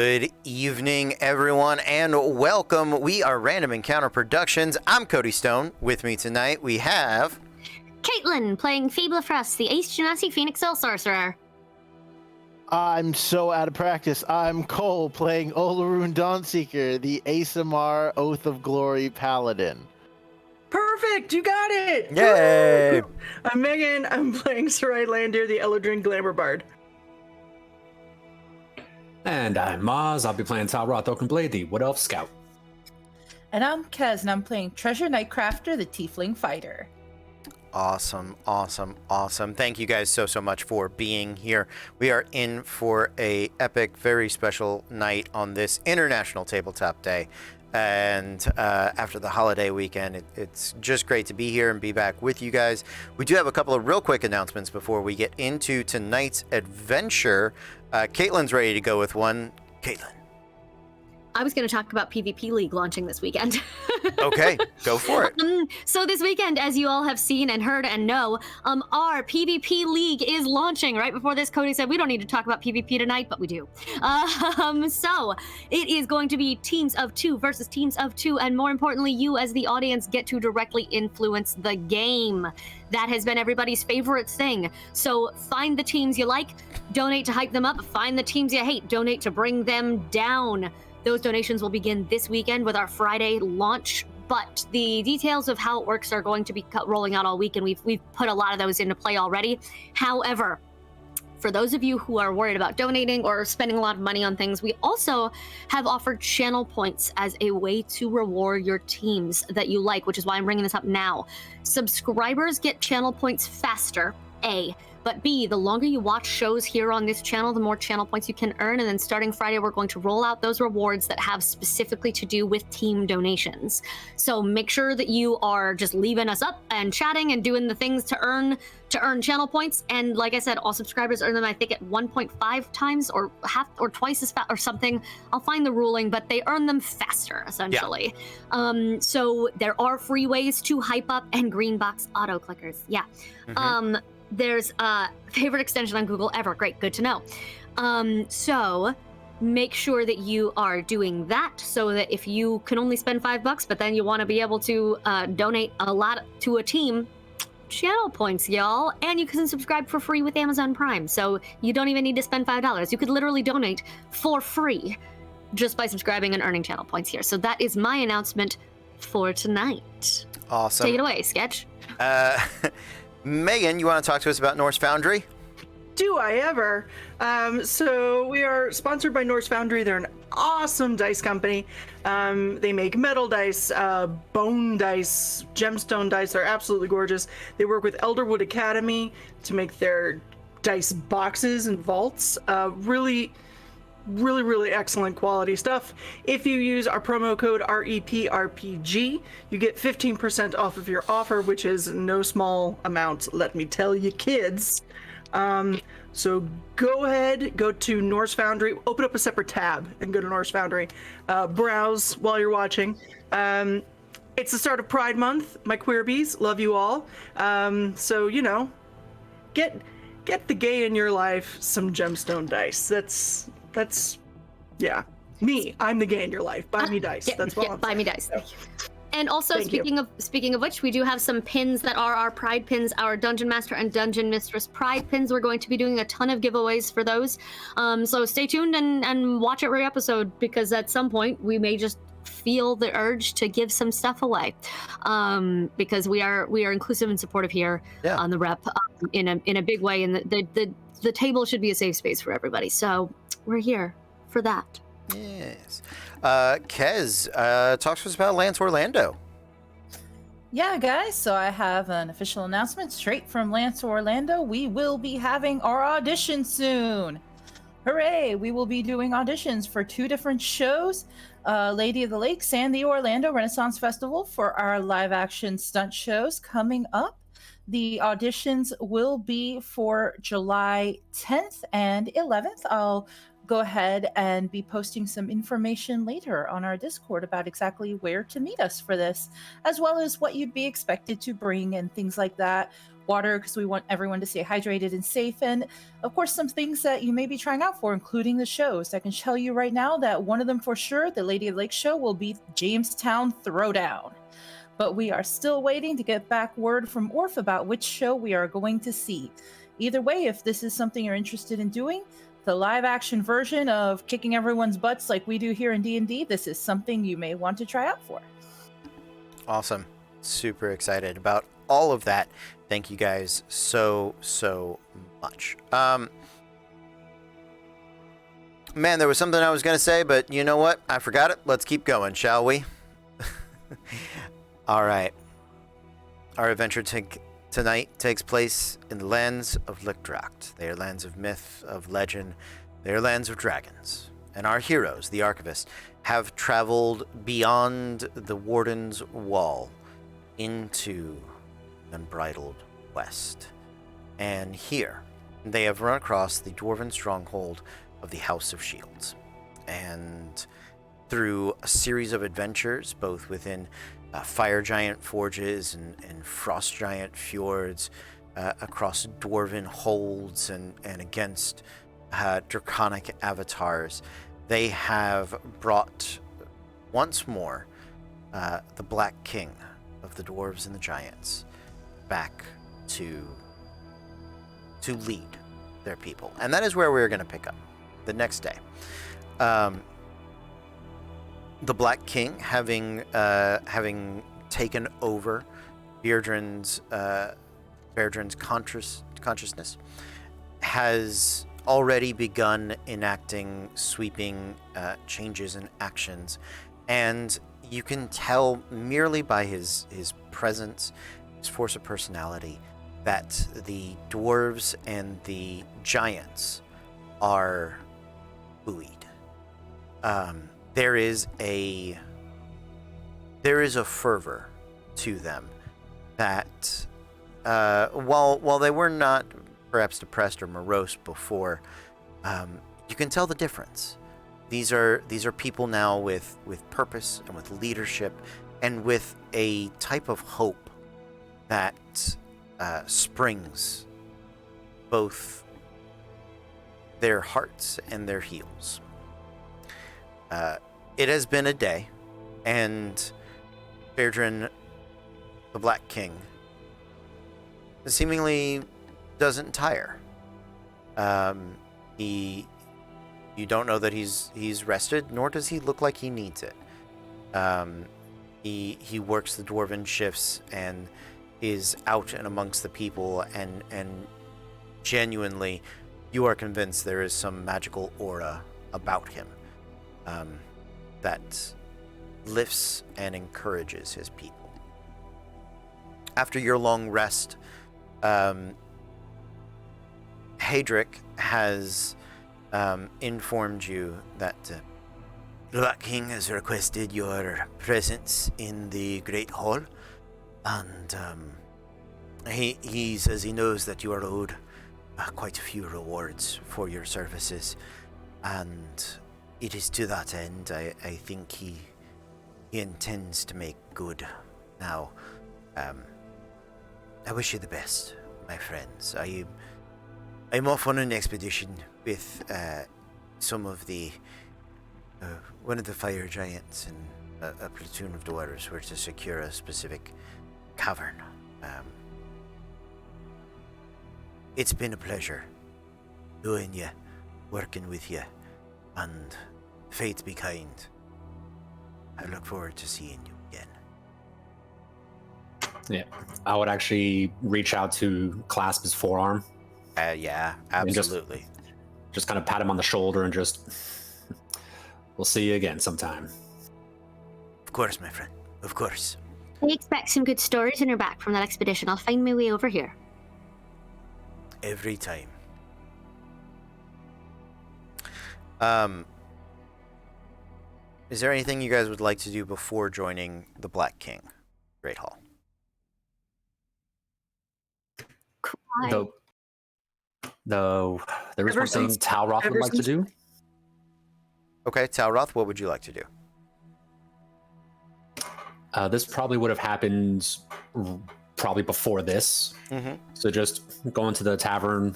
Good evening, everyone, and welcome. We are Random Encounter Productions. I'm Cody Stone. With me tonight, we have... Caitlin, playing Feebla Frust, the Ace Genasi Phoenix Soul Sorcerer. I'm so out of practice. I'm Cole, playing Olaroon Dawnseeker, the ASMR Oath of Glory Paladin. Perfect! You got it! Yay! I'm Megan. I'm playing Sarai Landir, the Eladrin Glamour Bard. And I'm Maz. I'll be playing Talroth Oakenblade, the Wood Elf Scout. And I'm Kez, and I'm playing Treasure Nightcrafter, the Tiefling Fighter. Awesome. Thank you guys so much for being here. We are in for a epic, very special night on this International Tabletop Day. And after the holiday weekend, it's just great to be here and be back with you guys. We do have a couple of real quick announcements before we get into tonight's adventure. Caitlin's ready to go with one. Caitlin. I was going to talk about PvP League launching this weekend. Okay, go for it. So this weekend, as you all have seen and heard and know, our PvP League is launching. Right before this, Cody said we don't need to talk about PvP tonight, but we do. So it is going to be teams of 2 versus teams of 2, and more importantly, you as the audience get to directly influence the game. That has been everybody's favorite thing. So find the teams you like, donate to hype them up. Find the teams you hate, donate to bring them down. Those donations will begin this weekend with our Friday launch, but the details of how it works are going to be rolling out all week, and we've put a lot of those into play already. However, for those of you who are worried about donating or spending a lot of money on things, we also have offered channel points as a way to reward your teams that you like, which is why I'm bringing this up now. Subscribers get channel points faster, A. But B, the longer you watch shows here on this channel, the more channel points you can earn. And then starting Friday, we're going to roll out those rewards that have specifically to do with team donations. So make sure that you are just leaving us up and chatting and doing the things to earn channel points. And like I said, all subscribers earn them, I think, at 1.5 times or half or twice as fast or something. I'll find the ruling, but they earn them faster, essentially. Yeah. So there are free ways to hype up and green box auto clickers. Yeah. Mm-hmm. There's a favorite extension on Google ever. Great, good to know. So make sure that you are doing that so that if you can only spend $5, but then you want to be able to donate a lot to a team, channel points, y'all. And you can subscribe for free with Amazon Prime. So you don't even need to spend $5. You could literally donate for free just by subscribing and earning channel points here. So that is my announcement for tonight. Awesome. Take it away, Sketch. Megan, you want to talk to us about Norse Foundry? Do I ever? So we are sponsored by Norse Foundry. They're an awesome dice company. They make metal dice, bone dice, gemstone dice. They're absolutely gorgeous. They work with Elderwood Academy to make their dice boxes and vaults. Really excellent quality stuff. If you use our promo code REPRPG, you get 15% off of your offer, which is no small amount, let me tell you, kids. So go ahead, go to Norse Foundry, open up a separate tab and go to Norse Foundry. Browse while you're watching. It's the start of Pride Month. My queerbies, love you all. So, you know, get the gay in your life some gemstone dice. That's yeah, me. I'm the gay in your life. Buy me dice. That's what I'm buy me dice. Thank you. And also, Thank speaking of which, we do have some pins that are our Pride pins, our Dungeon Master and Dungeon Mistress Pride pins. We're going to be doing a ton of giveaways for those. So stay tuned and watch every episode, because at some point we may just feel the urge to give some stuff away, because we are inclusive and supportive here on the rep in a big way, and the table should be a safe space for everybody. So we're here for that. Yes. Kez, talk to us about Lance Orlando. Yeah, guys, so I have an official announcement straight from Lance Orlando. We will be having our audition soon. Hooray! We will be doing auditions for 2 different shows, Lady of the Lakes and the Orlando Renaissance Festival, for our live-action stunt shows coming up. The auditions will be for July 10th and 11th. I'll go ahead and be posting some information later on our Discord about exactly where to meet us for this, as well as what you'd be expected to bring and things like that. Water, because we want everyone to stay hydrated and safe, and of course some things that you may be trying out for, including the shows. I can tell you right now that one of them for sure, the Lady of the Lake show, will be Jamestown Throwdown. But we are still waiting to get back word from Orf about which show we are going to see. Either way, if this is something you're interested in doing, the live action version of kicking everyone's butts like we do here in D&D, this is something you may want to try out for. Awesome. Super excited about all of that. Thank you guys so much. Man, there was something I was going to say, but you know what? I forgot it. Let's keep going, shall we? All right. Our adventure tonight takes place in the lands of Lickdracht. They are lands of myth, of legend. They are lands of dragons. And our heroes, the Archivists, have traveled beyond the Warden's Wall into the unbridled west. And here, they have run across the dwarven stronghold of the House of Shields. And through a series of adventures, both within fire giant forges and frost giant fjords, across dwarven holds and against draconic avatars, they have brought once more the Black King of the dwarves and the giants back to lead their people. And that is where we're going to pick up the next day. The Black King, having taken over Beardren's consciousness, has already begun enacting sweeping changes and actions, and you can tell merely by his presence, his force of personality, that the dwarves and the giants are buoyed. There is a fervor to them that, while they were not perhaps depressed or morose before, you can tell the difference. These are people now with purpose and with leadership and with a type of hope that springs both their hearts and their heels. It has been a day, and Beardren, the Black King, seemingly doesn't tire. You don't know that he's rested, nor does he look like he needs it. He works the dwarven shifts and is out and amongst the people, and genuinely, you are convinced there is some magical aura about him that lifts and encourages his people. After your long rest, Hadric has informed you that the Black King has requested your presence in the Great Hall, and he says he knows that you are owed quite a few rewards for your services, and it is to that end I think he intends to make good. Now, I wish you the best, my friends. I'm off on an expedition with some of the one of the fire giants and a platoon of dwarves were to secure a specific cavern. It's been a pleasure knowing you, working with you, and fate be kind. I look forward to seeing you again. Yeah, I would actually reach out to clasp his forearm. Yeah, absolutely. Just kind of pat him on the shoulder and just, we'll see you again sometime. Of course, my friend. Of course. I expect some good stories when you're back from that expedition. I'll find my way over here. Every time. Is there anything you guys would like to do before joining the Black King, Great Hall? There is one thing Talroth would like to do. Okay, Talroth, what would you like to do? This probably would have happened probably before this. Mm-hmm. So just going to the tavern,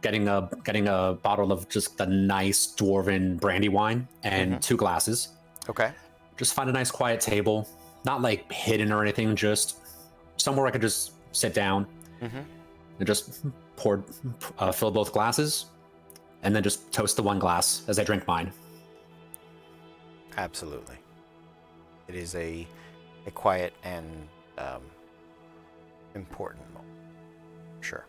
getting a bottle of just the nice dwarven brandy wine and 2 glasses. Okay. Just find a nice quiet table, not like hidden or anything, just somewhere I could just sit down and just fill both glasses, and then just toast the one glass as I drink mine. Absolutely. It is a quiet and important moment. Sure.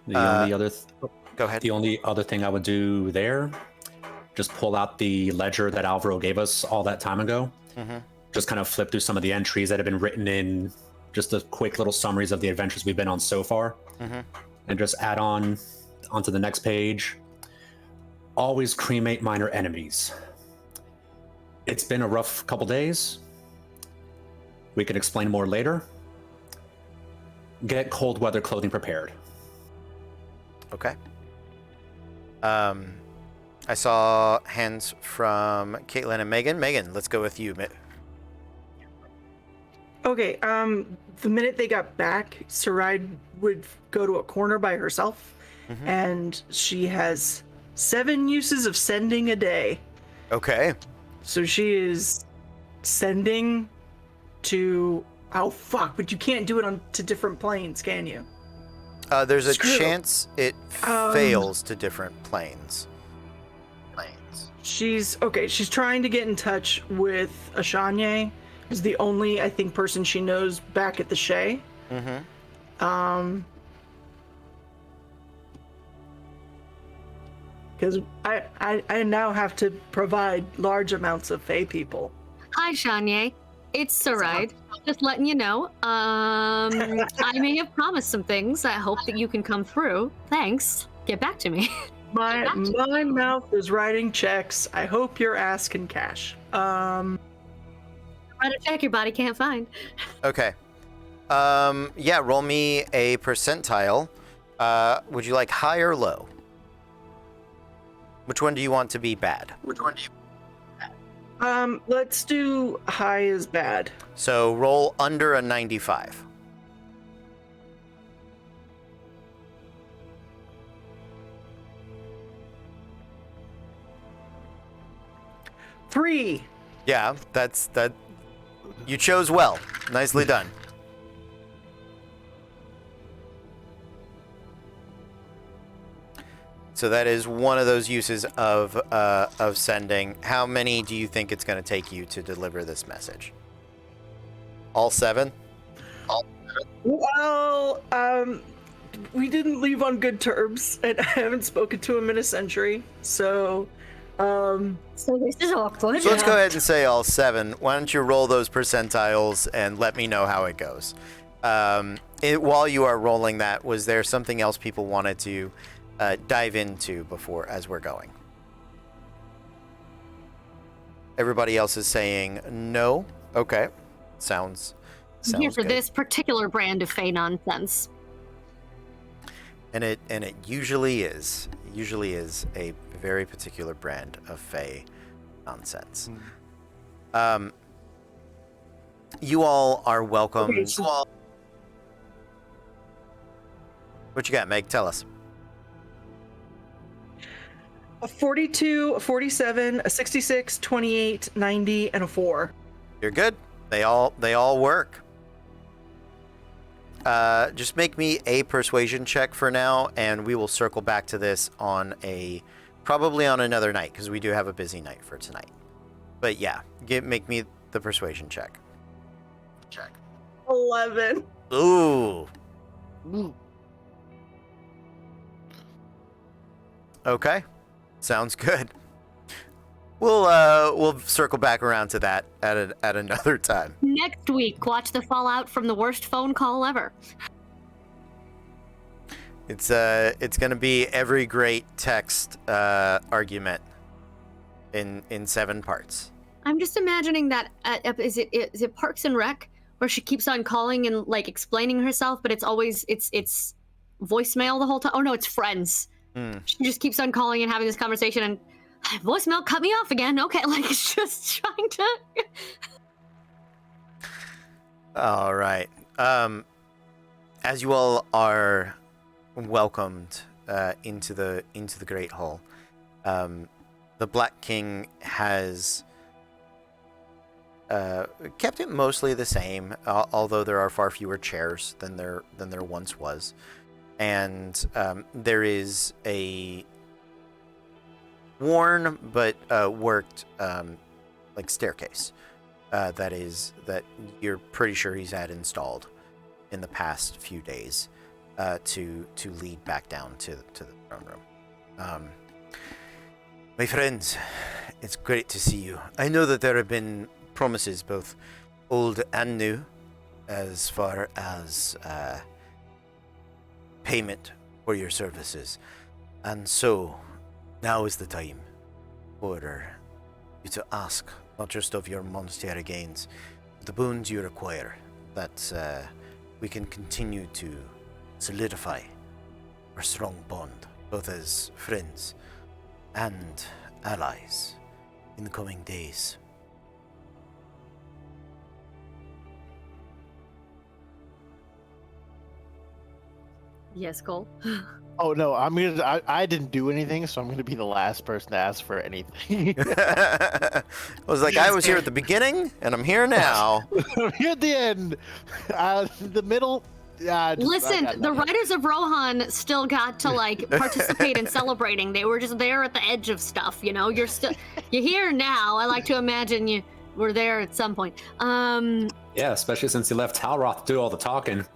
Go ahead. The only other thing I would do there, just pull out the ledger that Alvaro gave us all that time ago. Just kind of flip through some of the entries that have been written in, just the quick little summaries of the adventures we've been on so far, and just add onto the next page. Always cremate minor enemies. It's been a rough couple days. We can explain more later. Get cold weather clothing prepared. Okay. I saw hands from Caitlin and Megan. Megan, let's go with you. Okay, the minute they got back, Sarai would go to a corner by herself, and she has 7 uses of sending a day. Okay. So she is sending to... Oh, fuck, but you can't do it to different planes, can you? There's a Screw. chance it fails to different planes. She's trying to get in touch with Ashanye, who's the only, I think, person she knows back at the Shea. Because I now have to provide large amounts of Fae people. Hi, Shanye. It's Sarai. Just letting you know. I may have promised some things. I hope that you can come through. Thanks. Get back to me. My mouth is writing checks. I hope your ass can cash. Write a check your body can't find. Okay. Yeah, roll me a percentile. Would you like high or low? Which one do you want to be bad? Let's do high is bad. So roll under a 95. Three. Yeah, that. You chose well. Nicely done. So that is one of those uses of sending. How many do you think it's going to take you to deliver this message? All 7? Well, we didn't leave on good terms, and I haven't spoken to him in a century, so, So this is awkward. So let's go ahead and say all 7. Why don't you roll those percentiles and let me know how it goes. While you are rolling that, was there something else people wanted to dive into before as we're going? Everybody else is saying no. Okay, sounds I'm here for good. this particular brand of Fae nonsense. And it usually is. It usually is a very particular brand of Fae nonsense. You all are welcome. Okay, so- What you got, Meg? Tell us. a 42, a 47, a 66, 28, 90, and a 4. You're good. They all work. Just make me a persuasion check for now, and we will circle back to this probably on another night, because we do have a busy night for tonight. But yeah, make me the persuasion check. 11. Ooh. Okay. Sounds good. We'll circle back around to that at another time. Next week, watch the fallout from the worst phone call ever. It's gonna be every great text argument in 7 parts. I'm just imagining that. Is it Parks and Rec where she keeps on calling and like explaining herself, but it's always it's voicemail the whole time. Oh no, it's Friends. She just keeps on calling and having this conversation, and Voicemail cut me off again. Okay, like it's just trying to. All right. As you all are welcomed into the Great Hall, the Black King has kept it mostly the same, although there are far fewer chairs than there once was, and there is a worn but worked like staircase that you're pretty sure he's had installed in the past few days to lead back down to the throne room. My friends, it's great to see you. I know that there have been promises, both old and new, as far as payment for your services, and so now is the time for you to ask not just of your monetary gains, but the boons you require, that we can continue to solidify our strong bond, both as friends and allies, in the coming days. Yes, Cole. Oh no, I didn't do anything, so I'm gonna be the last person to ask for anything. I was like, I was here at the beginning, and I'm here now. Here at the end, the middle. Listen, the Riders of Rohan still got to like participate in celebrating. They were just there at the edge of stuff, you know. You're here now. I like to imagine you were there at some point. Yeah, especially since you left Talroth to do all the talking.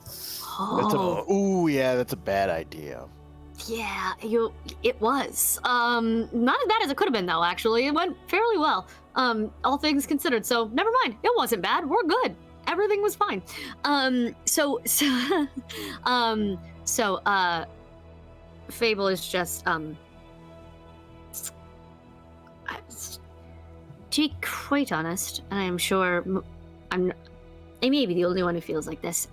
That's a bad idea. Yeah, it was. Not as bad as it could have been though, actually. It went fairly well. All things considered. So never mind. It wasn't bad. We're good. Everything was fine. Fable is just to be quite honest, and I am sure I may be the only one who feels like this.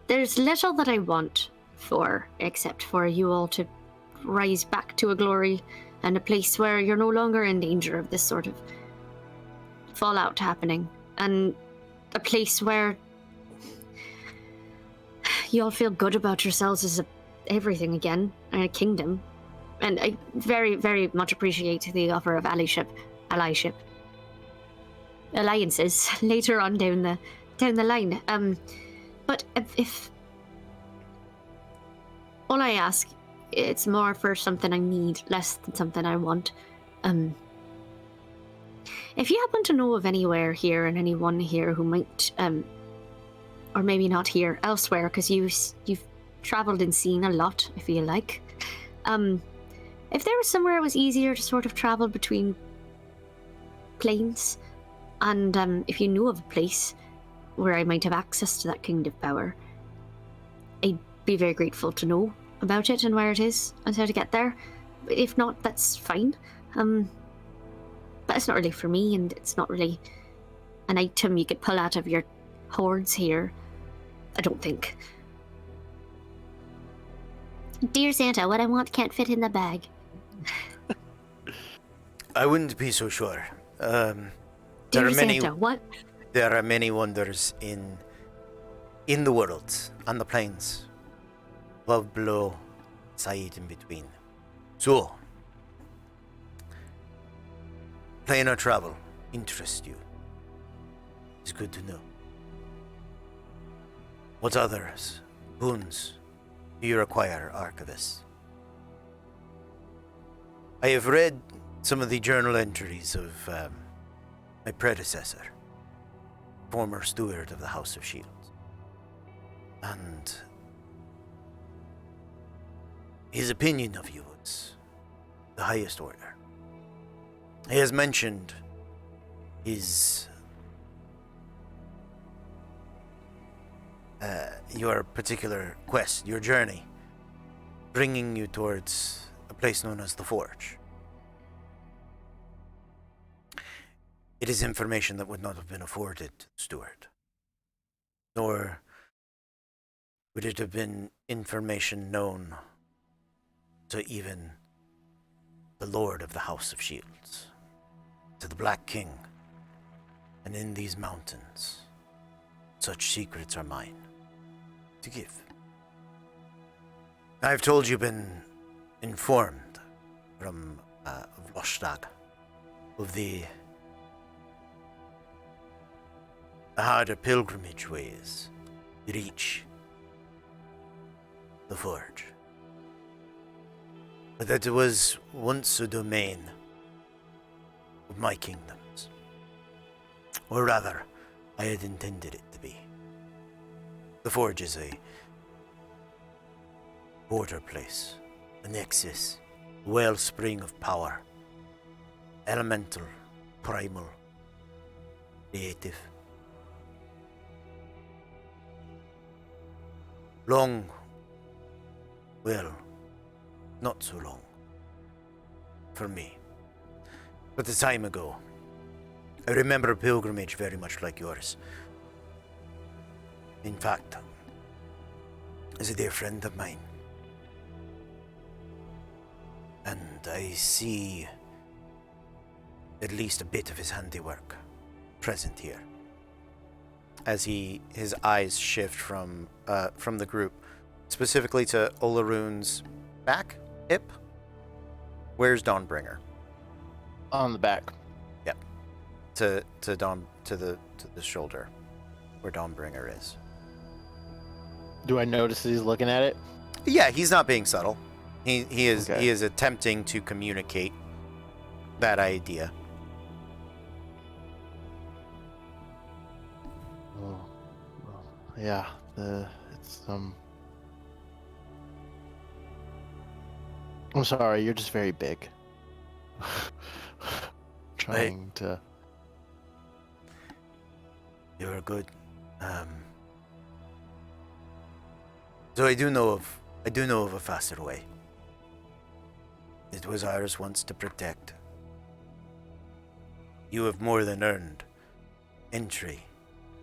There's little that I want for, except for you all to rise back to a glory and a place where you're no longer in danger of this sort of fallout happening, and a place where you all feel good about yourselves as everything again, and a kingdom. And I very, very much appreciate the offer of allyship, alliances later on down the line. But if all I ask, it's more for something I need, less than something I want. If you happen to know of anywhere here and anyone here who might, or maybe not here, elsewhere, because you've traveled and seen a lot, I feel like. If there was somewhere it was easier to sort of travel between planes, and if you knew of a place where I might have access to that kind of power, I'd be very grateful to know about it and where it is and how to get there. But if not, that's fine. But it's not really for me, and it's not really an item you could pull out of your hoards here. I don't think. Dear Santa, what I want can't fit in the bag. I wouldn't be so sure. Dear Santa, what? There are many wonders in the world, on the plains, above, below, side, in between. So, planar travel interests you. It's good to know. What others, boons, do you require, Archivist? I have read some of the journal entries of my predecessor, former steward of the House of Shields. And his opinion of you was the highest order. He has mentioned your particular quest, your journey, bringing you towards a place known as the Forge. It is information that would not have been afforded to the steward, nor would it have been information known to even the Lord of the House of Shields, to the Black King, and in these mountains, such secrets are mine to give. I've told you been informed from Vlostag of the harder pilgrimage ways to reach the Forge. But that it was once a domain of my kingdoms. Or rather, I had intended it to be. The Forge is a border place, a nexus, a wellspring of power, elemental, primal, creative. Long, well, not so long, for me. But a time ago, I remember a pilgrimage very much like yours. In fact, is a dear friend of mine. And I see at least a bit of his handiwork present here. As his eyes shift from the group, specifically to Olaroon's back, hip. Where's Dawnbringer? On the back. Yep. To the shoulder, where Dawnbringer is. Do I notice that he's looking at it? Yeah, he's not being subtle. He is Okay. he is attempting to communicate that idea. Oh, well, yeah. It's I'm sorry. You're just very big. Trying to. You're good. So I do know of a faster way. It was ours once to protect. You have more than earned entry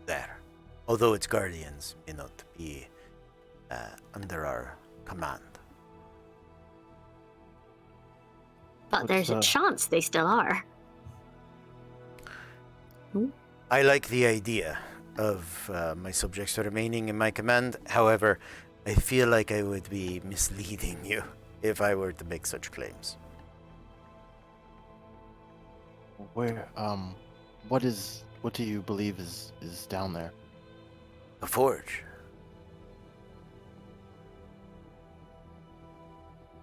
there, although its guardians may not be under our command. But there's a What's, chance they still are. I like the idea of my subjects remaining in my command. However, I feel like I would be misleading you if I were to make such claims. Where? What do you believe is down there? A forge.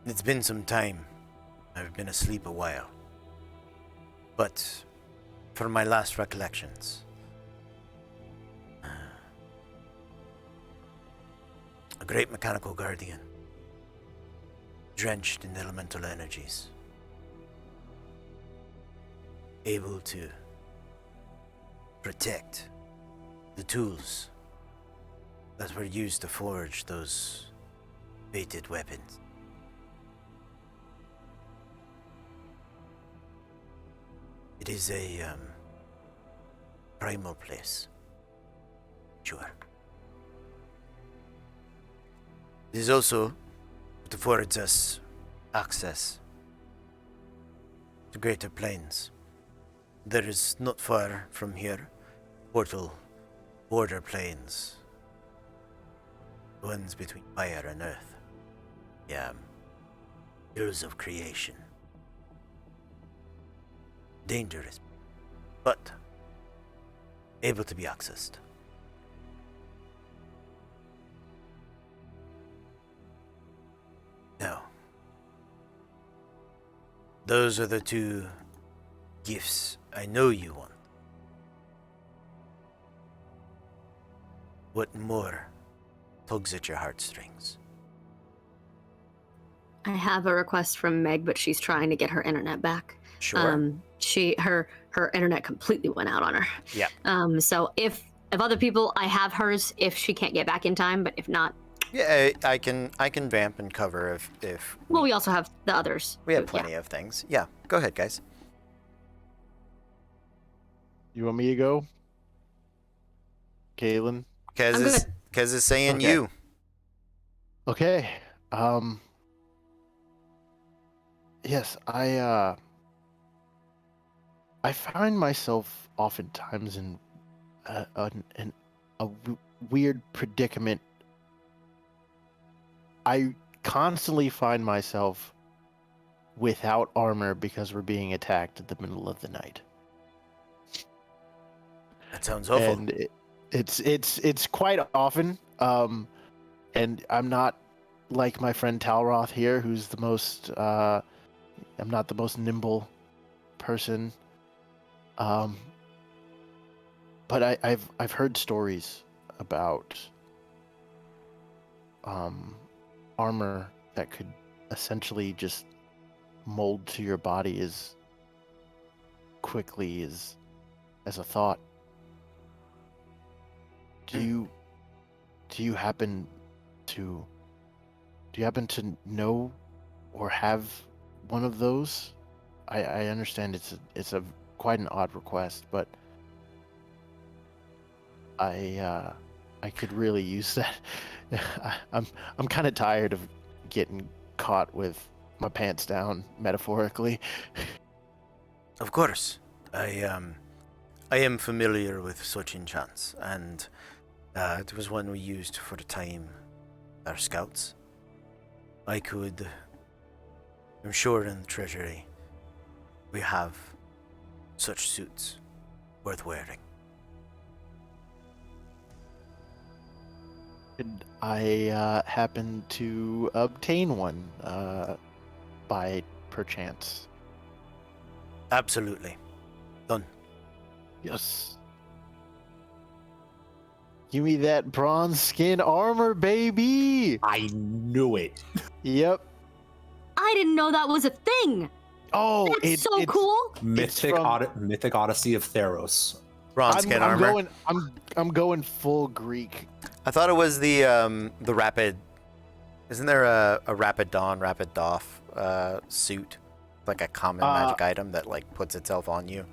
It's been some time. I've been asleep a while. But for my last recollections, a great mechanical guardian, drenched in elemental energies, able to protect the tools that were used to forge those fated weapons. It is a primal place. Sure. It is also what affords us access to greater planes. There is not far from here, portal border planes. The ones between fire and earth. Yeah. Hills of creation. Dangerous, but able to be accessed. Now, those are the two gifts I know you want. What more tugs at your heartstrings? I have a request from Meg, but she's trying to get her internet back. Sure. Her internet completely went out on her. Yeah. So if other people, I have hers if she can't get back in time, but if not, Yeah, I can vamp and cover if well, we also have the others. we have Yeah. plenty of things. Yeah, go ahead, guys. You want me to go? Kaylin? Kez I'm is saying Okay. you. Okay. Yes, I find myself oftentimes in a weird predicament. I constantly find myself without armor because we're being attacked at the middle of the night. That sounds awful. And it's quite often. And I'm not like my friend Talroth here, who's the most. I'm not the most nimble person. But I've heard stories about armor that could essentially just mold to your body as quickly as a thought. Do you happen to know or have one of those? I understand it's a quite an odd request, but I could really use that. I'm kind of tired of getting caught with my pants down, metaphorically. Of course. I am familiar with such enchants, and it was one we used for the time our scouts. I'm sure in the treasury we have such suits worth wearing. Could I happen to obtain one by perchance? Absolutely. Done. Yes. Give me that bronze skin armor, baby! I knew it. Yep. I didn't know that was a thing. Oh, That's so cool. Mythic from- Mythic Odyssey of Theros. Bronze skin armor. I'm going full Greek. I thought it was the rapid. Isn't there a Rapid Dawn, Rapid Doff suit, like a common magic item that like puts itself on you?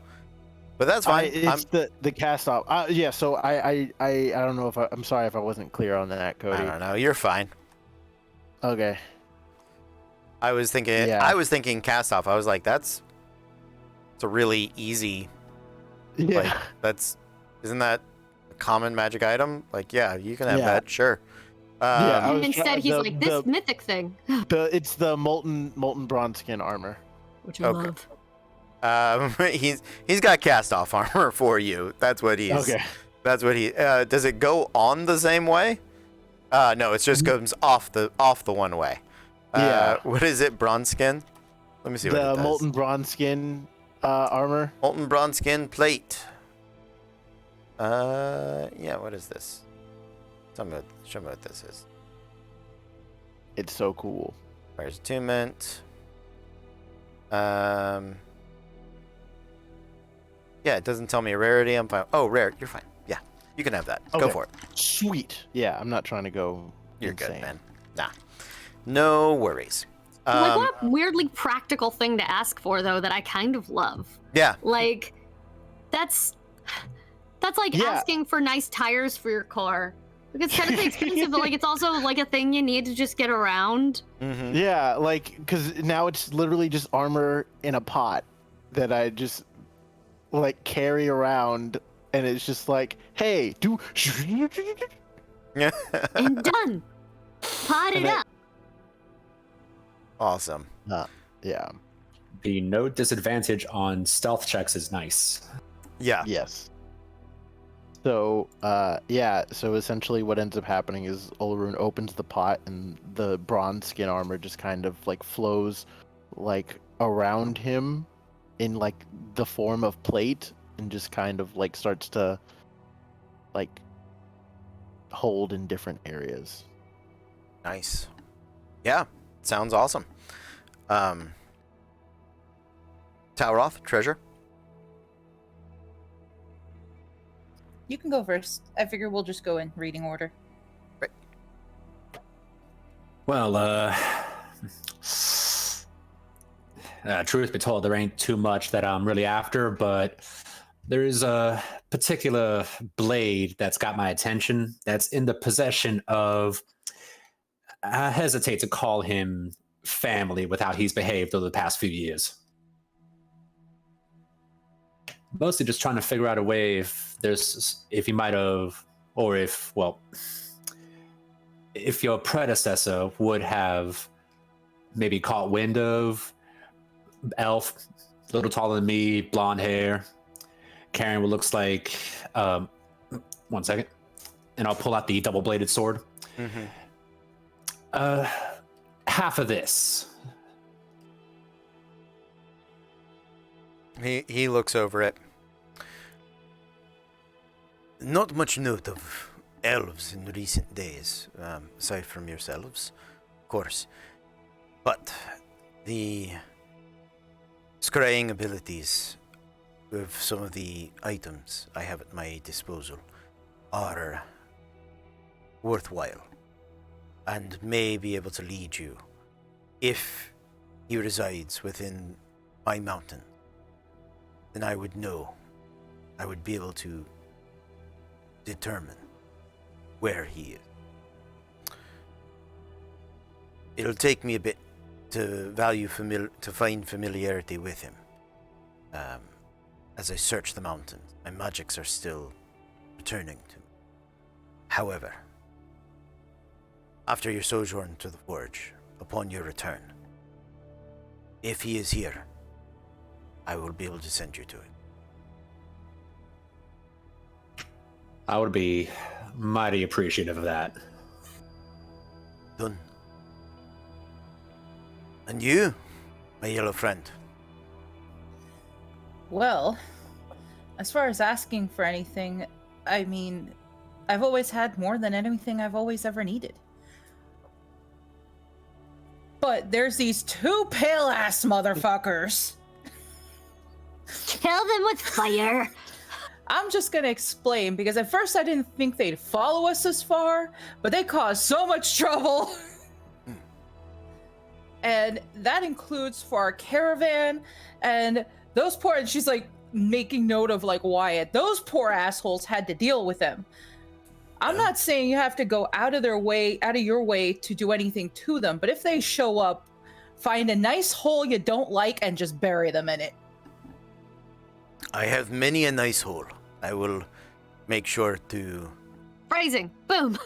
But that's fine. It's the cast off. Yeah. So I don't know if I'm sorry if I wasn't clear on that, Cody. I don't know. You're fine. Okay. I was thinking. Yeah. I was thinking cast off. I was like, it's a really easy. Yeah. Like isn't that a common magic item? Like, yeah, you can have Yeah. that. Sure. Yeah, I And was instead, try- he's the- like, this the- mythic thing, it's the molten bronze skin armor. which I Okay. love. He's got cast off armor for you. That's what he's. Okay. That's what he. Does it go on the same way? No, it just goes off the one way. Yeah. What is it? Bronze skin. Let me see what it The does. molten bronze skin armor. Molten bronze skin plate. Yeah. What is this? Show me what this is. It's so cool. Where's attunement? Yeah, it doesn't tell me a rarity. I'm fine. Oh, rare. You're fine. Yeah, you can have that. Go Okay. for it. Sweet. Yeah, I'm not trying to go. You're insane. good, man. Nah, no worries. Like, what a weirdly practical thing to ask for, though, that I kind of love. Yeah, Like, that's like Yeah. asking for nice tires for your car. Like, it's technically expensive, but like it's also like a thing you need to just get around. mm-hmm. Yeah, like because now it's literally just armor in a pot that I just like carry around, and it's just like, hey, do. And done. Pot it And I- up. Awesome. Yeah. The no disadvantage on stealth checks is nice. Yeah. Yes. So, yeah. So essentially, what ends up happening is Olorun opens the pot, and the bronze skin armor just kind of like flows, like around him, in like the form of plate, and just kind of like starts to, like, hold in different areas. Nice. Yeah, sounds awesome. Talroth, treasure. You can go first. I figure we'll just go in reading order. Well, truth be told, there ain't too much that I'm really after, but there's a particular blade that's got my attention that's in the possession of, I hesitate to call him family with how he's behaved over the past few years. Mostly just trying to figure out a way if he might have, or if your predecessor would have maybe caught wind of elf, a little taller than me, blonde hair, carrying what looks like, 1 second, and I'll pull out the double-bladed sword. Half of this. He looks over it. Not much note of elves in recent days, aside from yourselves, of course. But the scrying abilities of some of the items I have at my disposal are worthwhile and may be able to lead you. If he resides within my mountain, then I would know. I would be able to determine where he is. It'll take me a bit to find familiarity with him. As I search the mountains, my magics are still returning to me. However, after your sojourn to the forge, upon your return, if he is here, I will be able to send you to it. I would be mighty appreciative of that. Done. And you, my yellow friend? Well, as far as asking for anything, I mean, I've always had more than anything I've always ever needed. But there's these 2 pale-ass motherfuckers. Kill them with fire. I'm just gonna explain, because at first I didn't think they'd follow us this far, but they caused so much trouble. And that includes for our caravan, and those poor, and she's like making note of like Wyatt, those poor assholes had to deal with them. I'm not saying you have to go out of your way to do anything to them, but if they show up, find a nice hole you don't like and just bury them in it. I have many a nice hole. I will make sure to... Phrasing. Boom.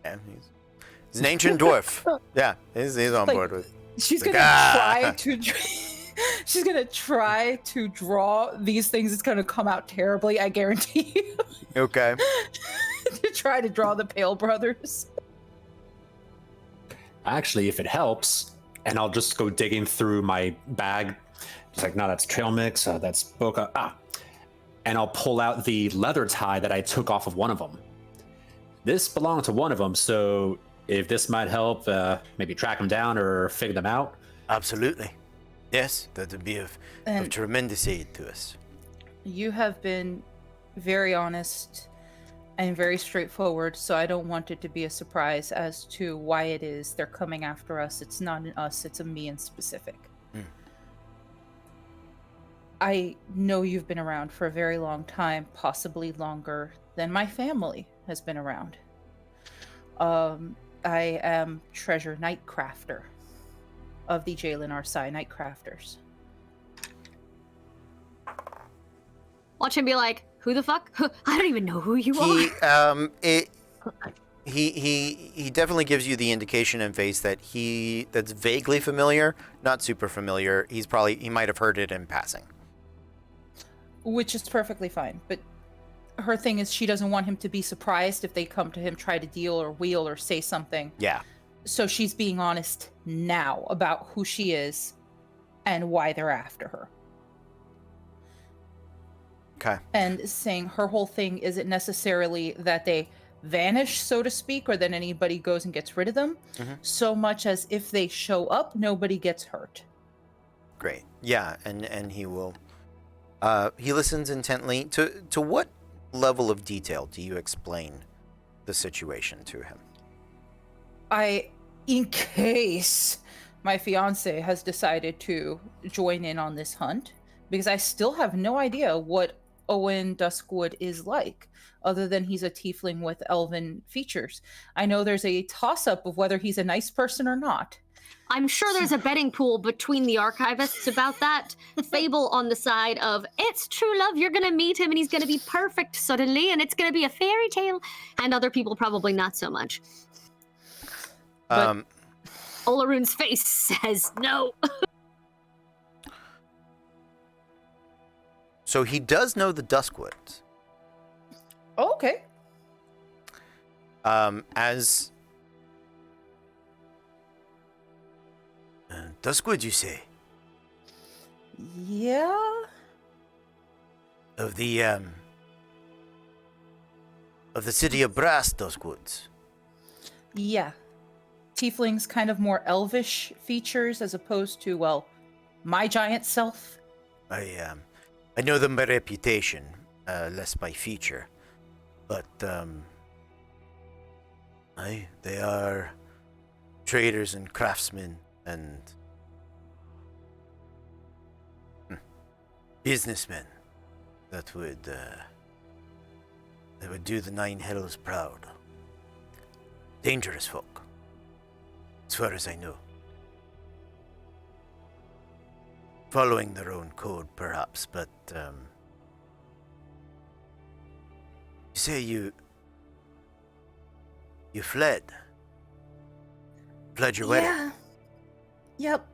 Yeah, he's an ancient dwarf. Yeah, he's on Like, board with... She's Like, gonna try to... She's gonna try to draw these things. It's gonna come out terribly, I guarantee you. Okay. To try to draw the Pale Brothers. Actually, if it helps, and I'll just go digging through my bag. It's like, no, that's trail mix, that's Boca. And I'll pull out the leather tie that I took off of one of them. This belonged to one of them, so if this might help, maybe track them down or figure them out. Absolutely. Yes, that would be of tremendous aid to us. You have been very honest and very straightforward, so I don't want it to be a surprise as to why it is they're coming after us. It's not an us, it's a me in specific. I know you've been around for a very long time, possibly longer than my family has been around. I am Treasure Nightcrafter of the Jalen Arsai Nightcrafters. Watch him be like, who the fuck? I don't even know who you are. He definitely gives you the indication in face that that's vaguely familiar, not super familiar. He might have heard it in passing. Which is perfectly fine, but her thing is she doesn't want him to be surprised if they come to him, try to deal or wheel or say something. Yeah. So she's being honest now about who she is and why they're after her. Okay. And saying her whole thing isn't necessarily that they vanish, so to speak, or that anybody goes and gets rid of them, so much as if they show up, nobody gets hurt. Great. Yeah, and he will... he listens intently. To what level of detail do you explain the situation to him? In case my fiance has decided to join in on this hunt, because I still have no idea what Owen Duskwood is like, other than he's a tiefling with elven features. I know there's a toss-up of whether he's a nice person or not. I'm sure there's a betting pool between the archivists about that. Fable on the side of, it's true love, you're gonna meet him and he's gonna be perfect suddenly and it's gonna be a fairy tale. And other people probably not so much. But Olarune's face says no. So he does know the Duskwoods. Oh, okay. As Duskwood, you say? Yeah. Of the city of Brass, Duskwoods. Yeah. Tieflings kind of more elvish features as opposed to, well, my giant self. I know them by reputation, less by feature, but they are traders and craftsmen and businessmen that would do the Nine Hells proud. Dangerous folk, as far as I know. Following their own code, perhaps, but you say you fled your wedding. Yeah. Yep.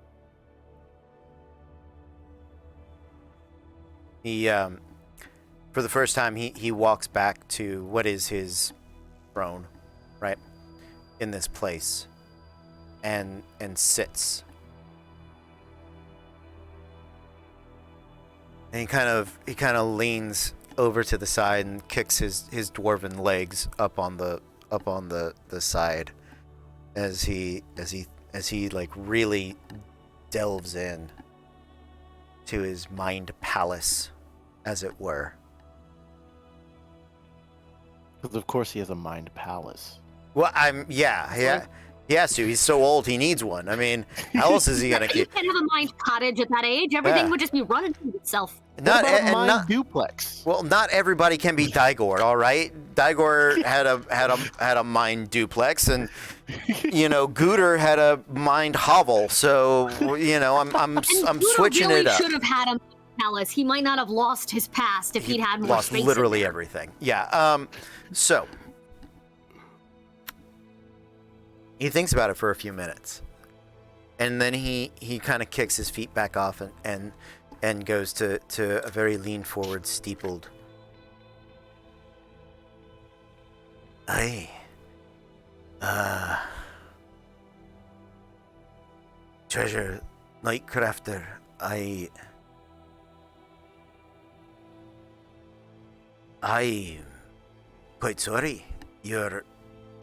He for the first time he walks back to what is his throne, right, in this place, and sits. And he kind of leans over to the side and kicks his dwarven legs up on the side as he like really delves in to his mind palace, as it were. Because of course he has a mind palace. Well, he has to. He's so old, he needs one. I mean, how else is he gonna You keep? can't have a mind cottage at that age. Everything Yeah. would just be running to itself. Not What about a and mind not duplex. well. Not everybody can be Dygor, all right. Dygor had a mind duplex, and Gooter had a mind hovel. So I'm switching really it up. should have had a palace. He might not have lost his past if he'd had more Lost space. in literally there. everything. Yeah. So he thinks about it for a few minutes, and then he kind of kicks his feet back off and goes to a very lean forward, steepled. Treasure Nightcrafter, I'm quite sorry. The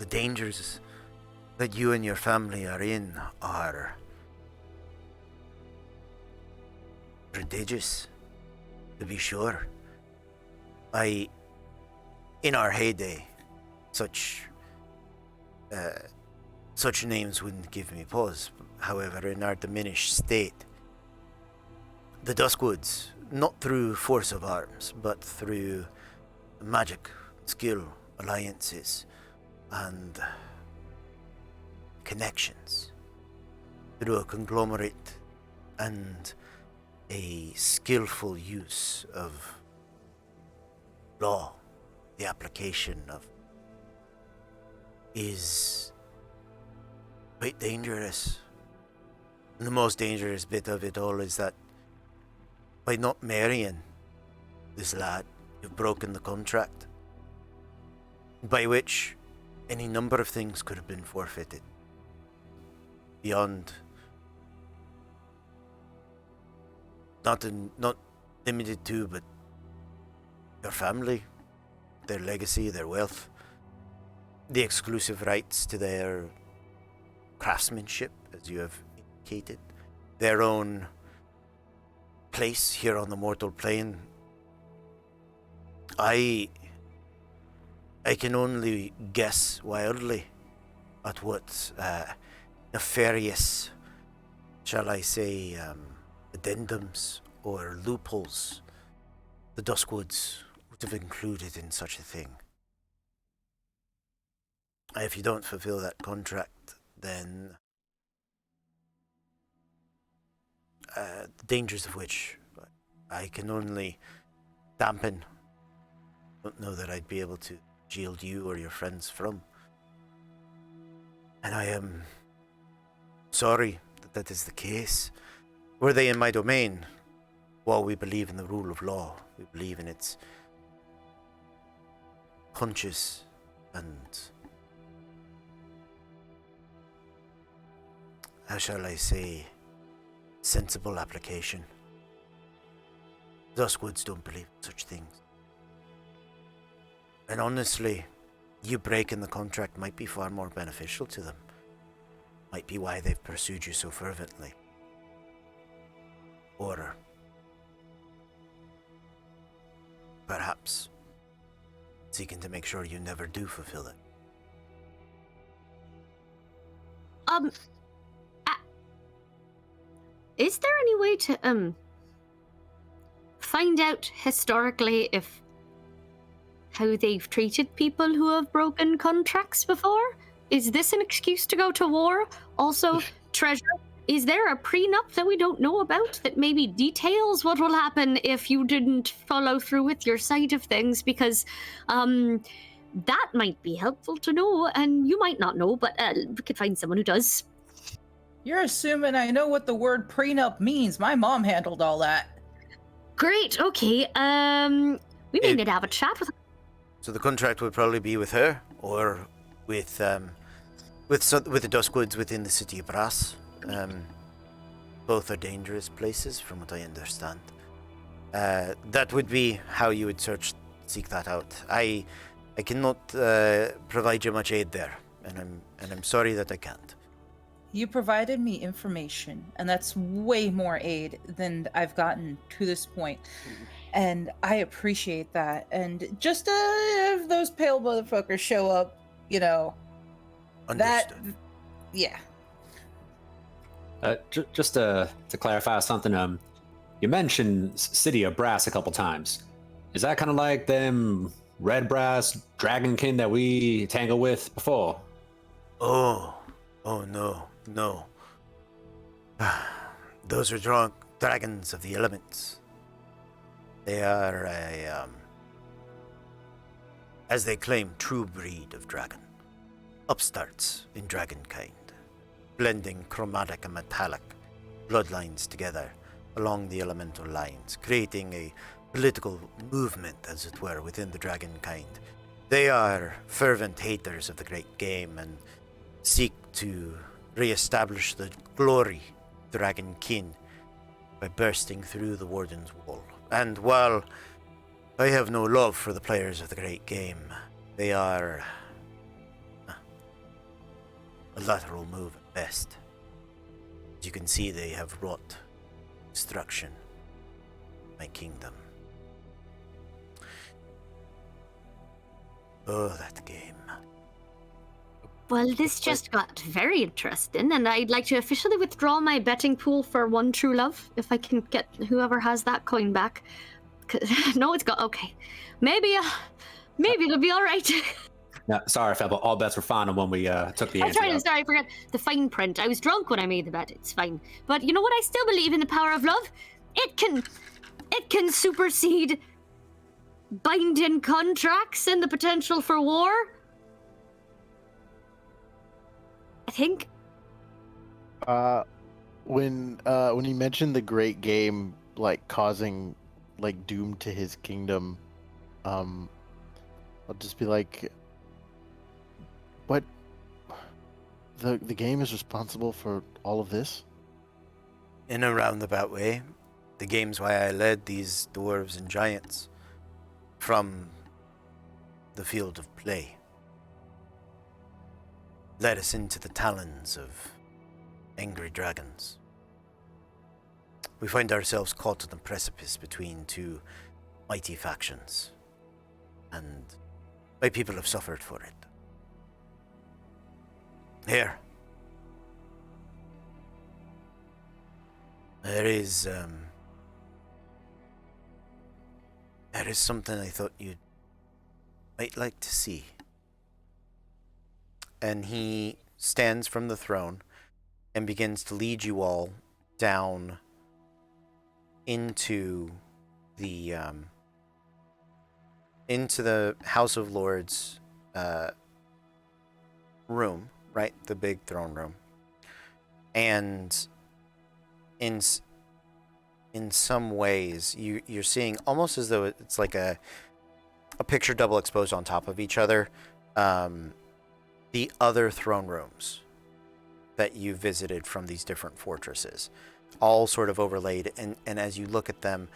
dangers that you and your family are in are prodigious, to be sure. In our heyday, such names wouldn't give me pause. However, in our diminished state, the Duskwoods, not through force of arms, but through magic, skill, alliances, and connections, through a conglomerate and a skillful use of law, the application of, is quite dangerous. And the most dangerous bit of it all is that by not marrying this lad, you've broken the contract, by which any number of things could have been forfeited. Beyond, not limited to, but your family, their legacy, their wealth, the exclusive rights to their craftsmanship, as you have indicated, their own place here on the mortal plane. I can only guess wildly at what nefarious, shall I say, addendums or loopholes the Duskwoods would have included in such a thing. If you don't fulfill that contract, then the dangers of which I can only dampen. Don't know that I'd be able to shield you or your friends from. And I am sorry that that is the case. Were they in my domain, while we believe in the rule of law, we believe in its conscious and, how shall I say, sensible application. Duskwoods don't believe in such things. And honestly, you breaking the contract might be far more beneficial to them. Might be why they've pursued you so fervently. Or perhaps seeking to make sure you never do fulfill it. Is there any way to find out historically if how they've treated people who have broken contracts before? Is this an excuse to go to war? Also, Treasure, is there a prenup that we don't know about that maybe details what will happen if you didn't follow through with your side of things? Because that might be helpful to know, and you might not know, but we could find someone who does. You're assuming I know what the word prenup means. My mom handled all that. Great, okay. We may need to have a chat with. So the contract would probably be with her, or with the Duskwoods within the city of Brass. Both are dangerous places, from what I understand. That would be how you would seek that out. I cannot provide you much aid there, and I'm sorry that I can't. You provided me information, and that's way more aid than I've gotten to this point. And I appreciate that. And just if those pale motherfuckers show up, Understood. Yeah. Just to clarify something, you mentioned City of Brass a couple times. Is that kind of like them red brass dragonkin that we tangled with before? Oh no. Those are dragons of the elements. They are as they claim, true breed of dragon. Upstarts in dragonkind, blending chromatic and metallic bloodlines together along the elemental lines, creating a political movement, as it were, within the dragonkind. They are fervent haters of the great game and seek to re-establish the glory of Dragonkin by bursting through the Warden's Wall. And while I have no love for the players of the great game, they are a lateral move at best. As you can see, they have wrought destruction in my kingdom. Oh, that game. Well, this just got very interesting, and I'd like to officially withdraw my betting pool for One True Love, if I can get whoever has that coin back. No, it's got okay. Maybe it'll be all right. No, sorry, Febble. All bets were final when we took the I'm ante up. sorry, I forgot the fine print. I was drunk when I made the bet. It's fine. But you know what? I still believe in the power of love. It can supersede binding contracts and the potential for war. I think. When you mentioned the great game, like causing like doom to his kingdom, I'll just be like, what? The game is responsible for all of this? In a roundabout way, the game's why I led these dwarves and giants from the field of play. Led us into the talons of angry dragons. We find ourselves caught on the precipice between two mighty factions, and my people have suffered for it. Here. There is There is something I thought you might like to see. And he stands from the throne and begins to lead you all down into the House of Lords room, right? The big throne room. And in some ways, you're seeing almost as though it's like a picture double exposed on top of each other. The other throne rooms that you visited from these different fortresses, all sort of overlaid, and as you look at them,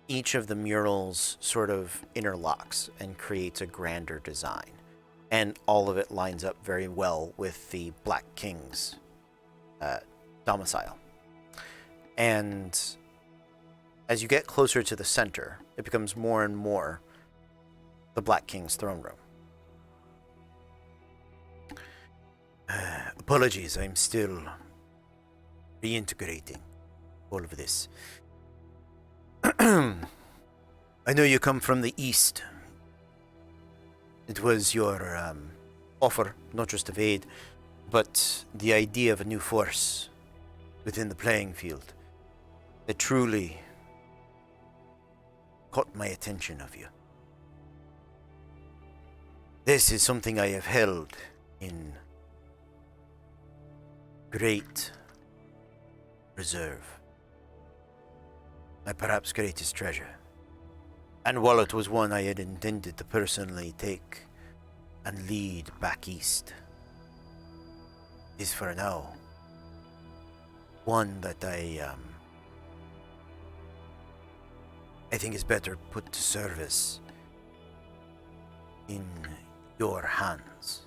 each of the murals sort of interlocks and creates a grander design, and all of it lines up very well with the Black King's domicile. And as you get closer to the center, it becomes more and more the Black King's throne room. Apologies, I'm still reintegrating all of this. I know you come from the east. It was your offer, not just of aid, but the idea of a new force within the playing field that truly caught my attention of you. This is something I have held in great reserve. My perhaps greatest treasure. And while it was one I had intended to personally take and lead back east, is for now one that I think is better put to service in your hands.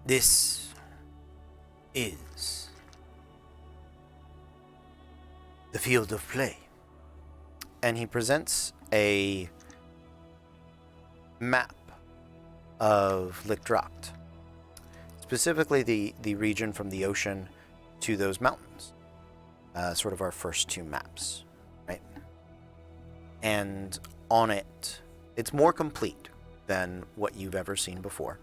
This is the field of play. And he presents a map of Lichtracht, specifically the region from the ocean to those mountains. Sort of our first two maps, right? And on it, it's more complete than what you've ever seen before.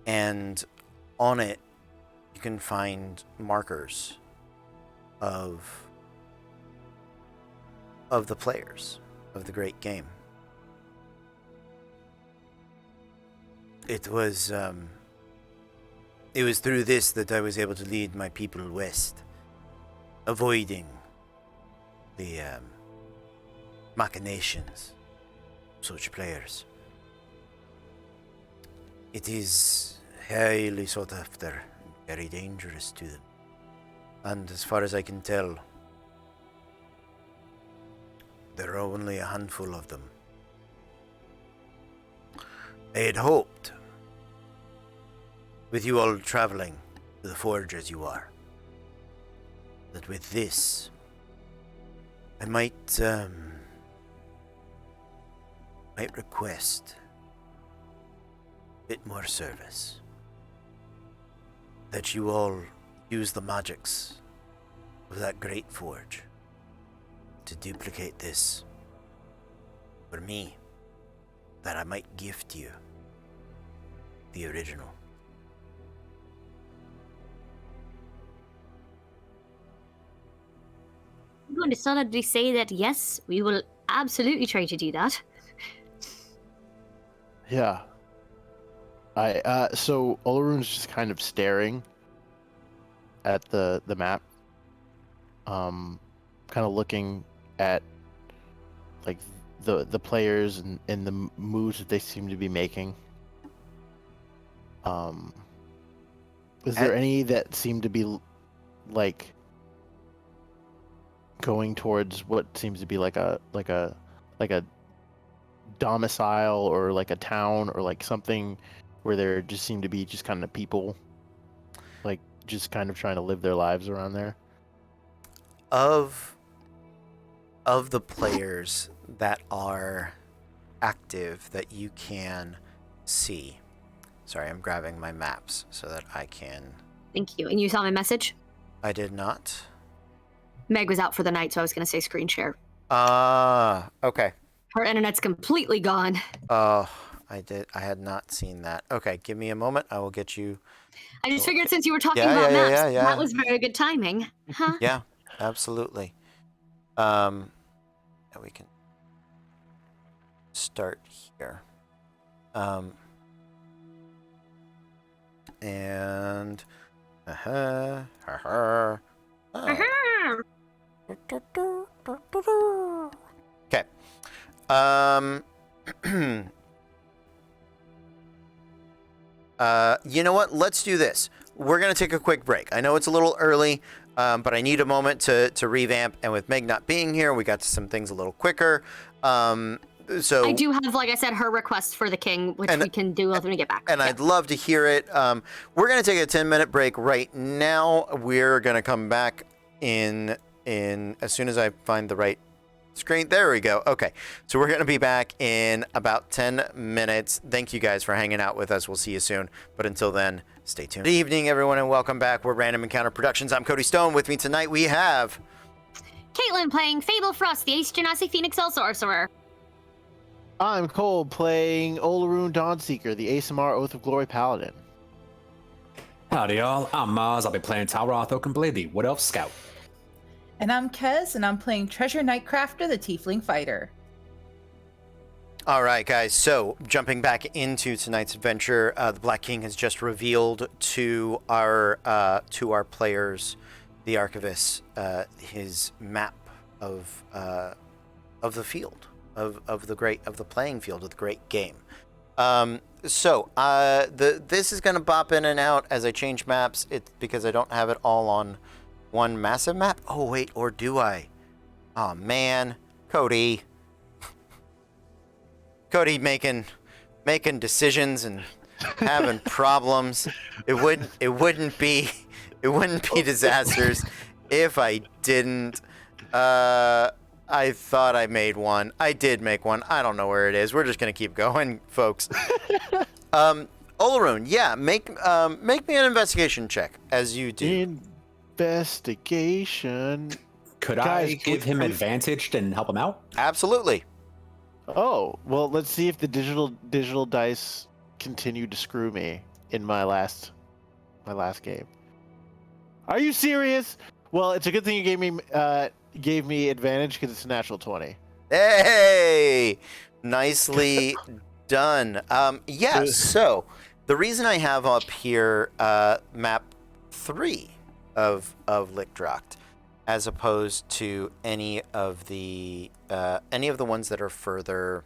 And on it, you can find markers of the players of the great game. It was through this that I was able to lead my people west, avoiding the machinations of such players. It is highly sought after and very dangerous to them. And as far as I can tell, there are only a handful of them. I had hoped, with you all traveling to the forge as you are, that with this, I might request a bit more service. That you all use the magics of that great forge to duplicate this for me, that I might gift you the original. I'm going to solidly say that yes, we will absolutely try to do that. Yeah. So Olaroon's just kind of staring at the map, kind of looking at like the players and the moves that they seem to be making. Is there any that seem to be like going towards what seems to be like a domicile or like a town or like something where there just seem to be just kind of people like just kind of trying to live their lives around there? Of the players that are active that you can see. Sorry, I'm grabbing my maps so that I can... Thank you. And you saw my message? I did not. Meg was out for the night, so I was going to say screen share. Okay. Her internet's completely gone. Oh, I had not seen that. Okay, give me a moment. I will get you. I just figured since you were talking Yeah, about yeah, maps, yeah. that was very good timing. Huh? Yeah, absolutely. We can start here. And okay. You know what? Let's do this. We're gonna take a quick break. I know it's a little early, but I need a moment to revamp. And with Meg not being here, we got to some things a little quicker. So I do have, like I said, her request for the king, which we can do when we get back. And I'd love to hear it. We're gonna take a 10-minute break right now. We're gonna come back in as soon as I find the right screen. There we go. Okay, so we're gonna be back in about 10 minutes. Thank you guys for hanging out with us. We'll see you soon. But until then, stay tuned. Good evening, everyone, and welcome back. We're Random Encounter Productions. I'm Cody Stone. With me tonight, we have Caitlin playing Fable Frost, the Ace Genasi Phoenix El Sorcerer. I'm Cole playing Olaroon Dawnseeker, the ASMR Oath of Glory Paladin. Howdy, y'all. I'm Maz. I'll be playing Talroth Oakenblade, the Wood Elf Scout. And I'm Kez, and I'm playing Treasure Nightcrafter, the Tiefling Fighter. All right, guys. So jumping back into tonight's adventure, the Black King has just revealed to our players, the Archivists, his map of the field, of the playing field of the great game. So this is gonna bop in and out as I change maps. It's because I don't have it all on one massive map. Oh wait, or do I? Oh man, Cody making decisions and having problems. It wouldn't be disasters if I didn't. I thought I made one. I did make one. I don't know where it is. We're just gonna keep going, folks. Olaroon, yeah, make me an investigation check as you do. Investigation. Could I give him advantage and help him out? Absolutely. Oh, well, let's see if the digital dice continued to screw me in my last game. Are you serious? Well, it's a good thing you gave me advantage because it's a natural 20. Hey, nicely done. Yeah. So the reason I have up here map 3 of Lickdracht, as opposed to any of the ones that are further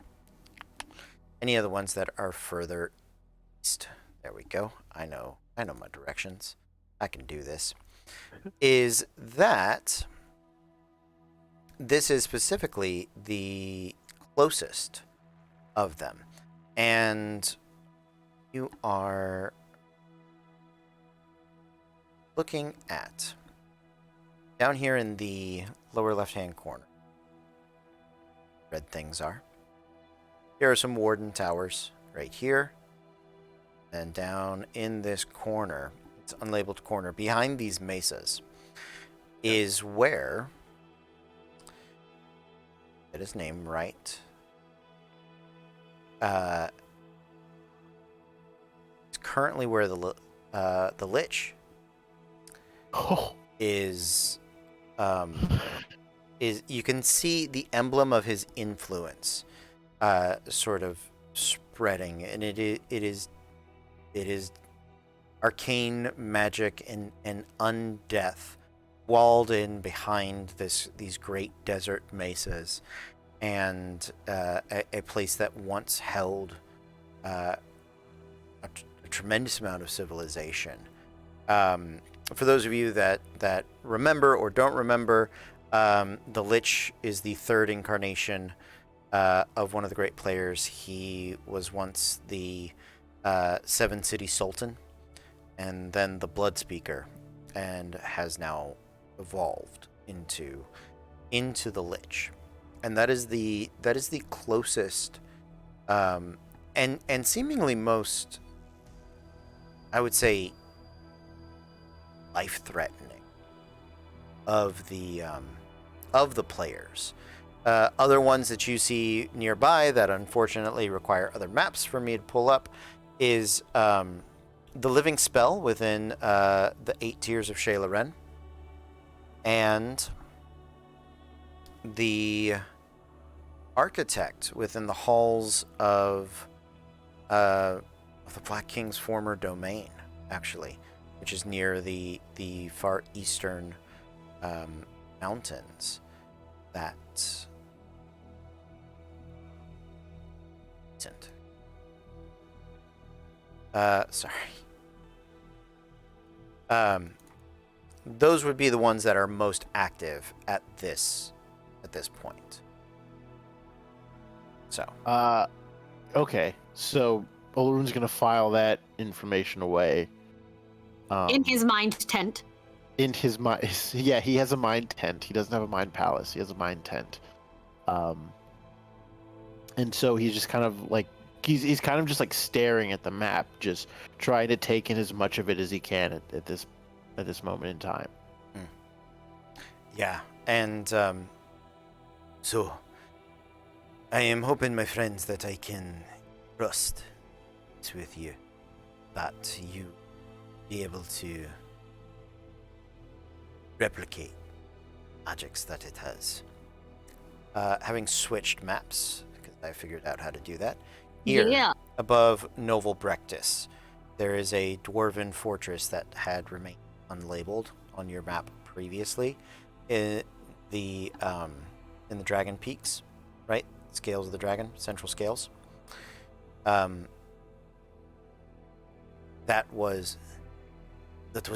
east. There we go. I know my directions. I can do this. Is that this is specifically the closest of them, and you are looking at down here in the lower left-hand corner. Red things are. Here are some Warden Towers right here. And down in this corner, it's unlabeled corner, behind these mesas, is where, get his name right, it's currently where the Lich is you can see the emblem of his influence sort of spreading, and it is arcane magic and undeath walled in behind these great desert mesas, and a place that once held a tremendous amount of civilization. For those of you that remember or don't remember, the Lich is the third incarnation of one of the great players. He was once the Seven City Sultan, and then the Blood Speaker, and has now evolved into the Lich. And that is the closest and seemingly most, I would say, life-threatening of the players. Other ones that you see nearby that unfortunately require other maps for me to pull up is the Living Spell within the 8 Tiers of Shayla Wren, and the Architect within the halls of the Black King's former domain, actually, which is near the far eastern mountains. That isn't. Sorry. Those would be the ones that are most active at this point. So. Okay. So Olrun's gonna file that information away. In his mind tent. In his mind, yeah, he has a mind tent. He doesn't have a mind palace. He has a mind tent. And so he's just kind of like he's kind of just like staring at the map, just trying to take in as much of it as he can at this moment in time. Yeah, and so I am hoping, my friends, that I can trust with you, that you be able to replicate magics that it has. Having switched maps, because I figured out how to do that. Here, Yeah. above Novel Brectus, there is a dwarven fortress that had remained unlabeled on your map previously. In the Dragon Peaks, right? Scales of the Dragon, central scales. That was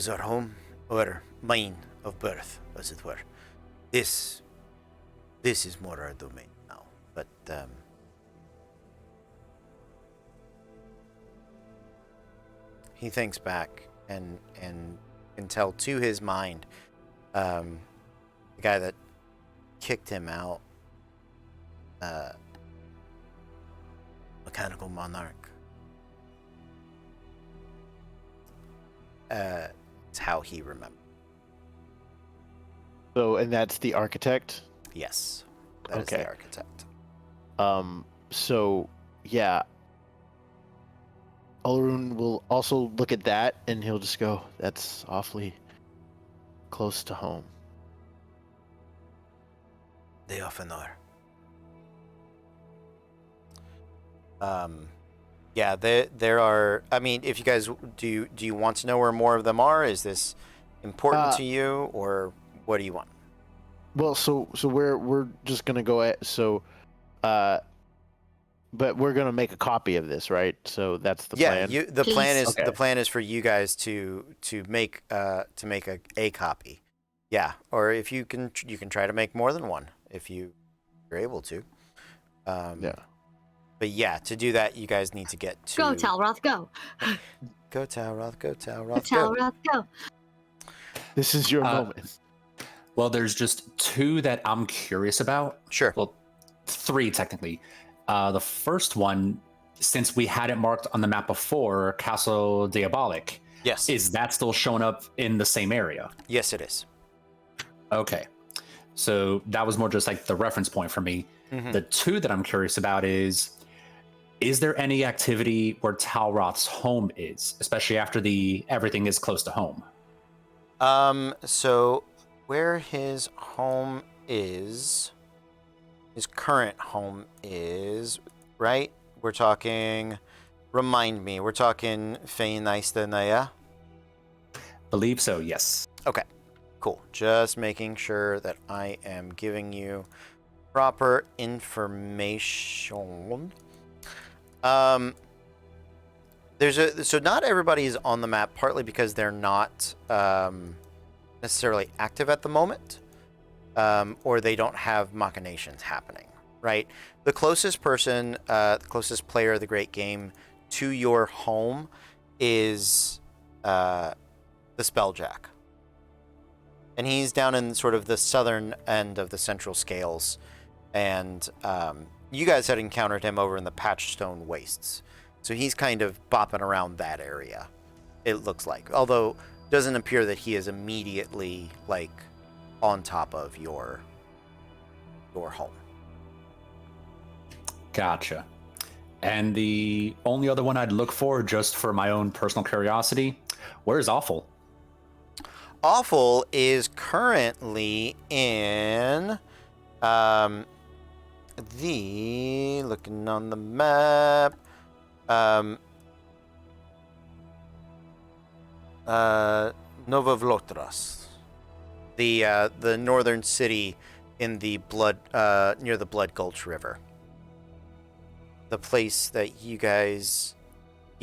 our home, or mine of birth, as it were. This is more our domain now, but he thinks back and can tell to his mind, the guy that kicked him out, Mechanical Monarch. It's how he remembered. So, and that's the Architect? Yes, that is Okay. the Architect. So, yeah. Olrun will also look at that, and he'll just go, that's awfully close to home. They often are. Yeah, there are. I mean, if you guys do you want to know where more of them are? Is this important to you, or what do you want? Well, so we're just gonna go at but we're gonna make a copy of this, right? So that's the plan. Yeah, the plan is Okay. the plan is for you guys to make a copy. Yeah, or if you can try to make more than one if you're able to. Yeah. But yeah, to do that, you guys need to get to Go, Talroth, go. Go Talroth, go Go, Talroth, go. Talroth, go. This is your moment. Well, there's just two that I'm curious about. Sure. Well, three technically. The first one, since we had it marked on the map before, Castle Diabolic, Yes. is that still showing up in the same area? Yes, it is. Okay. So that was more just like the reference point for me. Mhm. The two that I'm curious about is there any activity where Talroth's home is, especially after everything is close to home? So where his home is, his current home is, right? We're talking, remind me, we're talking Feinaista. Believe so, yes. Okay, cool. Just making sure that I am giving you proper information. So not everybody is on the map, partly because they're not necessarily active at the moment, or they don't have machinations happening, right? The closest person, the closest player of the great game to your home is the Spelljack. And he's down in sort of the southern end of the central scales. And you guys had encountered him over in the Patchstone Wastes. So he's kind of bopping around that area, it looks like. Although, doesn't appear that he is immediately, like, on top of your home. Gotcha. And the only other one I'd look for, just for my own personal curiosity, where's Awful? Awful is currently in looking on the map. Nova Vlotras, the northern city in the near the Blood Gulch River. The place that you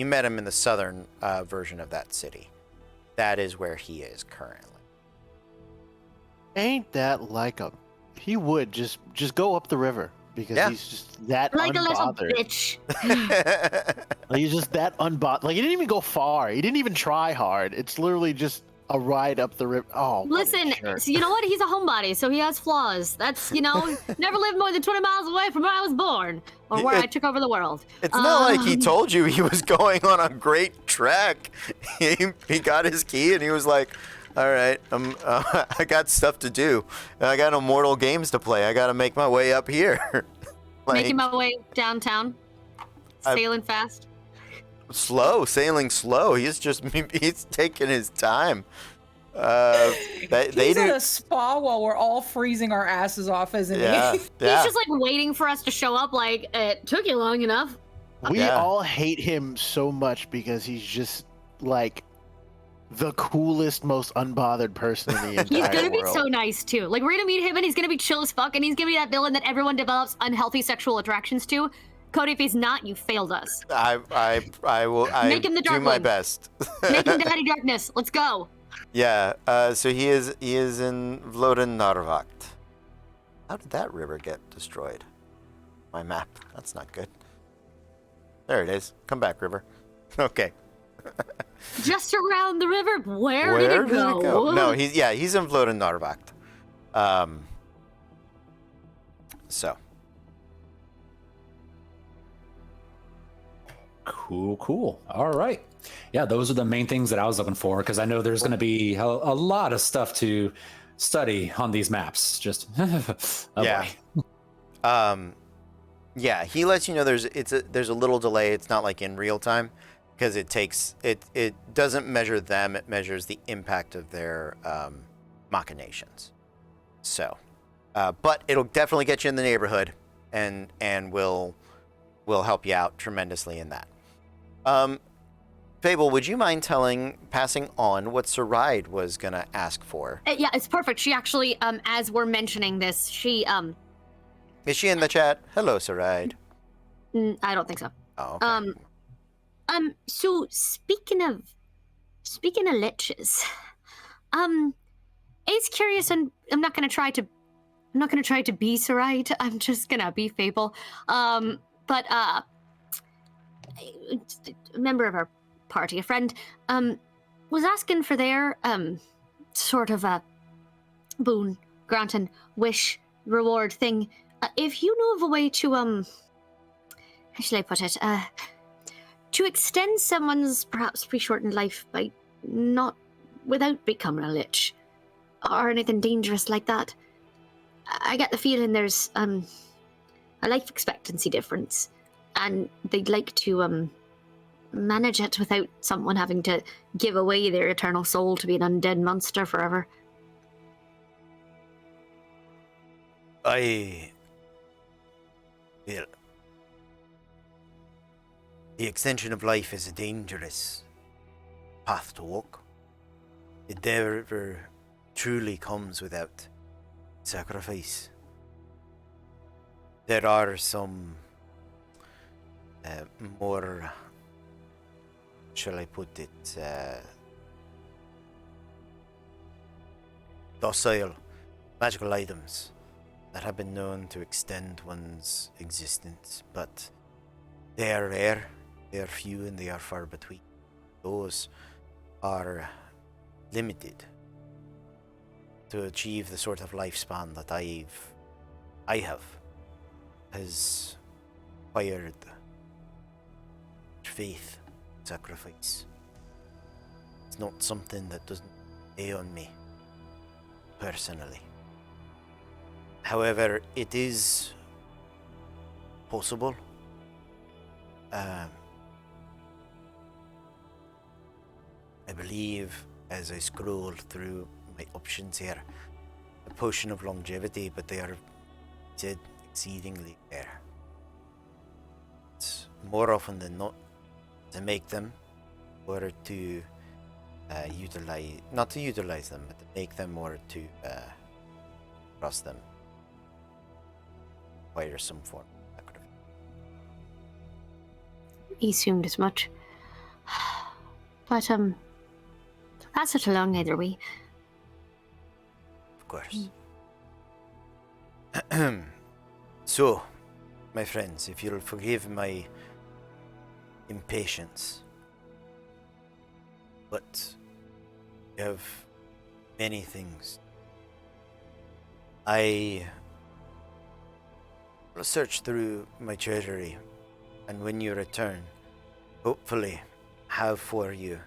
met him in the southern version of that city. That is where he is currently. Ain't that like him? He would just go up the river because he's just that Like unbothered. a little bitch. Like, he's just that unbothered. Like, he didn't even go far. He didn't even try hard. It's literally just a ride up the river. Oh, what a Listen, jerk. so you know what? He's a homebody, so he has flaws. That's, never lived more than 20 miles away from where I was born or where I took over the world. It's not like he told you he was going on a great trek. He got his key and he was like, all right, I got stuff to do. I got Immortal games to play. I got to make my way up here. Making my way downtown, sailing fast. Sailing slow. He's taking his time. He's He's at a spa while we're all freezing our asses off, isn't he? He's just like waiting for us to show up. Like, it took you long enough. We all hate him so much because he's just like the coolest, most unbothered person in the entire He's gonna be world. so nice too. Like, we're gonna meet him and he's gonna be chill as fuck, and he's gonna be that villain that everyone develops unhealthy sexual attractions to. Cody, if he's not, you failed us. I will. Make him the do Dark my One. best. Make him Daddy Darkness. Let's go. Yeah. So he is in Vloden Narvakt. How did that river get destroyed? My map. That's not good. There it is. Come back, river. Okay. Just around the river. Where did it go? No, he's in Vloden Narvakt. So. Cool. All right. Yeah, those are the main things that I was looking for, because I know there's going to be a lot of stuff to study on these maps. Just Yeah. Yeah, he lets you know there's a little delay. It's not like in real time, because it doesn't measure them. It measures the impact of their machinations. So, but it'll definitely get you in the neighborhood, and will help you out tremendously in that. Fable, would you mind passing on what Saride was gonna ask for? Yeah, it's perfect. She actually, as we're mentioning this, she Is she in the chat? Hello, Saride. I don't think so. Oh, okay. So speaking of liches, Ace curious, and I'm not gonna try to be Saride. I'm just gonna be Fable. But a member of our party, a friend, was asking for their sort of a boon, granting, wish, reward thing. If you know of a way to how shall I put it, to extend someone's perhaps pre-shortened life by without becoming a lich or anything dangerous like that. I get the feeling there's a life expectancy difference, and they'd like to manage it without someone having to give away their eternal soul to be an undead monster forever. Well, the extension of life is a dangerous path to walk. It never truly comes without sacrifice. There are some more, shall I put it, docile magical items that have been known to extend one's existence, but they are rare, they are few, and they are far between. Those are limited to achieve the sort of lifespan that I have has required faith, sacrifice. It's not something that doesn't weigh on me personally. However, it is possible. I believe as I scroll through my options here, a potion of longevity, but they are said exceedingly rare. It's more often than not to make them or to utilize, not to utilize them, but to make them or to cross them. Require some form of sacrifice. He assumed as much. But, that's such a long night, are we? Of course. So, my friends, if you'll forgive my impatience, but we have many things. I will search through my treasury, and when you return, hopefully have for you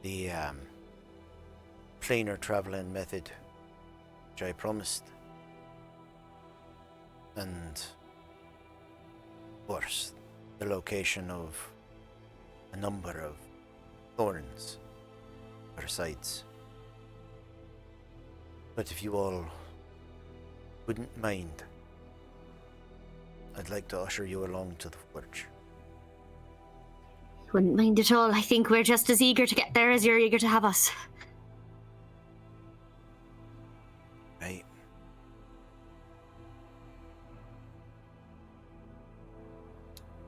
the planar traveling method, which I promised. And, of course, the location of a number of thorns or sites. But if you all wouldn't mind, I'd like to usher you along to the forge. Wouldn't mind at all. I think we're just as eager to get there as you're eager to have us. Right.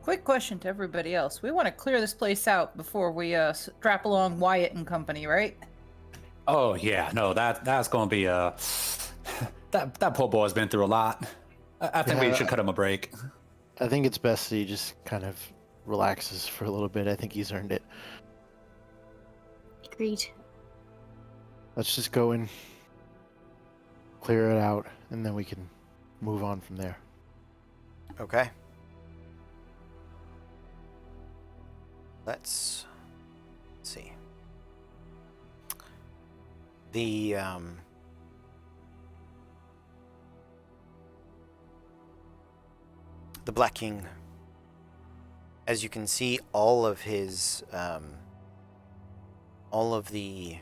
Quick question to everybody else. We want to clear this place out before we strap along Wyatt and company, right? Oh yeah, no, that's going to be that poor boy's been through a lot. I think we Yeah. should cut him a break. I think it's best that he just kind of relaxes for a little bit. I think he's earned it. Agreed. Let's just go and clear it out, and then we can move on from there. Okay. Let's see. The Black King, as you can see, all of his all of the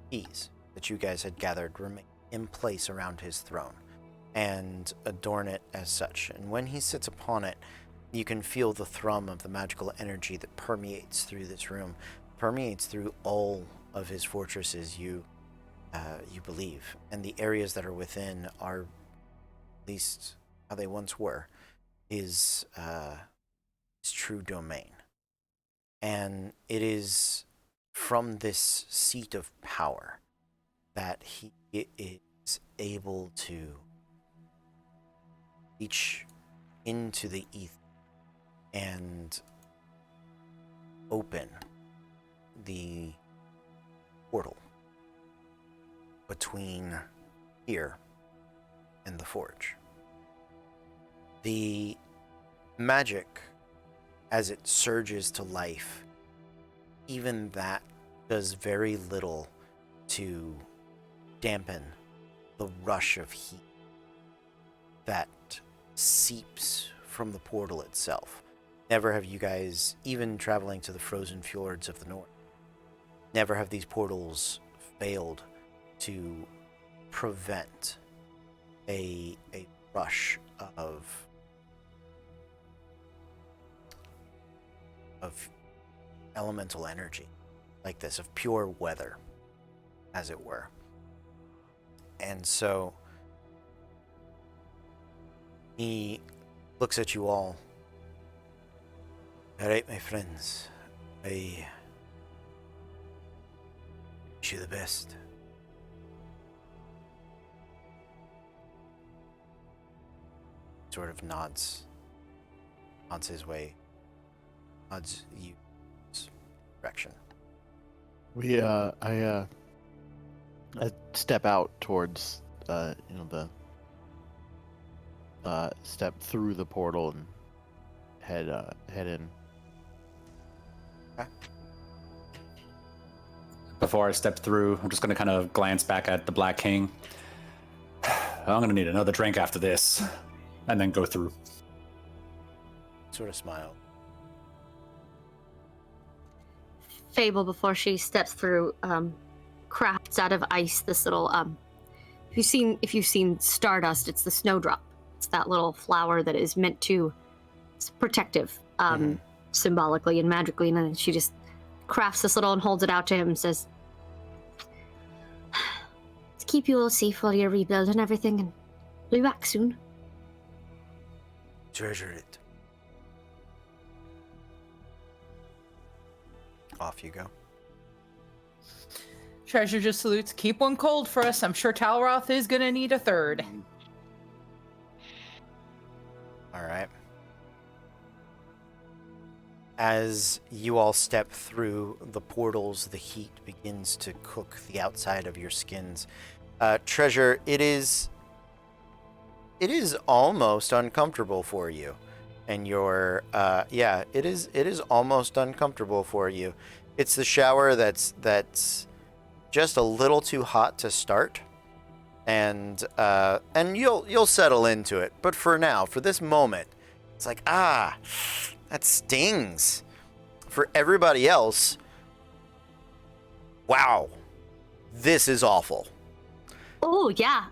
keys that you guys had gathered remain in place around his throne and adorn it as such. And when he sits upon it, you can feel the thrum of the magical energy that permeates through this room, permeates through all of his fortresses, you believe. And the areas that are within are, at least how they once were, his true domain. And it is from this seat of power that he is able to reach into the ether and open the portal between here and the forge. The magic, as it surges to life, even that does very little to dampen the rush of heat that seeps from the portal itself. Never have you guys, even traveling to the frozen fjords of the north, never have these portals failed to prevent a rush of elemental energy like this, of pure weather, as it were. And so he looks at you all. All right, my friends, I wish you the best. Sort of nods his way, nods you direction. I step out towards the step through the portal and head in. Okay. Before I step through, I'm just going to kind of glance back at the Black King. I'm going to need another drink after this, and then go through. Sort of smile. Fable, before she steps through, crafts out of ice this little if you've seen Stardust, it's the snowdrop. It's that little flower that is meant to, it's protective, symbolically and magically, and then she just crafts this little and holds it out to him and says, "To keep you all safe while you rebuild and everything, and we'll be back soon." Treasure it. Off you go. Treasure just salutes. Keep one cold for us. I'm sure Talroth is gonna need a third. All right. As you all step through the portals, the heat begins to cook the outside of your skins. Treasure, it is almost uncomfortable for you. And your it is almost uncomfortable for you. It's the shower that's just a little too hot to start. And you'll settle into it. But for now, for this moment, it's like, that stings. For everybody else, wow, this is awful. Oh yeah,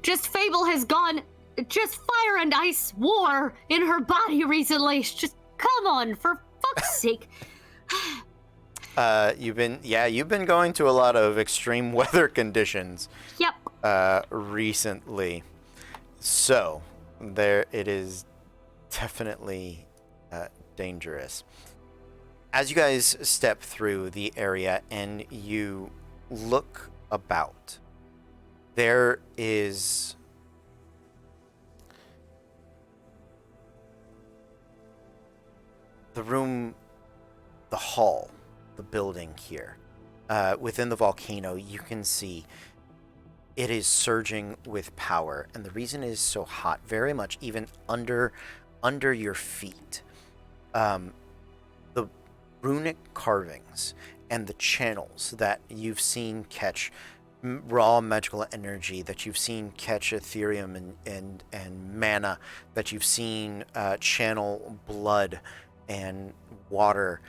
just Fable has gone just fire and ice war in her body recently. Just come on, for fuck's sake. You've been going to a lot of extreme weather conditions. Yep. Recently. So, it is definitely dangerous. As you guys step through the area and you look about, there is the room, the hall, the building here. Within the volcano, you can see it is surging with power, and the reason it is so hot, very much even under your feet, the runic carvings and the channels that you've seen catch raw magical energy, that you've seen catch Ethereum and mana, that you've seen channel blood and water,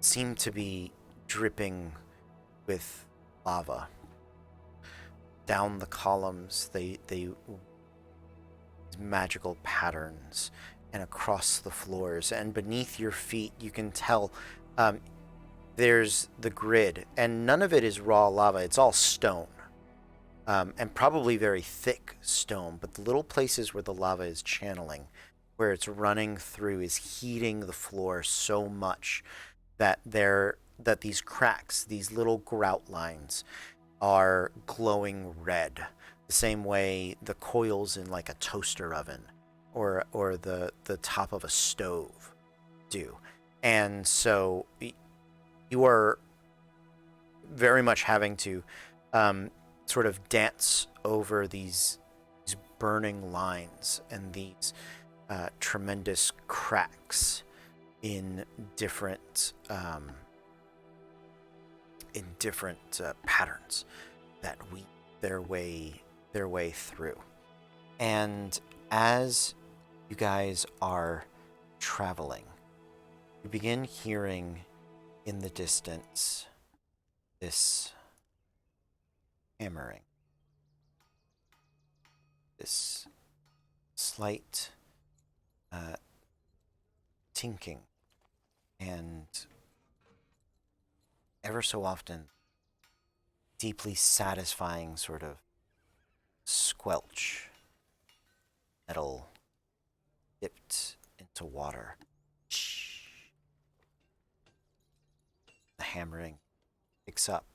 seem to be dripping with lava. Down the columns, they magical patterns, and across the floors, and beneath your feet you can tell there's the grid, and none of it is raw lava, it's all stone, and probably very thick stone, but the little places where the lava is channeling, where it's running through, is heating the floor so much that these cracks, these little grout lines, are glowing red, the same way the coils in like a toaster oven or the top of a stove do. And so you are very much having to sort of dance over these burning lines and these tremendous cracks in different patterns that weave their way through. And as you guys are traveling, you begin hearing in the distance this hammering, this slight tinking, and ever so often deeply satisfying sort of squelch, metal dipped into water. The hammering picks up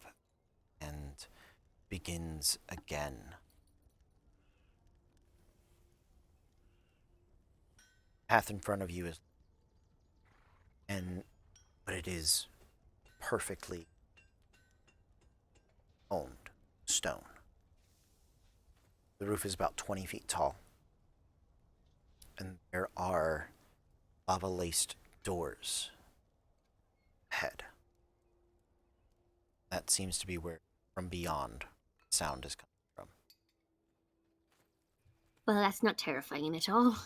and begins again. Path in front of you is, but it is perfectly honed stone. The roof is about 20 feet tall, and there are lava-laced doors ahead. That seems to be where from beyond sound is coming from. Well, that's not terrifying at all.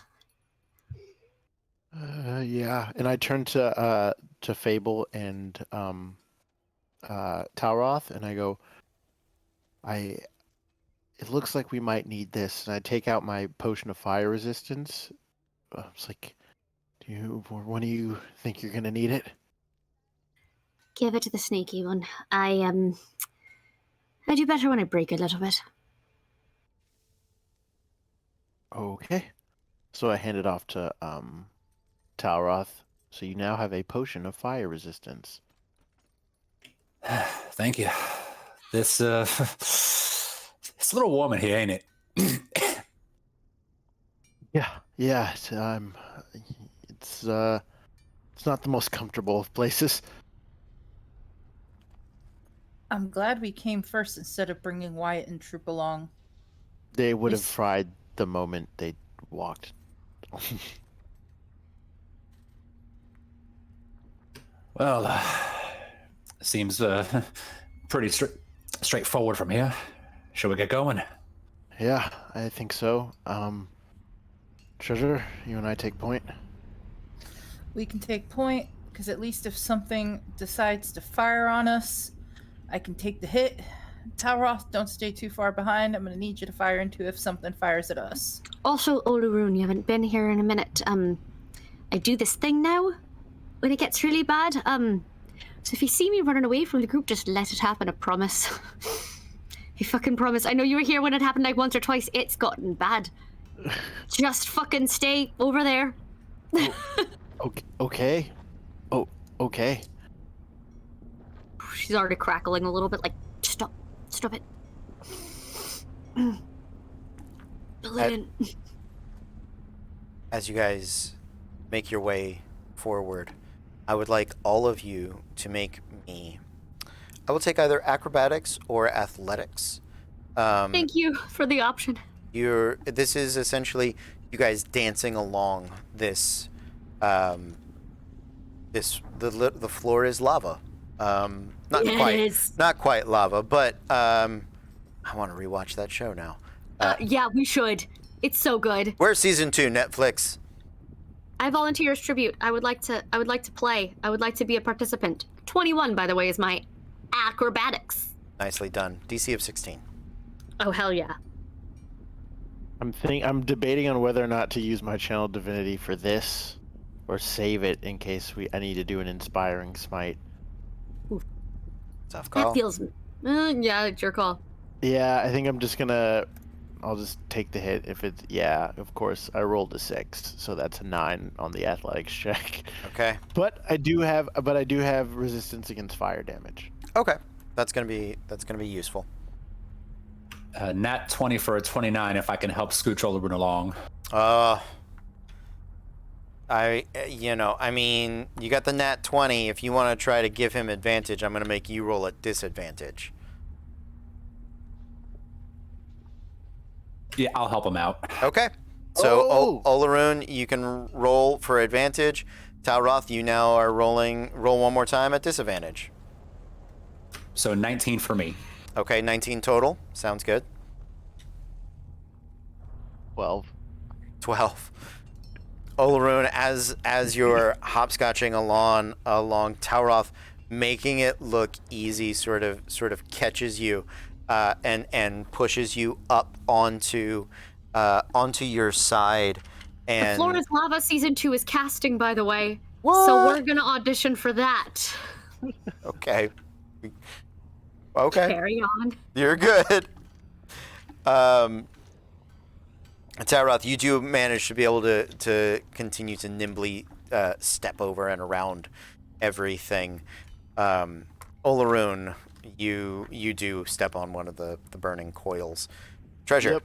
Yeah, and I turn to Fable and Talroth, and I go, it looks like we might need this, and I take out my potion of fire resistance. It's like, when do you think you're gonna need it? Give it to the sneaky one. I do better when I break a little bit. Okay. So I hand it off to Talroth. So you now have a potion of fire resistance. Thank you. This it's a little warm in here, ain't it? Yeah. It's not the most comfortable of places. I'm glad we came first instead of bringing Wyatt and Troop along. They would have Yes. fried the moment they walked. Well, seems pretty straightforward from here. Shall we get going? Yeah, I think so. Treasure, you and I take point. We can take point, because at least if something decides to fire on us, I can take the hit. Talroth, don't stay too far behind. I'm going to need you to fire into if something fires at us. Also, Olaroon, you haven't been here in a minute. I do this thing now when it gets really bad. So if you see me running away from the group, just let it happen, I promise. I fucking promise. I know you were here when it happened like once or twice. It's gotten bad. Just fucking stay over there. Okay. Oh, okay. She's already crackling a little bit, like, stop it. Pull it in. As you guys make your way forward, I would like all of you to make me. I will take either acrobatics or athletics. Thank you for the option. This is essentially you guys dancing along this. The floor is lava. Not quite lava, but I want to rewatch that show now. Yeah, we should. It's so good. Where's season 2, Netflix? I volunteer as tribute. I would like to play. I would like to be a participant. 21, by the way, is my acrobatics. Nicely done. DC of 16. Oh, hell yeah. I'm debating on whether or not to use my channel divinity for this, or save it in case I need to do an inspiring smite. Tough call. That feels... yeah, it's your call. Yeah, I think I'll just take the hit if it's... Yeah, of course, I rolled a 6, so that's a 9 on the athletics check. Okay. But I do have resistance against fire damage. Okay. That's gonna be useful. Nat 20 for a 29 if I can help scooch Olaroon along. You got the nat 20. If you want to try to give him advantage, I'm going to make you roll at disadvantage. Yeah, I'll help him out. Okay. So, Oh! Olaroon, you can roll for advantage. Talroth, you now are roll one more time at disadvantage. So 19 for me. Okay, 19 total. Sounds good. 12. 12. Olaroon, as you're hopscotching along Talroth, making it look easy, sort of catches you, and pushes you up onto your side. And The Floor is Lava Season 2 is casting, by the way. So we're gonna audition for that. Okay. Okay. Carry on. You're good. Talroth, you do manage to be able to continue to nimbly step over and around everything. Olaroon, you do step on one of the burning coils. Treasure. Yep.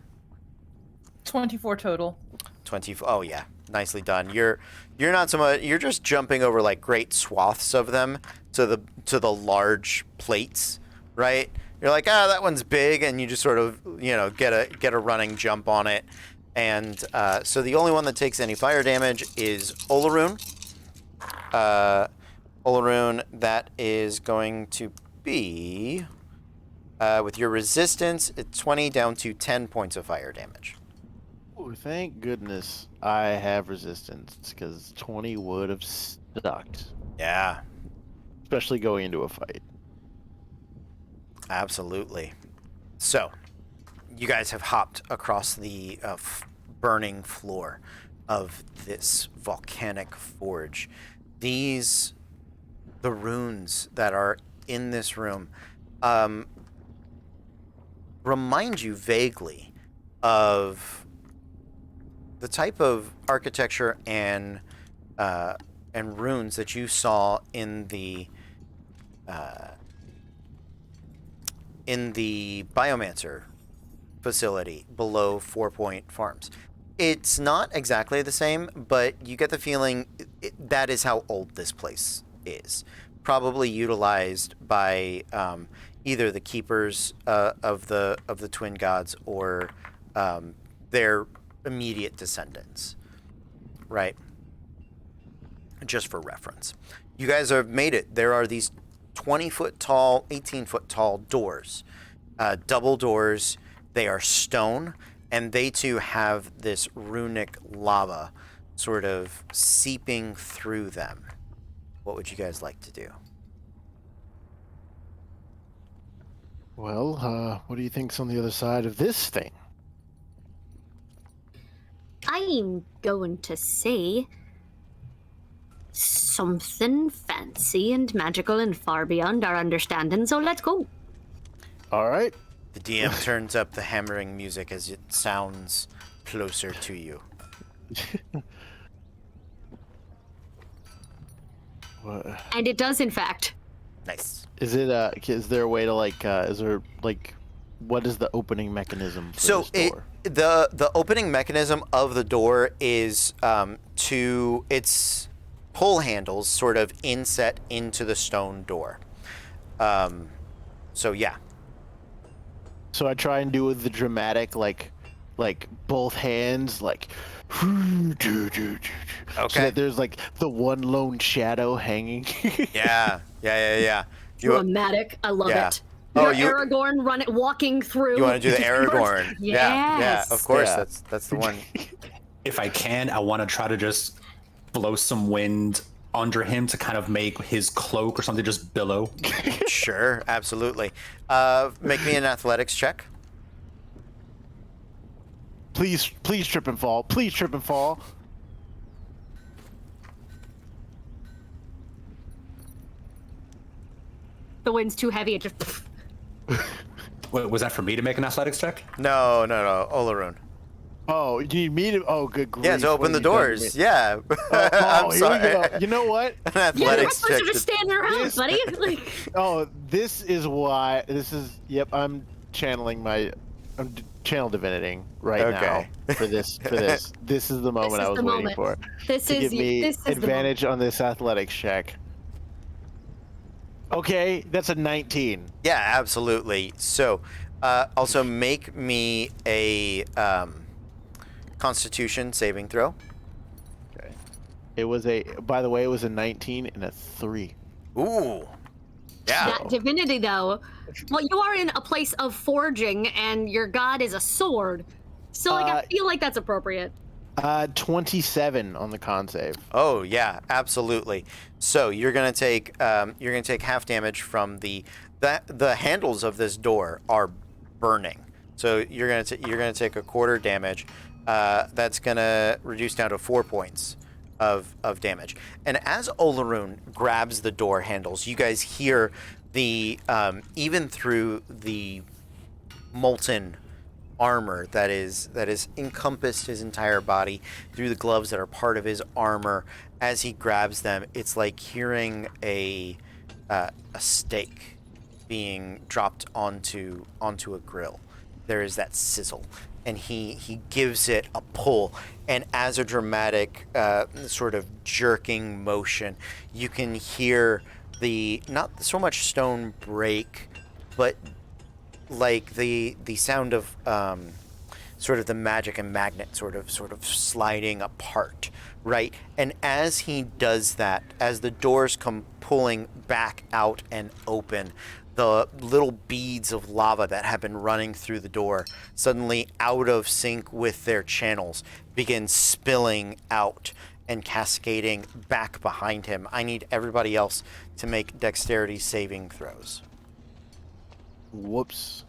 24 total. 20. Oh yeah, nicely done. You're not so much. You're just jumping over like great swaths of them to the large plates, right? You're like, that one's big, and you just sort of get a running jump on it, and so the only one that takes any fire damage is Olaroon. Olaroon, that is going to be, with your resistance, it's 20 down to 10 points of fire damage. Oh, thank goodness I have resistance, because 20 would have sucked, Yeah, especially going into a fight. absolutely. So, you guys have hopped across the burning floor of this volcanic forge. The runes that are in this room remind you vaguely of the type of architecture and runes that you saw in the Biomancer facility below 4 Point Farms. It's not exactly the same, but you get the feeling that is how old this place is. Probably utilized by either the keepers of the twin gods or their immediate descendants, right? Just for reference. You guys have made it. There are these 20-foot tall, 18-foot tall doors, double doors. They are stone, and they too have this runic lava sort of seeping through them. What would you guys like to do? Well, what do you think's on the other side of this thing? I'm going to say something fancy and magical and far beyond our understanding, so let's go. All right. The DM turns up the hammering music as it sounds closer to you. What? And it does, in fact. Nice. Is there a way to what is the opening mechanism for So this door? the opening mechanism of the door is its pull handles sort of inset into the stone door. So yeah. So I try and do with the dramatic, like both hands, like, so that there's like the one lone shadow hanging. Yeah. Dramatic. I love Yeah. it. Oh, You're Aragorn walking through. You want to do the Aragorn? Yes. Yeah, of course. Yeah. That's the one. If I can, I want to try to just blow some wind under him to kind of make his cloak or something just billow. Sure, absolutely. Make me an athletics check. Please trip and fall. Please trip and fall. The wind's too heavy. It just. Wait, was that for me to make an athletics check? No, Olaroon. Oh, you need me to? Oh, good grief. Yeah, to open what the have you done to doors. me? Yeah. Oh, I'm here sorry. we go. You know what? An Yeah, you're not athletics supposed check. to just stand around, This- buddy. Like, Oh, this is why. This is. Yep, I'm channeling my. I'm channel divinitying right Okay. now for this. This is the moment is I was the waiting moment. for. this To is give me this is the moment. advantage on this athletics check. Okay, that's a 19. Yeah, absolutely. So, also make me a Constitution saving throw. Okay. It was a. By the way, it was a 19 and a 3. Ooh. Yeah. That divinity, though. Well, you are in a place of forging, and your god is a sword. So, like, I feel like that's appropriate. 27 on the con save. Oh yeah, absolutely. So you're gonna take half damage from the handles of this door are burning. So you're gonna take a quarter damage. That's gonna reduce down to 4 points of damage. And as Olaroon grabs the door handles, you guys hear the even through the molten armor that is encompassed his entire body, through the gloves that are part of his armor, as he grabs them, it's like hearing a steak being dropped onto a grill. There is that sizzle, and he gives it a pull, and as a dramatic sort of jerking motion, you can hear the not so much stone break, but like the sound of sort of the magic and magnet sort of sliding apart, right? And as he does that, as the doors come pulling back out and open, the little beads of lava that have been running through the door, suddenly out of sync with their channels, begin spilling out and cascading back behind him. I need everybody else to make dexterity saving throws. Whoops.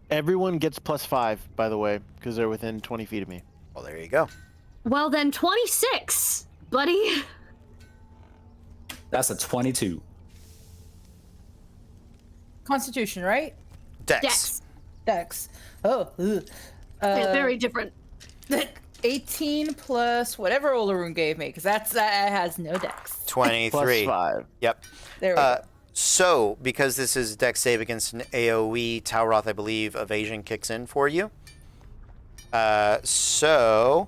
Everyone gets +5, by the way, because they're within 20 feet of me. Well, there you go. Well, then 26, buddy. That's a 22. Constitution, right? Dex. Dex. Dex. Oh, ugh. It's very different. 18 plus whatever Olaroon gave me, because that has no dex. 23. +5. Yep. There we go. So, because this is Dex save against an AoE, Talroth, I believe, evasion kicks in for you. So,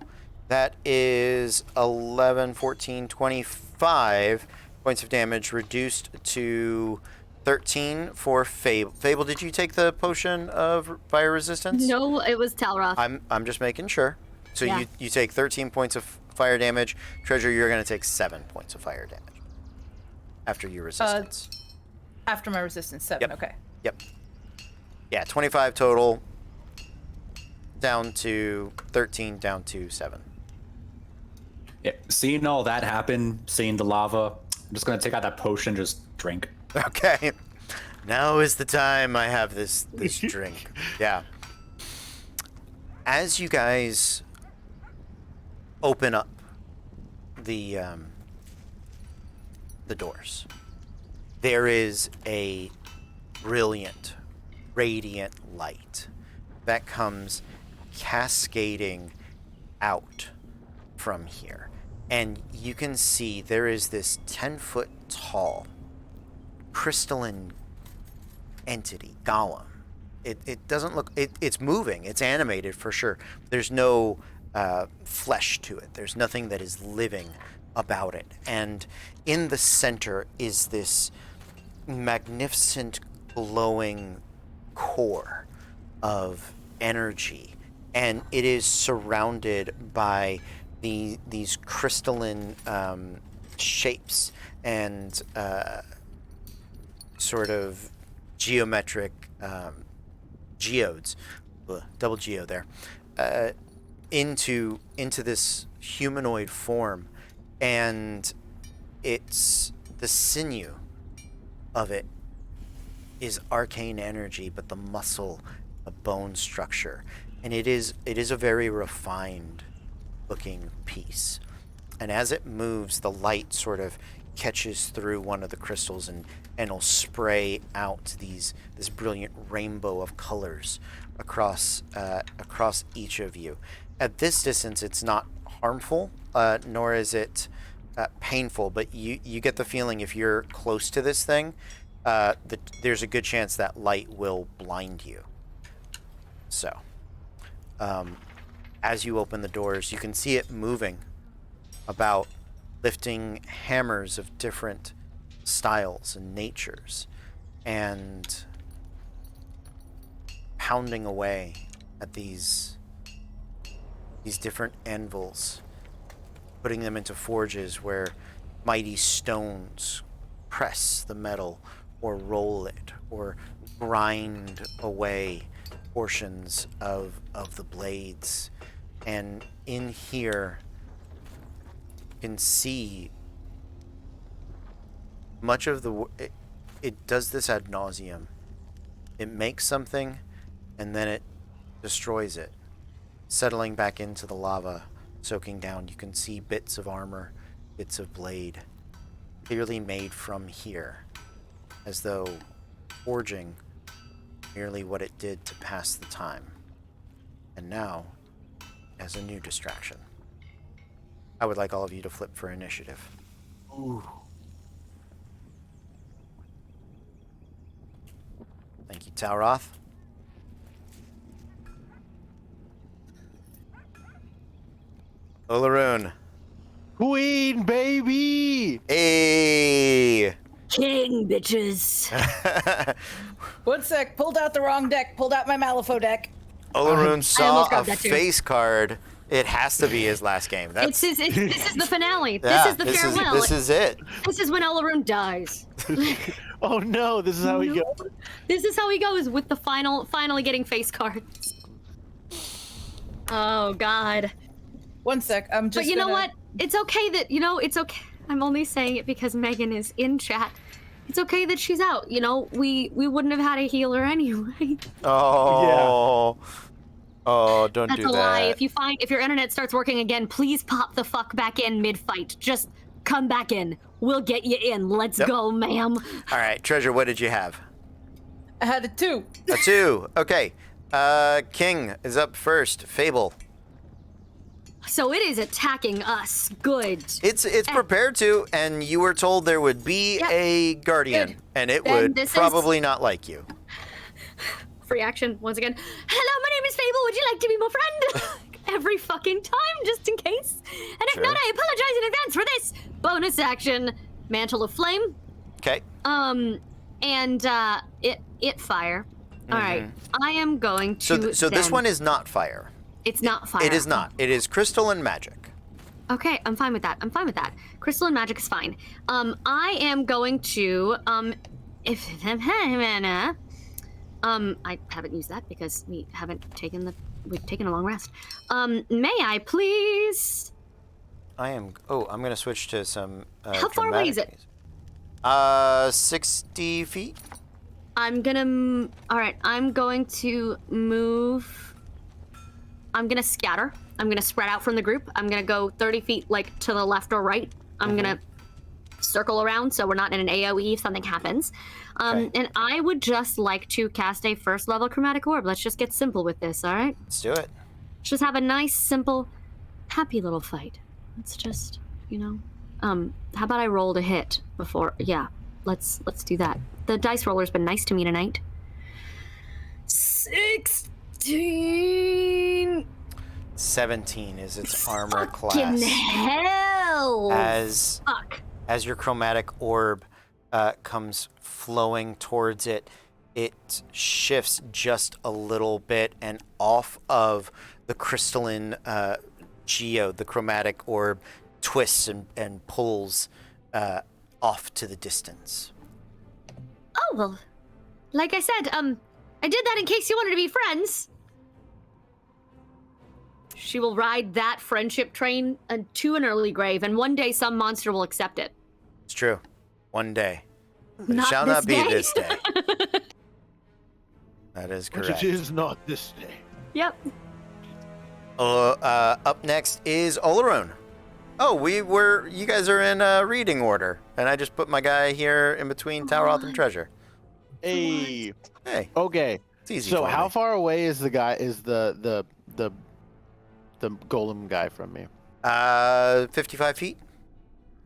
that is 11, 14, 25 points of damage, reduced to 13 for Fable. Fable, did you take the potion of fire resistance? No, it was Talroth. I'm just making sure. So Yeah. you take 13 points of fire damage. Treasure, you're going to take 7 points of fire damage after your resistance. After my resistance, 7. Yep. Okay. Yep. Yeah, 25 total. Down to 13, down to 7. Yeah, seeing all that happen, seeing the lava, I'm just gonna take out that potion, just drink. Okay. Now is the time I have this drink. Yeah. As you guys open up the doors, there is a brilliant, radiant light that comes cascading out from here. And you can see there is this 10-foot tall crystalline entity, golem. It doesn't look, it's moving, it's animated for sure. There's no flesh to it. There's nothing that is living about it. And in the center is this magnificent glowing core of energy, and it is surrounded by these crystalline shapes and sort of geometric geodes, double geo there, into this humanoid form, and it's the sinew of it is arcane energy, but the muscle, the bone structure, and it is a very refined looking piece. And as it moves, the light sort of catches through one of the crystals and will spray out this brilliant rainbow of colors across each of you. At this distance, it's not harmful, nor is it painful, but you get the feeling if you're close to this thing, there's a good chance that light will blind you. So, as you open the doors, you can see it moving about, lifting hammers of different styles and natures, and pounding away at these different anvils, putting them into forges where mighty stones press the metal or roll it or grind away portions of the blades. And in here you can see much of it does this ad nauseum. It makes something and then it destroys it, settling back into the lava, soaking down. You can see bits of armor, bits of blade, clearly made from here, as though forging merely what it did to pass the time. And now, as a new distraction, I would like all of you to flip for initiative. Ooh. Thank you, Talroth. Olaroon. Queen, baby! Hey! King, bitches. One sec. Pulled out the wrong deck. Pulled out my Malifaux deck. Olaroon saw almost a grabbed that too. face card It has to be his last game. That's This is the finale. yeah, this is the farewell. This is it. This is when Olaroon dies. Oh no, this is how he goes. This is how he goes with the finally getting face cards. Oh God. One sec. I'm just. But you know what? It's okay that it's okay. I'm only saying it because Megan is in chat. It's okay that she's out. We wouldn't have had a healer anyway. Oh. Yeah. Oh, don't That's do a that. lie. If your internet starts working again, please pop the fuck back in mid-fight. Just come back in. We'll get you in. Let's go, ma'am. All right, Treasure, what did you have? I had a 2. A 2. Okay. King is up first. Fable. So it is attacking us. Good. It's prepared to, and you were told there would be a guardian, and it Then would this probably not like you. Free action once again. Hello, my name is Fable. Would you like to be my friend? Every fucking time, just in case. And if not, I apologize in advance for this. Bonus action, Mantle of Flame. Okay. And it fire. All right. I am going to. So this one is not fire. It's not fire. It is not. It is crystal and magic. Okay, I'm fine with that. Crystal and magic is fine. I am going to I haven't used that because we've taken a long rest. May I please? I'm going to switch to some How far away is it? music. 60 feet. I'm going to move. I'm going to scatter. I'm going to spread out from the group. I'm going to go 30 feet to the left or right. I'm going to circle around so we're not in an AoE if something happens. And I would just like to cast a first level chromatic orb. Let's just get simple with this, all right? Let's do it. Let's just have a nice, simple, happy little fight. Let's just, how about I roll to hit before? Yeah, let's do that. The dice roller's been nice to me tonight. 16. 17 is its armor Fucking class. hell! As your chromatic orb comes flowing towards it, it shifts just a little bit, and off of the crystalline geode, the chromatic orb twists and pulls off to the distance. Oh, well, like I said, I did that in case you wanted to be friends. She will ride that friendship train to an early grave, and one day some monster will accept it. It's true. One day. But Not it shall this not be day. this day. That is But correct. it is not this day. Yep. Up next is Olaroon. Oh, you guys are in reading order, and I just put my guy here in between Tauroth and Treasure. Hey. Hey, Okay. it's easy. So for how me. far away is the golem guy from me? 55 feet.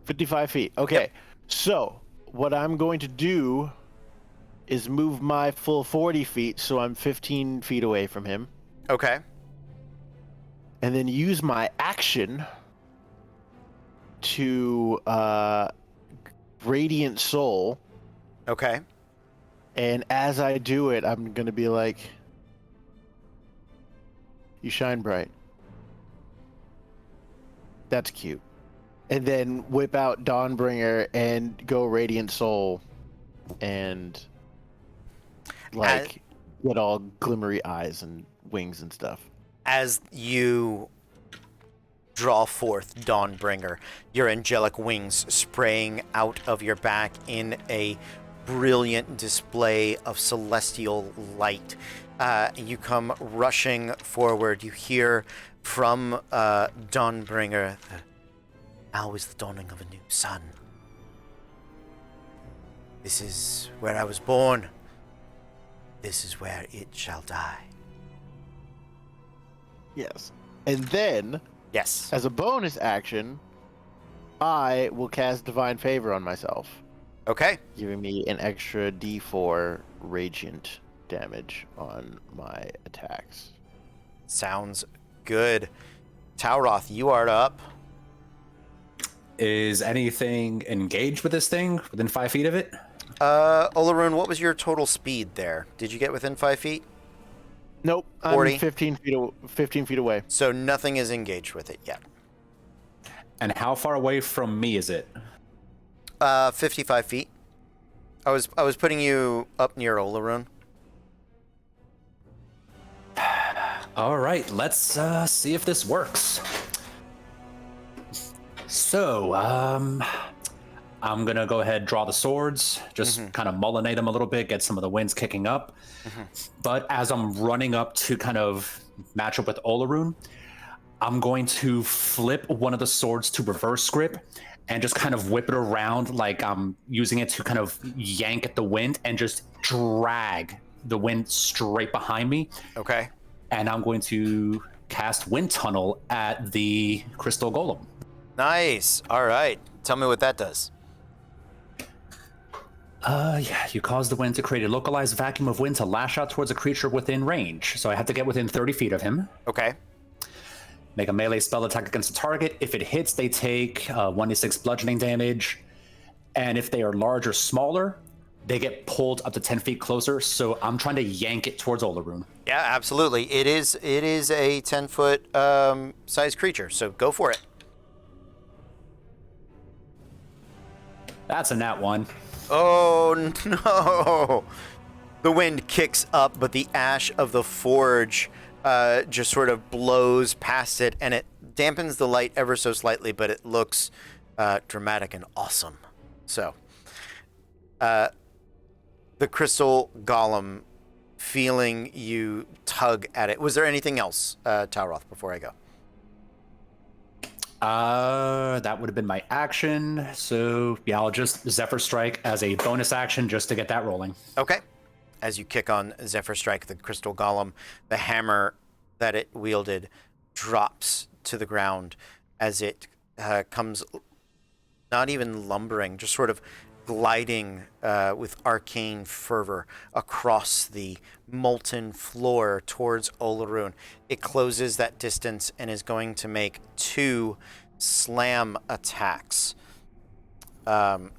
55 feet. Okay. So what I'm going to do is move my full 40 feet, so I'm 15 feet away from him, Okay. and then use my action to Radiant Soul. Okay. And as I do it, I'm gonna be like, "You shine bright." That's cute. And then whip out Dawnbringer and go Radiant Soul, and get all glimmery eyes and wings and stuff. As you draw forth Dawnbringer, your angelic wings spraying out of your back in a brilliant display of celestial light. You come rushing forward. You hear from Dawnbringer, "Now is the dawning of a new sun. This is where I was born. This is where it shall die." Yes. And then, Yes. as a bonus action, I will cast Divine Favor on myself, Okay. giving me an extra D4 radiant damage on my attacks. Sounds good. Tauroth, you are up. Is anything engaged with this thing within 5 feet of it? Olaroon, what was your total speed there? Did you get within 5 feet? Nope. 40? I'm 15 feet away. So nothing is engaged with it yet. And how far away from me is it? 55 feet. I was putting you up near Olarun. All right, let's see if this works. So, I'm gonna go ahead, draw the swords, just kind of mullinate them a little bit, get some of the winds kicking up. But as I'm running up to kind of match up with Olarun, I'm going to flip one of the swords to reverse grip and just kind of whip it around like I'm using it to kind of yank at the wind and just drag the wind straight behind me. Okay. And I'm going to cast Wind Tunnel at the Crystal Golem. Nice. All right. Tell me what that does. Yeah, you cause the wind to create a localized vacuum of wind to lash out towards a creature within range. So I have to get within 30 feet of him. Okay. Make a melee spell attack against the target. If it hits, they take 1d6 bludgeoning damage. And if they are large or smaller, they get pulled up to 10 feet closer. So I'm trying to yank it towards Olarun. Yeah, absolutely. It is a 10-foot size creature, so go for it. That's a nat 1. Oh, no. The wind kicks up, but the ash of the forge just sort of blows past it, and it dampens the light ever so slightly, but it looks dramatic and awesome. So, the crystal golem, feeling you tug at it. Was there anything else, Talroth, before I go? That would have been my action. So yeah, I'll just Zephyr Strike as a bonus action just to get that rolling. Okay. As you kick on Zephyr Strike, the crystal golem, the hammer that it wielded drops to the ground as it comes, not even lumbering, just sort of gliding with arcane fervor across the molten floor towards Olarun. It closes that distance and is going to make 2 slam attacks. And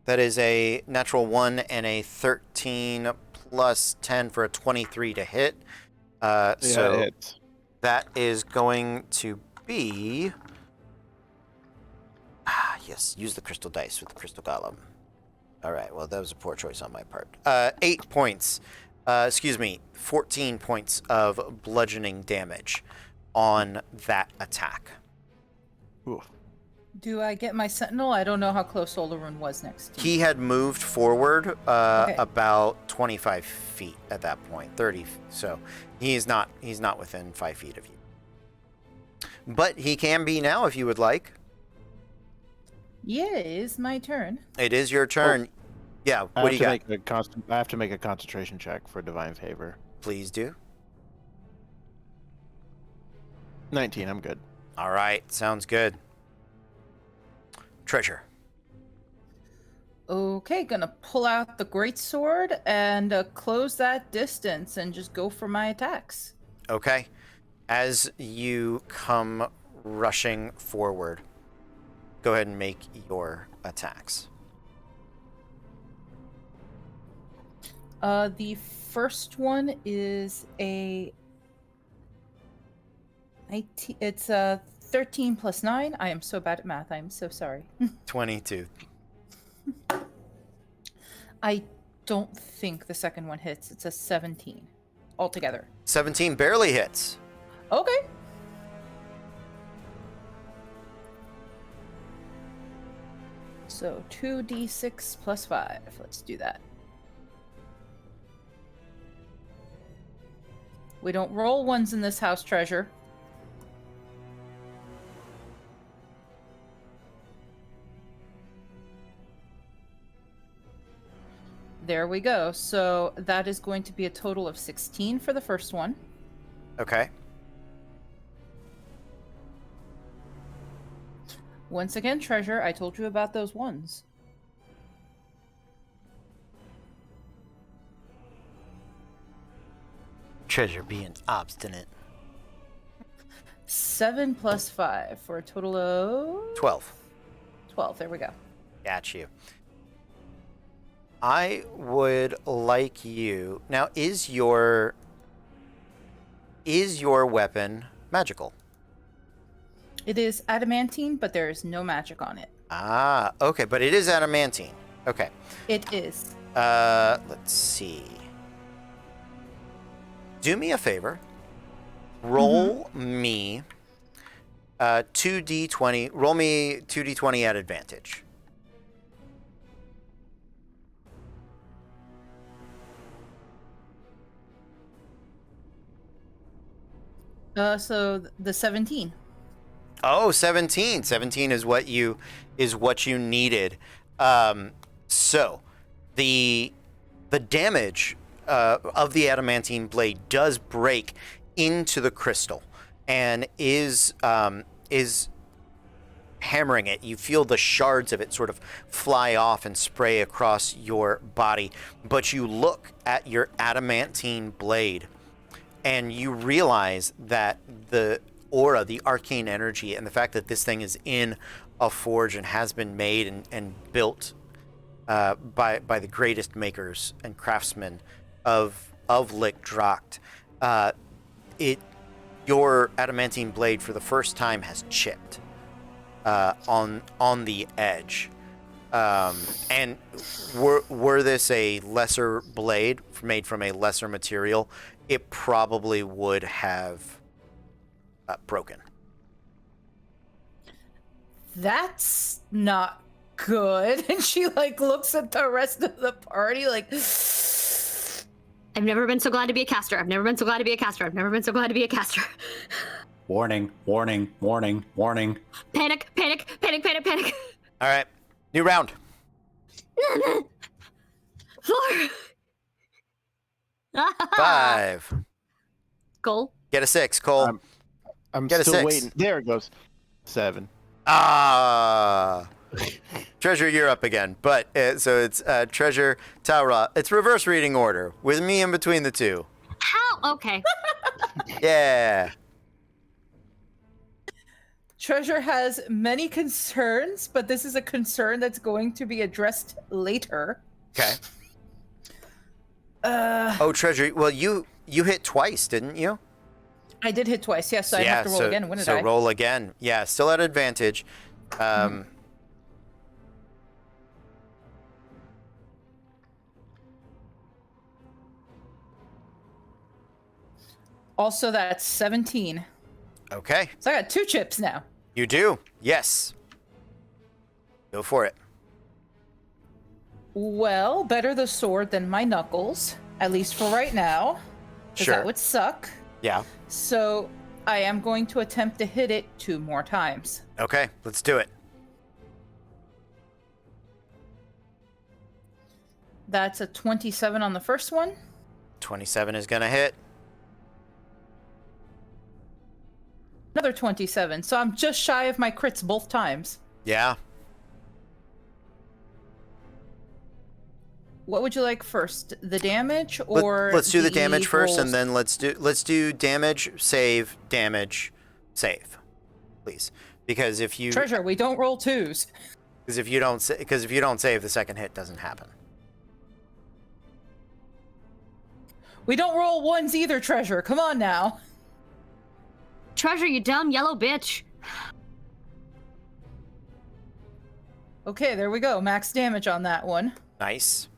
that is a natural 1 and a 13 plus 10 for a 23 to hit. Yeah, So it hits. that is going to be... yes, use the crystal dice with the crystal golem. All right, well, that was a poor choice on my part. 8 points, 14 points of bludgeoning damage on that attack. Oof. Do I get my sentinel? I don't know how close Olarun was next to me. He had moved forward Okay. about 25 feet at that point, 30. So he's not within 5 feet of you. But he can be now if you would like. Yeah, it is my turn. It is your turn. Yeah, I what do you got? I have to make a concentration check for divine favor. Please do. 19. I'm good. All right, sounds good. Treasure. Okay, gonna pull out the greatsword and close that distance and just go for my attacks. Okay. As you come rushing forward, go ahead and make your attacks. The first one is a 19, it's a 13 plus 9. I am so bad at math. I am so sorry. 22. I don't think the second one hits. It's a 17 altogether. 17 barely hits. Okay. So 2d6 plus 5. Let's do that. We don't roll ones in this house, Treasure. There we go. So that is going to be a total of 16 for the first one. Okay. Once again, Treasure, I told you about those ones. Treasure being obstinate. 7 plus 5 for a total of 12. 12. There we go. Got you. I would like you now. Is your weapon magical? It is adamantine, but there is no magic on it. Ah, okay, but it is adamantine. Okay. It is. Let's see. Do me a favor. Roll me 2d20. Roll me 2d20 at advantage. So the 17. Oh, 17. 17 is what you needed. So the damage of the adamantine blade does break into the crystal and is hammering it. You feel the shards of it sort of fly off and spray across your body, but you look at your adamantine blade and you realize that the aura, the arcane energy, and the fact that this thing is in a forge and has been made and built by the greatest makers and craftsmen of Lik Dracht, your adamantine blade for the first time has chipped on the edge. And were this a lesser blade made from a lesser material, it probably would have broken. That's not good. And she like looks at the rest of the party like I've never been so glad to be a caster. I've never been so glad to be a caster. I've never been so glad to be a caster. Warning, warning, warning, warning. Panic, panic, panic, panic, panic. All right, new round. 4. 5. Goal. Get a 6, Cole. I'm Get a still 6. waiting. There it goes. 7. Ah. Treasure, you're up again. But so it's Treasure, Taura. It's reverse reading order with me in between the two. How? Okay. Yeah. Treasure has many concerns, but this is a concern that's going to be addressed later. Okay. Oh, Treasure. Well, you hit twice, didn't you? I did hit twice, yes, so I have to roll again, wouldn't I? So roll again. Yeah, still at advantage. Also, that's 17. Okay. So I got 2 chips now. You do. Yes. Go for it. Well, better the sword than my knuckles, at least for right now. Because Sure. that would suck. Yeah. So I am going to attempt to hit it 2 more times. Okay, let's do it. That's a 27 on the first one. 27 is going to hit. Another 27. So I'm just shy of my crits both times. Yeah. What would you like first? The damage or Let's do the damage first, rolls? and then let's do damage, save, please. Because if you Treasure, we don't roll 2s. because if you don't save, the second hit doesn't happen. We don't roll 1s either, Treasure. Come on now. Treasure, you dumb yellow bitch. Okay, there we go. Max damage on that one. Nice.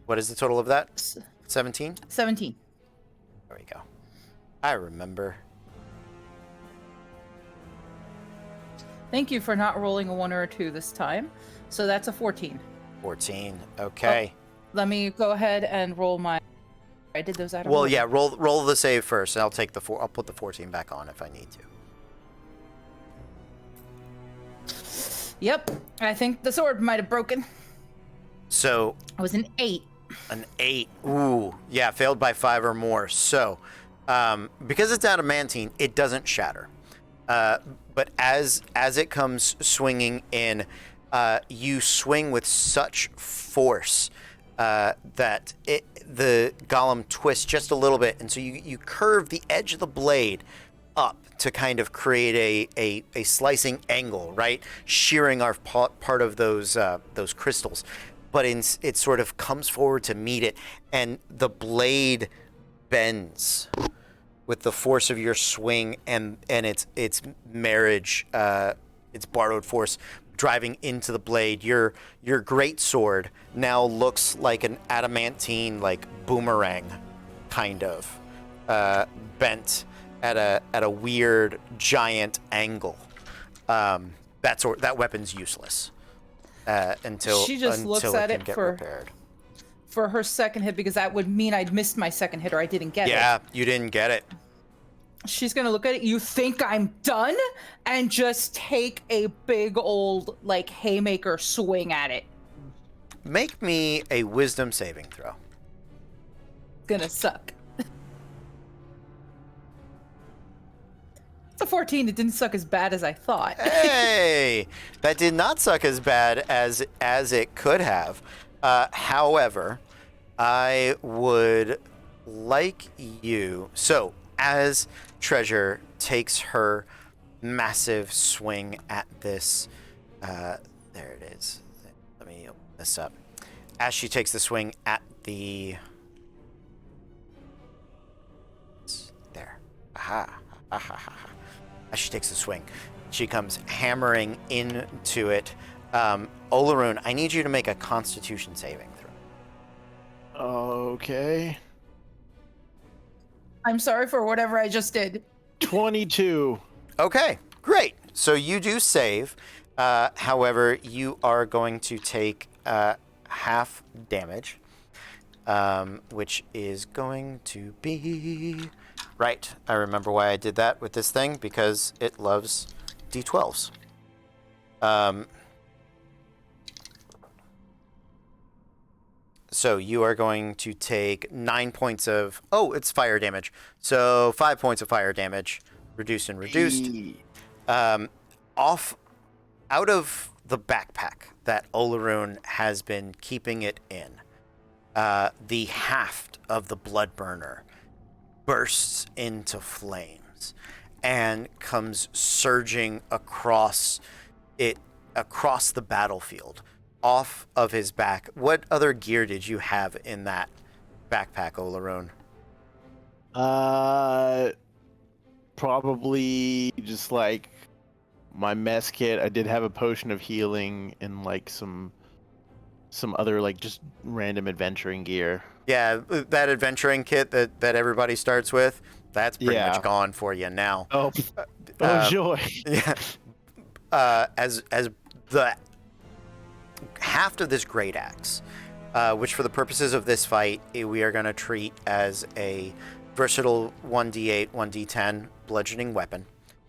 What is the total of that? 17? 17. There we go. I remember. Thank you for not rolling a 1 or a 2 this time. So that's a 14. 14. Okay. Let me go ahead and roll my... I did those out of Well, order. yeah, roll the save first, and I'll take the I'll put the 14 back on if I need to. Yep. I think the sword might have broken. So, It was an 8. an 8. Ooh, yeah, failed by 5 or more. So, because it's adamantine, it doesn't shatter. But as it comes swinging in, you swing with such force that the golem twists just a little bit, and so you curve the edge of the blade up to kind of create a slicing angle, right, shearing off part of those crystals. but it sort of comes forward to meet it, and the blade bends with the force of your swing and its marriage, its borrowed force driving into the blade. Your great sword now looks like an adamantine, like boomerang, kind of bent at a weird giant angle. That weapon's useless until She just looks until at it can it get for- repaired. For her second hit, because that would mean I'd missed my second hit or I didn't get it. Yeah, you didn't get it. She's gonna look at it. You think I'm done? And just take a big old like haymaker swing at it. Make me a wisdom saving throw. Gonna suck. It's a 14. It didn't suck as bad as I thought. Hey, that did not suck as bad as it could have. However, I would like you. So, as Treasure takes her massive swing at this, there it is. Let me open this up. As she takes the swing at the, there. Aha. Aha. As she takes the swing, she comes hammering into it. Olaroon, I need you to make a Constitution saving throw. Okay. I'm sorry for whatever I just did. 22. Okay, great. So you do save. However, you are going to take half damage, which is going to be... Right, I remember why I did that with this thing, because it loves D12s. So you are going to take 9 points of... Oh, it's fire damage. So 5 points of fire damage, reduced and reduced. Off out of the backpack that Olaroon has been keeping it in, the haft of the blood burner bursts into flames and comes surging across the battlefield off of his back. What other gear did you have in that backpack, Olaroon? Probably just like my mess kit. I did have a potion of healing and like some other like just random adventuring gear. Yeah, that adventuring kit that everybody starts with, that's pretty Yeah. much gone for you now. Oh, joy. Yeah. As the haft of this great axe, which for the purposes of this fight, we are going to treat as a versatile 1d8, 1d10 bludgeoning weapon.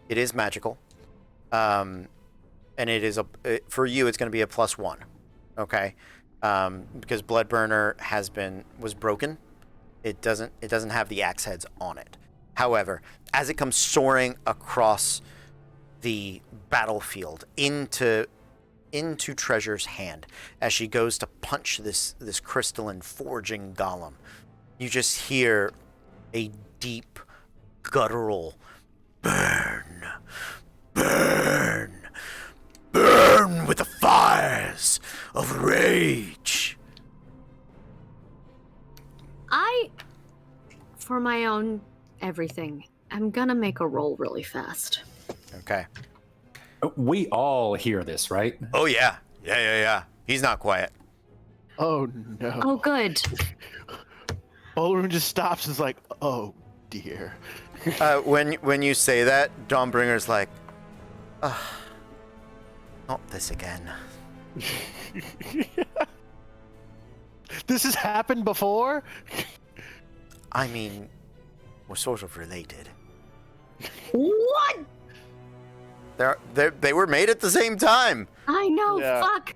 It is magical. And it is for you, it's going to be a +1. Okay. Because Bloodburner was broken. It doesn't have the axe heads on it. However, as it comes soaring across the battlefield into Treasure's hand, as she goes to punch this crystalline forging golem, you just hear a deep guttural burn, burn, burn with the fires of rage. For my own everything, I'm gonna make a roll really fast. Okay. We all hear this, right? Oh yeah. Yeah. He's not quiet. Oh no. Oh, good. Olaroon just stops and is like, oh dear. When you say that, Dawnbringer's like, ugh, not this again. This has happened before? I mean, we're sort of related. What? They were made at the same time. I know. Yeah. Fuck.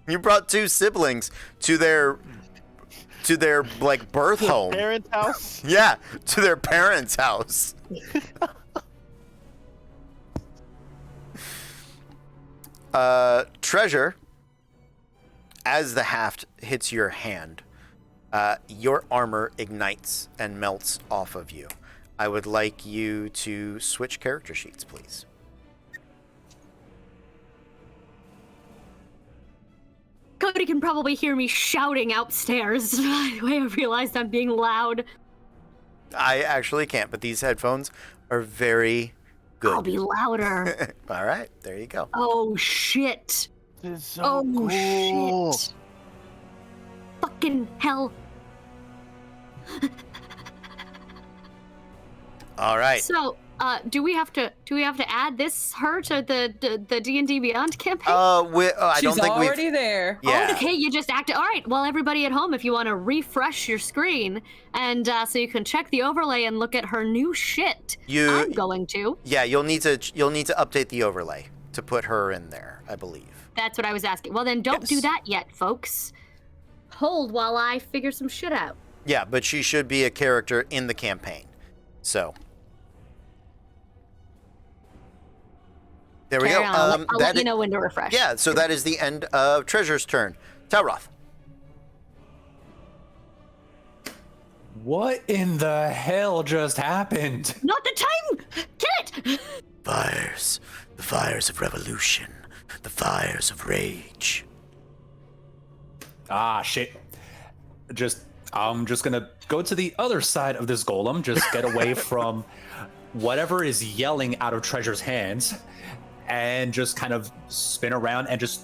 You brought two siblings to their like birth home. Parents' house? Yeah, to their parents' house. Treasure, as the haft hits your hand, your armor ignites and melts off of you. I would like you to switch character sheets, please. Everybody can probably hear me shouting upstairs. By the way, I realized I'm being loud. I actually can't, but these headphones are very good. I'll be louder. All right, there you go. Oh, shit. This is so Oh, cool. shit. Fucking hell. All right. So, do we have to add her to the D&D Beyond campaign? I She's don't think already we've. there. Yeah. Oh, okay, you just acted. All right. Well, everybody at home, if you want to refresh your screen and so you can check the overlay and look at her new shit, I'm going to. Yeah, you'll need to update the overlay to put her in there, I believe. That's what I was asking. Well, then don't do Yes. that yet, folks. Hold while I figure some shit out. Yeah, but she should be a character in the campaign. So. There we Carry go. on. I'll let that you know when to refresh. Yeah, so that is the end of Treasure's turn. Talroth. What in the hell just happened? Not the time! Get it! Fires. The fires of revolution. The fires of rage. Ah, shit. I'm just gonna go to the other side of this golem, just get away from whatever is yelling out of Treasure's hands, and just kind of spin around and just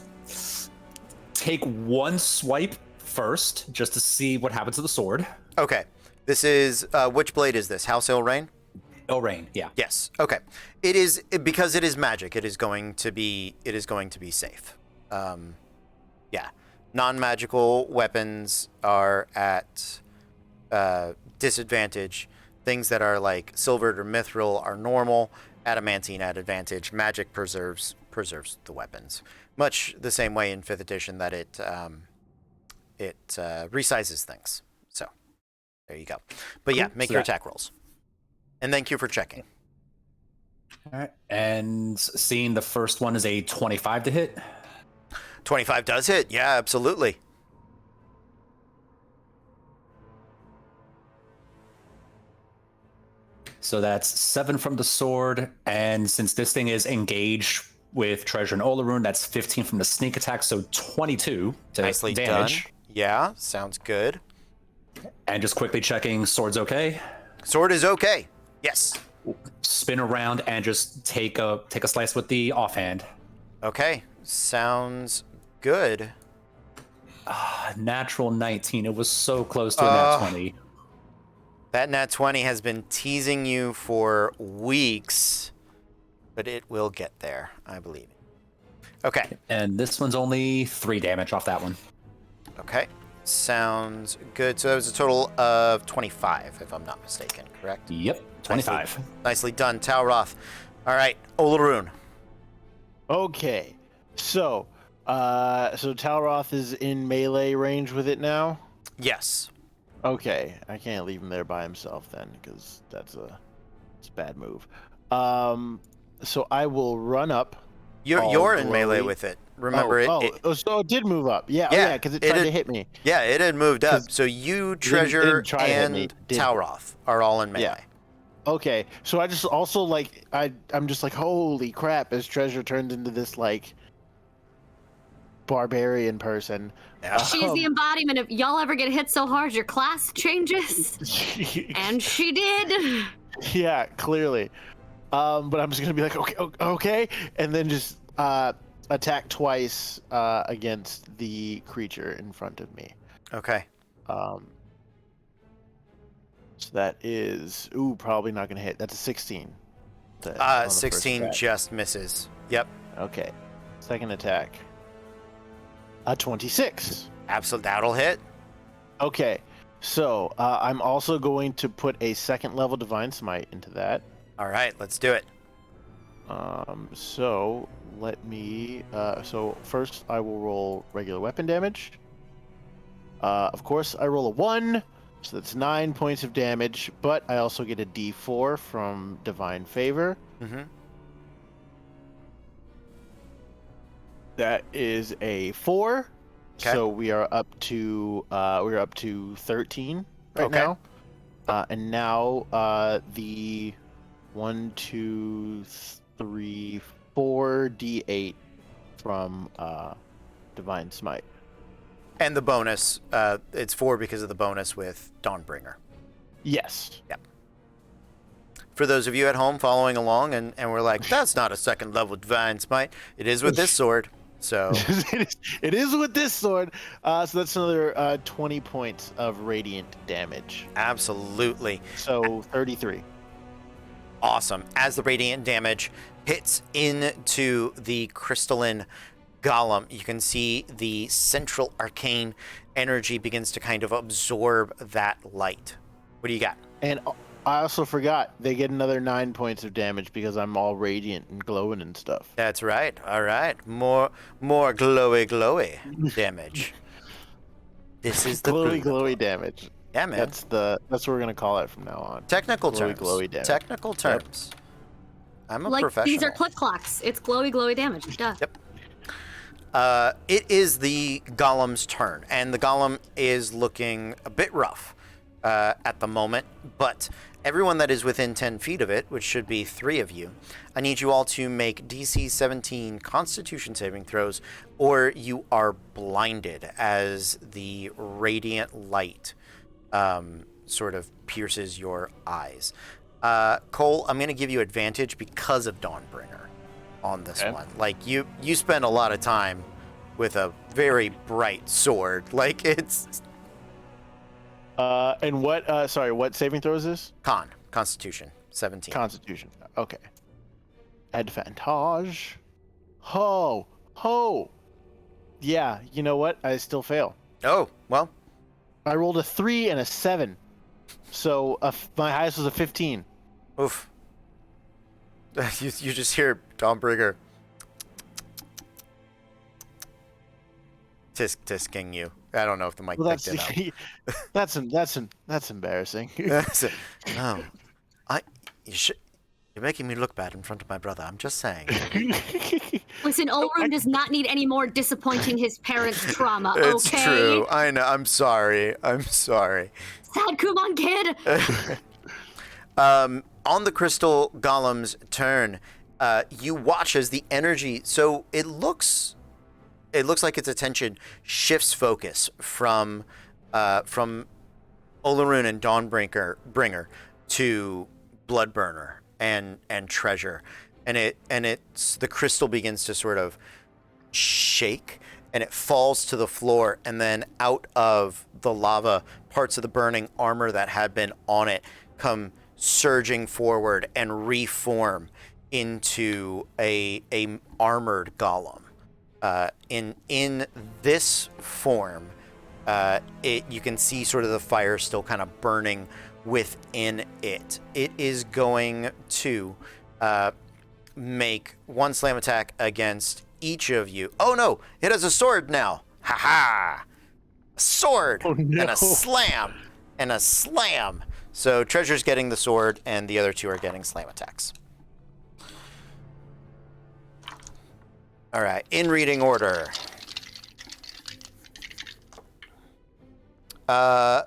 take one swipe first, just to see what happens to the sword. Okay. This is, which blade is this? House Ilrain? Ilrain, yeah. Yes. Okay. It is, because it is magic, it is going to be safe. Yeah. Non-magical weapons are at disadvantage. Things that are like silvered or mithril are normal. Adamantine at advantage. Magic preserves the weapons. Much the same way in 5th edition that it resizes things. So there you go. But yeah, make So your that- attack rolls. And thank you for checking. All right. And seeing the first one is a 25 to hit. 25 does hit. Yeah, absolutely. So that's 7 from the sword, and since this thing is engaged with Treasure and Olaroon, that's 15 from the sneak attack, so 22 to Nicely damage. done. Yeah, sounds good. And just quickly checking, sword's okay. Sword is okay. Yes. Spin around and just take a slice with the offhand. Okay. Sounds good. Natural 19. It was so close to a nat 20. That nat 20 has been teasing you for weeks, but it will get there, I believe. Okay. And this one's only 3 damage off that one. Okay. Sounds good. So that was a total of 25, if I'm not mistaken, correct? Yep, 25. Nicely done, Talroth. All right, Olaroon. Okay, so Talroth is in melee range with it now. Yes. Okay, I can't leave him there by himself then, because it's a bad move. So I will run up. You're in melee glowy. with it. Remember So it did move up. Yeah, Yeah, because it it tried to did- hit me. Yeah, it had moved up. 'Cause So you, it Treasure, didn't try to hit me, and did it? Talroth are all in melee. Yeah. Okay, so I just also I'm just like, holy crap, as Treasure turned into this like barbarian person. Yeah. She's the embodiment of y'all ever get hit so hard your class changes? And she did. Yeah, clearly. But I'm just gonna be like, okay, and then just attack twice against the creature in front of me. Okay. So that is probably not gonna hit. That's a 16. on the first 16 attack. just misses. Yep. Okay. Second attack. A 26. Absolutely. That'll hit. Okay. So I'm also going to put a second level Divine Smite into that. All right, let's do it. So let me. So first I will roll regular weapon damage. Of course, I roll a 1, so that's 9 points of damage. But I also get a D4 from Divine Favor. Mm-hmm. That is a 4. Okay. So we are up to 13 right Okay. now. And now the 1, 2, 3, 4 D8 from Divine Smite. And the bonus, it's 4 because of the bonus with Dawnbringer. Yes. For those of you at home following along and we're like, that's not a second level Divine Smite. It is with this sword. So it is with this sword. So that's another 20 points of radiant damage. absolutely So 33. awesome. As the radiant damage hits into the crystalline golem, you can see the central arcane energy begins to kind of absorb that light. What do you got? And I also forgot they get another 9 points of damage because I'm all radiant and glowing and stuff. That's right. All right. More glowy damage. This is the Glowy damage. Yeah, man. That's what we're gonna call it from now on. Technical terms. Glowy damage. Technical terms. I'm a Like professional. these are click clocks. It's glowy damage. Duh. Yep. It is the golem's turn, and the golem is looking a bit rough at the moment, but everyone that is within 10 feet of it, which should be 3 of you, I need you all to make DC 17 Constitution saving throws, or you are blinded as the radiant light sort of pierces your eyes. Cole, I'm going to give you advantage because of Dawnbringer on this one. Like, you spend a lot of time with a very bright sword. Like, it's... And what, what saving throw is this? Constitution 17. Constitution. Okay. Advantage. Ho. Yeah, you know what? I still fail. Oh, well, I rolled a 3 and a 7. So my highest was a 15. oof. You just hear Dawnbringer tisking you. I don't know if the mic Well, picked it up. that's embarrassing. No, you're making me look bad in front of my brother. I'm just saying. Listen, Olrun does not need any more disappointing his parents' trauma, okay? It's true. I know. I'm sorry. Sad Kumon kid! On the crystal golem's turn, you watch as the energy. So it looks like its attention shifts focus from Olorun and Dawnbringer to Bloodburner and Treasure, and it's the crystal begins to sort of shake and it falls to the floor, and then out of the lava, parts of the burning armor that had been on it come surging forward and reform into a armored golem. In this form, you can see sort of the fire still kind of burning within it. It is going to make one slam attack against each of you. Oh no, it has a sword now. Ha ha! A sword and a slam and a slam. So Treasure's getting the sword and the other two are getting slam attacks. All right, in reading order.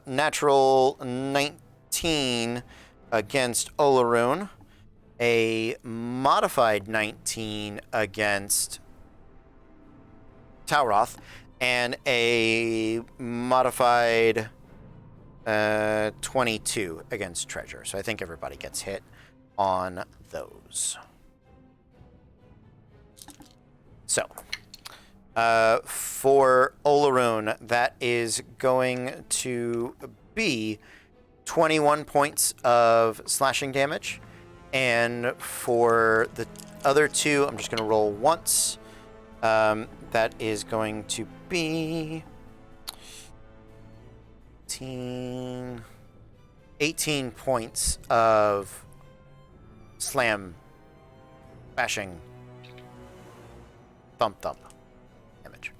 Natural 19 against Olorun. A modified 19 against Tauroth. And a modified 22 against Treasure. So I think everybody gets hit on those. So, for Olorun, that is going to be 21 points of slashing damage. And for the other two, I'm just going to roll once. That is going to be 18 points of slam, bashing, thump damage.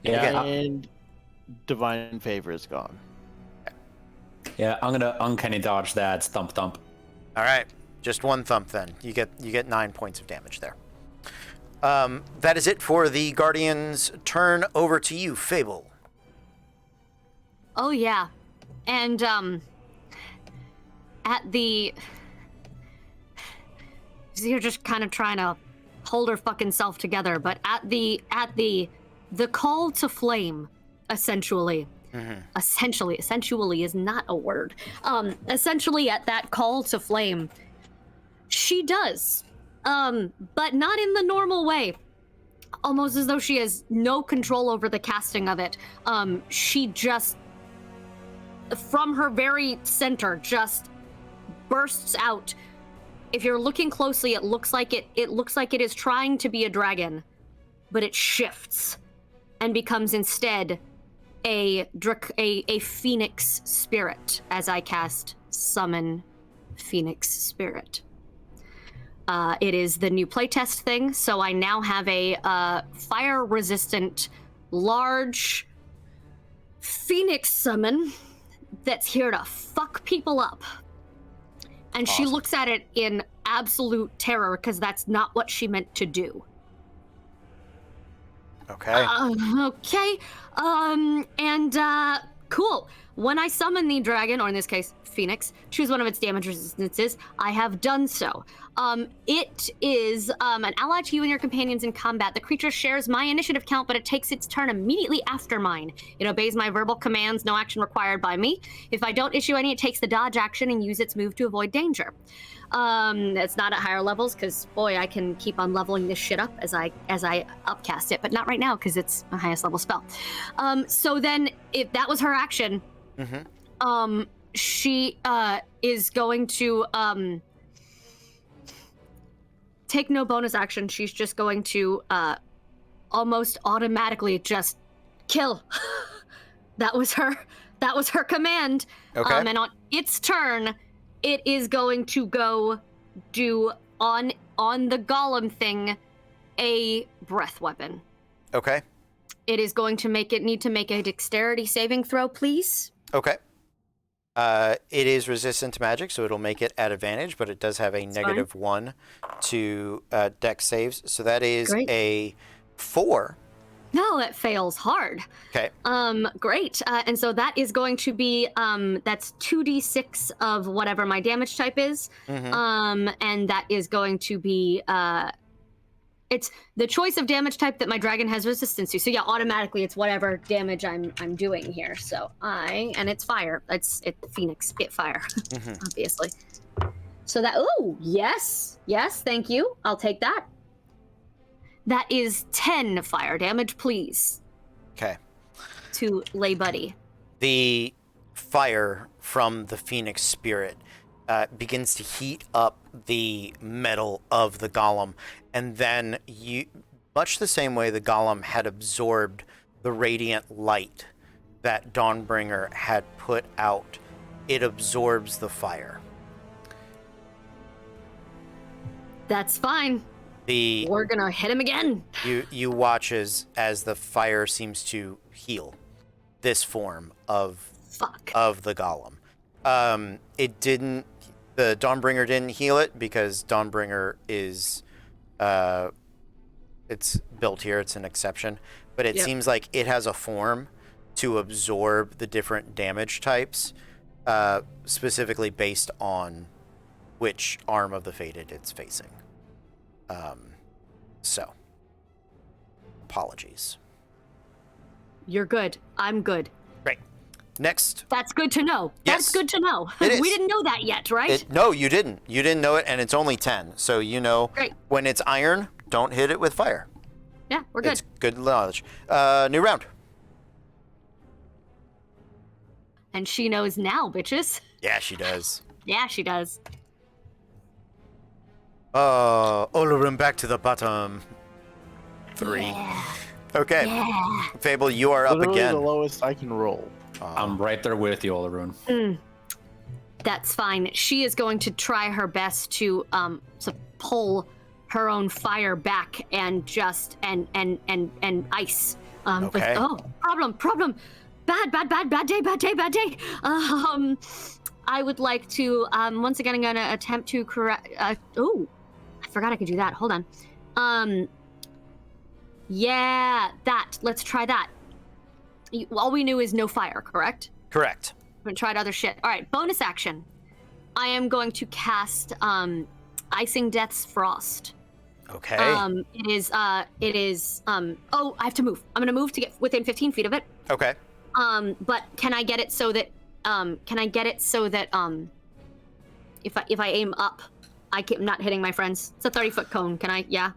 Yeah, And divine favor is gone. yeah. I'm gonna uncanny dodge that thump. All right, just one thump then. You get 9 points of damage there. That is it for the Guardian's turn. Over to you, Fable. Oh yeah, and at the, you're just kind of trying to hold her fucking self together, but at the call to flame, essentially. Essentially is not a word. Essentially at that call to flame, she does. But not in the normal way. Almost as though she has no control over the casting of it. She just, from her very center, just bursts out. If you're looking closely, it looks like it is trying to be a dragon, but it shifts and becomes instead a phoenix spirit as I cast Summon Phoenix Spirit. It is the new playtest thing, so I now have a fire-resistant, large phoenix summon that's here to fuck people up. And she looks at it in absolute terror because that's not what she meant to do. Okay. Okay. Cool. When I summon the dragon, or in this case, Phoenix, choose one of its damage resistances. I have done so. It is an ally to you and your companions in combat. The creature shares my initiative count, but it takes its turn immediately after mine. It obeys my verbal commands, no action required by me. If I don't issue any, it takes the dodge action and use its move to avoid danger. It's not at higher levels, because boy, I can keep on leveling this shit up as I upcast it, but not right now because it's my highest level spell. So then, if that was her action, she is going to take no bonus action. She's just going to almost automatically just kill. That was her command. Okay. And on its turn, it is going to go do on the golem thing a breath weapon. Okay. It is going to need to make a dexterity saving throw, please. Okay. It is resistant to magic, so it'll make it at advantage, but it does have a -1 to dex saves. So that is Great. a 4. No, it fails hard. Okay. Great. And so that is going to be that's 2d6 of whatever my damage type is. And that is going to be it's the choice of damage type that my dragon has resistance to. So yeah, automatically it's whatever damage I'm doing here. So and it's fire. It's Phoenix Spitfire, obviously. So that yes, thank you. I'll take that. That is 10 fire damage, please. Okay. To Lay Buddy. The fire from the Phoenix Spirit begins to heat up the metal of the golem, and then much the same way the golem had absorbed the radiant light that Dawnbringer had put out, it absorbs the That's fine. The We're gonna hit him again. you watch as the fire seems to heal this form of the golem. It didn't. The Dawnbringer didn't heal it because Dawnbringer is it's built here. It's an exception, but it seems like it has a form to absorb the different damage types, specifically based on which arm of the Fated it's facing. So, apologies. You're good. I'm good. Great. Next. That's good to know. Yes. That's good to know. It is. We didn't know that yet, right? No, you didn't. You didn't know it, and it's only 10. So you know Great. when it's iron, don't hit it with fire. Yeah, we're good. It's good knowledge. New round. And she knows now, bitches. Yeah, she does. Yeah, she does. Olorum back to the bottom. 3. Yeah. Okay. Yeah. Fable, you are up Literally again. the lowest I can roll. I'm right there with you, Olaroon. That's fine. She is going to try her best to pull her own fire back and just and ice. Okay. Problem. Bad day. I would like to once again I'm gonna attempt to correct. I forgot I could do that. Hold on. Yeah, that. Let's try that. All we knew is no fire, correct? Correct. We haven't tried other shit. All right, bonus action. I am going to cast Icing Death's Frost. Okay. It is, oh, I have to move. I'm gonna move to get within 15 feet of it. Okay. But can I get it so that, if I aim up, I'm not hitting my friends? It's a 30-foot cone. Can I? Yeah.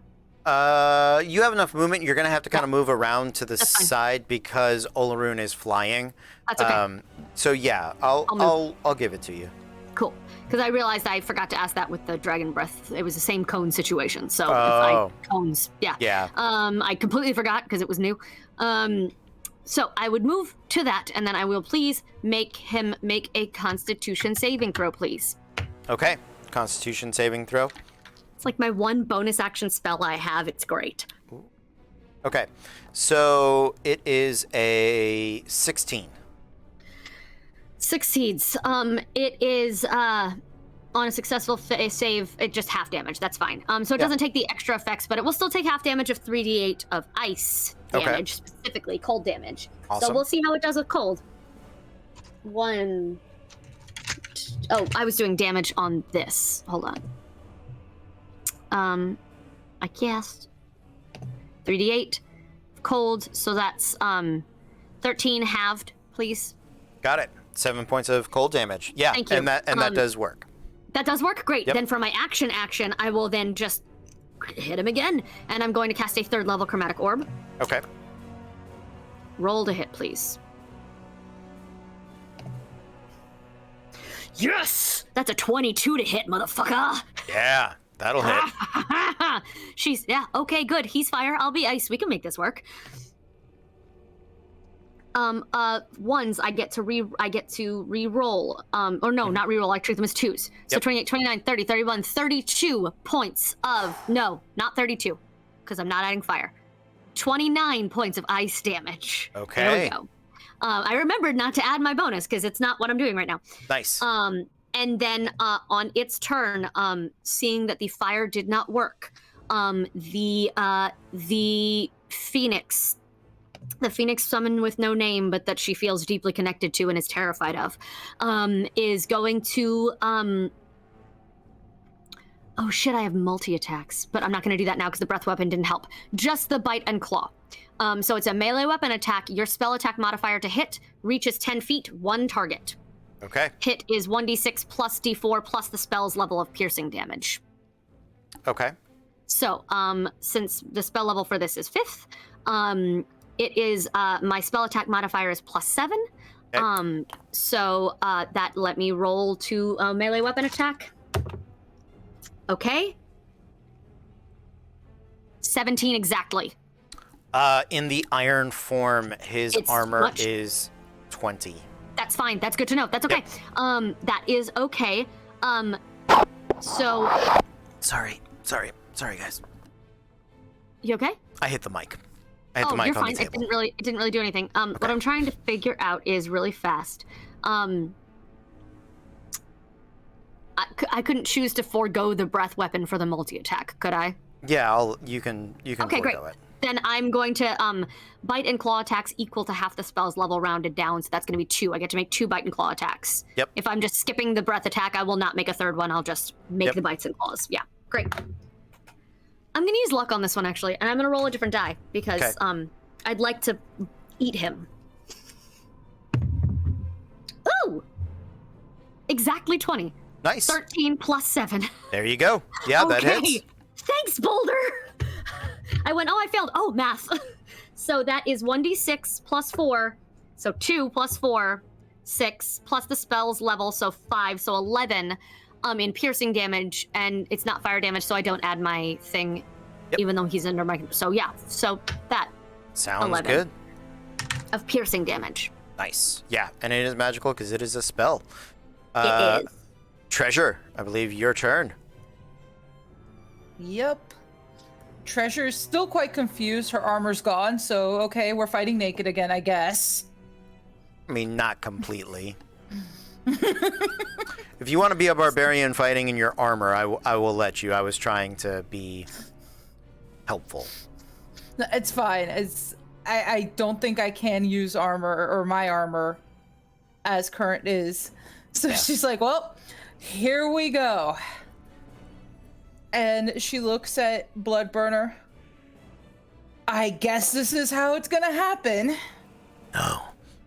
You have enough movement. You're gonna have to kind of move around to the That's fine. side because Olaroon is flying. That's okay. So yeah, I'll I'll give it to you. Cool. Because I realized I forgot to ask that with the dragon breath. It was the same cone situation. So Oh. cones, yeah. Yeah. I completely forgot because it was new. So I would move to that, and then I will please make him make a Constitution saving throw, please. Okay. Constitution saving throw. It's like my one bonus action spell I have. It's great. Okay. So it is a 16. Succeeds. It is on a successful save, it just half damage. That's fine. So it Yeah. doesn't take the extra effects, but it will still take half damage of 3d8 of ice Okay. damage, specifically cold damage. So Awesome. we'll see how it does with cold. Oh, I was doing damage on this. Hold on. I cast 3d8 cold, so that's 13 halved, please. Got it. 7 points of cold damage. Yeah. Thank you. And that does work. That does work. Great. Yep. Then for my action, I will then just hit him again, and I'm going to cast a 3rd level chromatic orb. Okay. Roll to hit, please. Yes! That's a 22 to hit, motherfucker! Yeah. That'll hit. Yeah, okay, good. He's fire, I'll be ice. We can make this work. Ones, I get to re-roll. Or no, not re-roll, I treat them as twos. So Yep. 28, 29, 30, 31, 32 points of, no, not 32, because I'm not adding fire. 29 points of ice damage. There Okay. we go. I remembered not to add my bonus, because it's not what I'm doing right now. Nice. And then on its turn, seeing that the fire did not work, the phoenix summoned with no name, but that she feels deeply connected to and is terrified of, is going to oh shit, I have multi-attacks, but I'm not going to do that now because the breath weapon didn't help. Just the bite and claw. So it's a melee weapon attack. Your spell attack modifier to hit reaches 10 feet, one target. Okay. Hit is 1d6 plus d4 plus the spell's level of piercing damage. Okay. So, since the spell level for this is 5th, it is, my spell attack modifier is +7. Okay. So, that let me roll to a melee weapon attack. Okay. 17 exactly. In the iron form, his It's armor much- is 20. That's fine. That's good to know. That's okay. That is okay. So, Sorry, guys. you okay? I hit the mic. I hit the Oh, mic you're on fine. the It table. didn't really do anything. What I'm trying to figure out is really fast. I couldn't choose to forego the breath weapon for the multi-attack, could I? Yeah, you can Okay, great. forego it. Then I'm going to bite and claw attacks equal to half the spell's level rounded down, so that's going to be 2. I get to make 2 bite and claw attacks. Yep. If I'm just skipping the breath attack, I will not make a 3rd one. I'll just make Yep. the bites and claws. Yeah, great. I'm going to use luck on this one actually, and I'm going to roll a different die because Okay. I'd like to eat him. Ooh! Exactly 20. Nice. 13 plus 7. There you go. Yeah, that hits. Thanks, Boulder. I went, I failed. Oh, math. So that is 1d6 plus 4. So 2 plus 4, 6 plus the spell's level, so 5, so 11 in piercing damage, and it's not fire damage, so I don't add my thing, Yep. even though he's under my. So yeah, so that Sounds 11. good. of piercing damage. Nice. Yeah, and it is magical because it is a spell. It is. Treasure, I believe your turn. Yep. Treasure's still quite confused. Her armor's gone, so okay, we're fighting naked again, I guess. I mean, not completely. If you want to be a barbarian fighting in your armor, I will let you. I was trying to be helpful. No, it's fine. I don't think I can use armor or my armor as current is. So Yeah. she's like, well, here we go. And she looks at Bloodburner. I guess this is how it's gonna happen. No,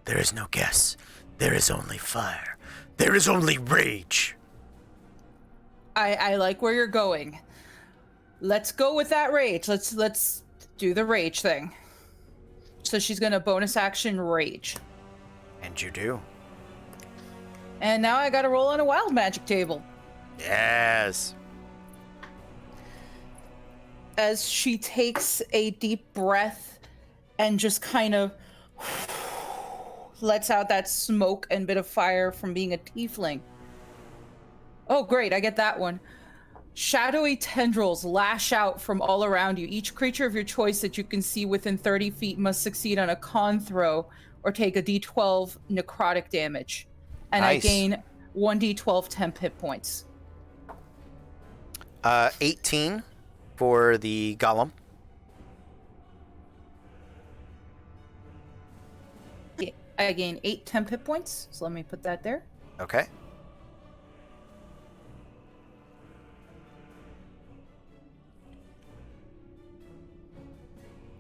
there is no guess. There is only fire. There is only rage. I like where you're going. Let's go with that rage. Let's do the rage thing. So she's gonna bonus action rage. And you do. And now I gotta roll on a wild magic table. Yes. As she takes a deep breath and just kind of lets out that smoke and bit of fire from being a tiefling. Oh, great, I get that one. Shadowy tendrils lash out from all around you. Each creature of your choice that you can see within 30 feet must succeed on a con throw or take a d12 necrotic damage. And Nice. I gain 1d12 temp hit points. 18 for the golem. I gain 8 temp hit points, so let me put that there. Okay.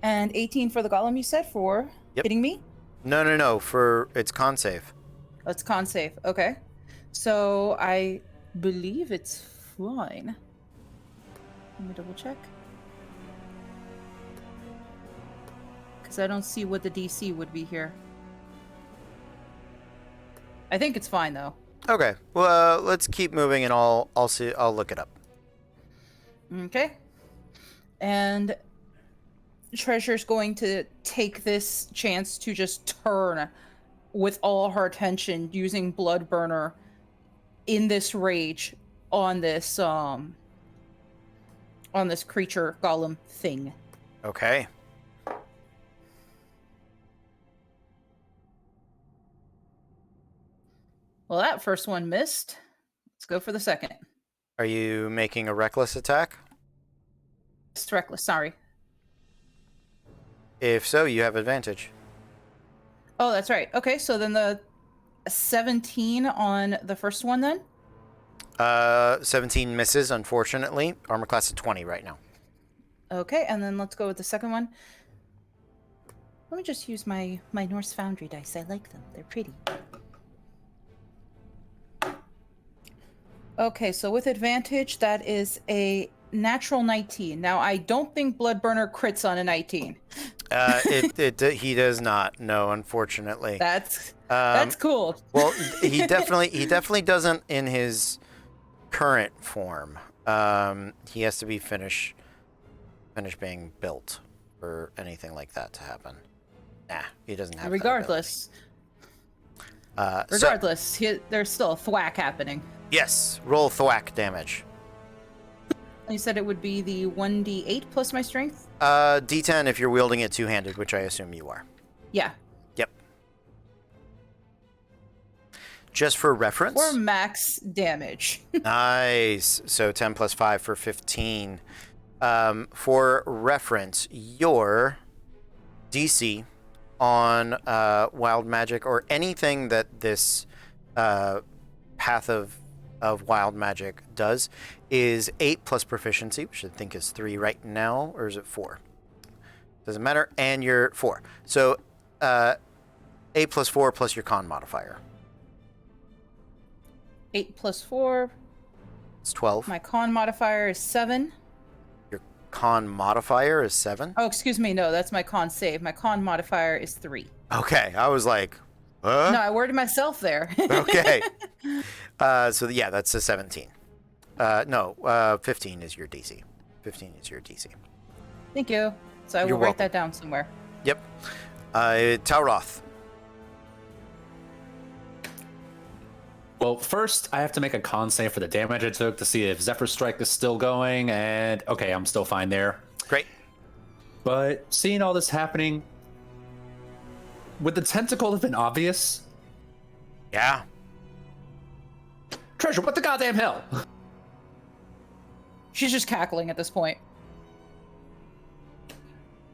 And 18 for the golem, you said, for Yep. hitting me? No. For it's con save. Oh, it's con save. Okay. So I believe it's fine. Let me double check. Because I don't see what the DC would be here. I think it's fine, though. Okay. Well, let's keep moving, and I'll see. I'll look it up. Okay. And Treasure's going to take this chance to just turn with all her attention using Bloodburner in this rage on this creature golem thing. Okay. Well, that first one missed. Let's go for the second. Are you making a reckless attack? It's reckless, sorry. If so, you have advantage. Oh, that's right. Okay, so then the 17 on the first one then? 17 misses, unfortunately. Armor class of 20 right now. Okay, and then let's go with the second one. Let me just use my Norse Foundry dice. I like them. They're pretty. Okay, so with advantage, that is a natural 19. Now, I don't think Bloodburner crits on a 19. He does not. No, unfortunately. That's cool. Well, he definitely doesn't in his current form. He has to be finished being built for anything like that to happen. Nah, he doesn't have. Regardless, there's still a thwack happening. Yes, roll thwack damage. You said it would be the 1d8 plus my strength? D10 if you're wielding it two-handed, which I assume you are. Yeah. Yep. Just for reference. Or max damage. Nice. So 10 plus 5 for 15. For reference, your DC on wild magic or anything that this path of wild magic does is 8 plus proficiency, which I think is 3 right now, or is it 4? Doesn't matter. And you're 4. So 8 plus 4 plus your con modifier. 8 plus 4. It's 12. My con modifier is 7. Your con modifier is 7? Oh, excuse me. No, that's my con save. My con modifier is 3. Okay. I was like, huh? No, I worded myself there. Okay. So yeah, that's a 17. 15 is your DC. 15 is your DC. Thank you. So I will You're write welcome. that down somewhere. Yep. Tauroth. Well, first I have to make a con save for the damage I took to see if Zephyr Strike is still going, and okay, I'm still fine there. Great. But seeing all this happening, would the tentacle have been obvious? Yeah. Treasure, what the goddamn hell? She's just cackling at this point.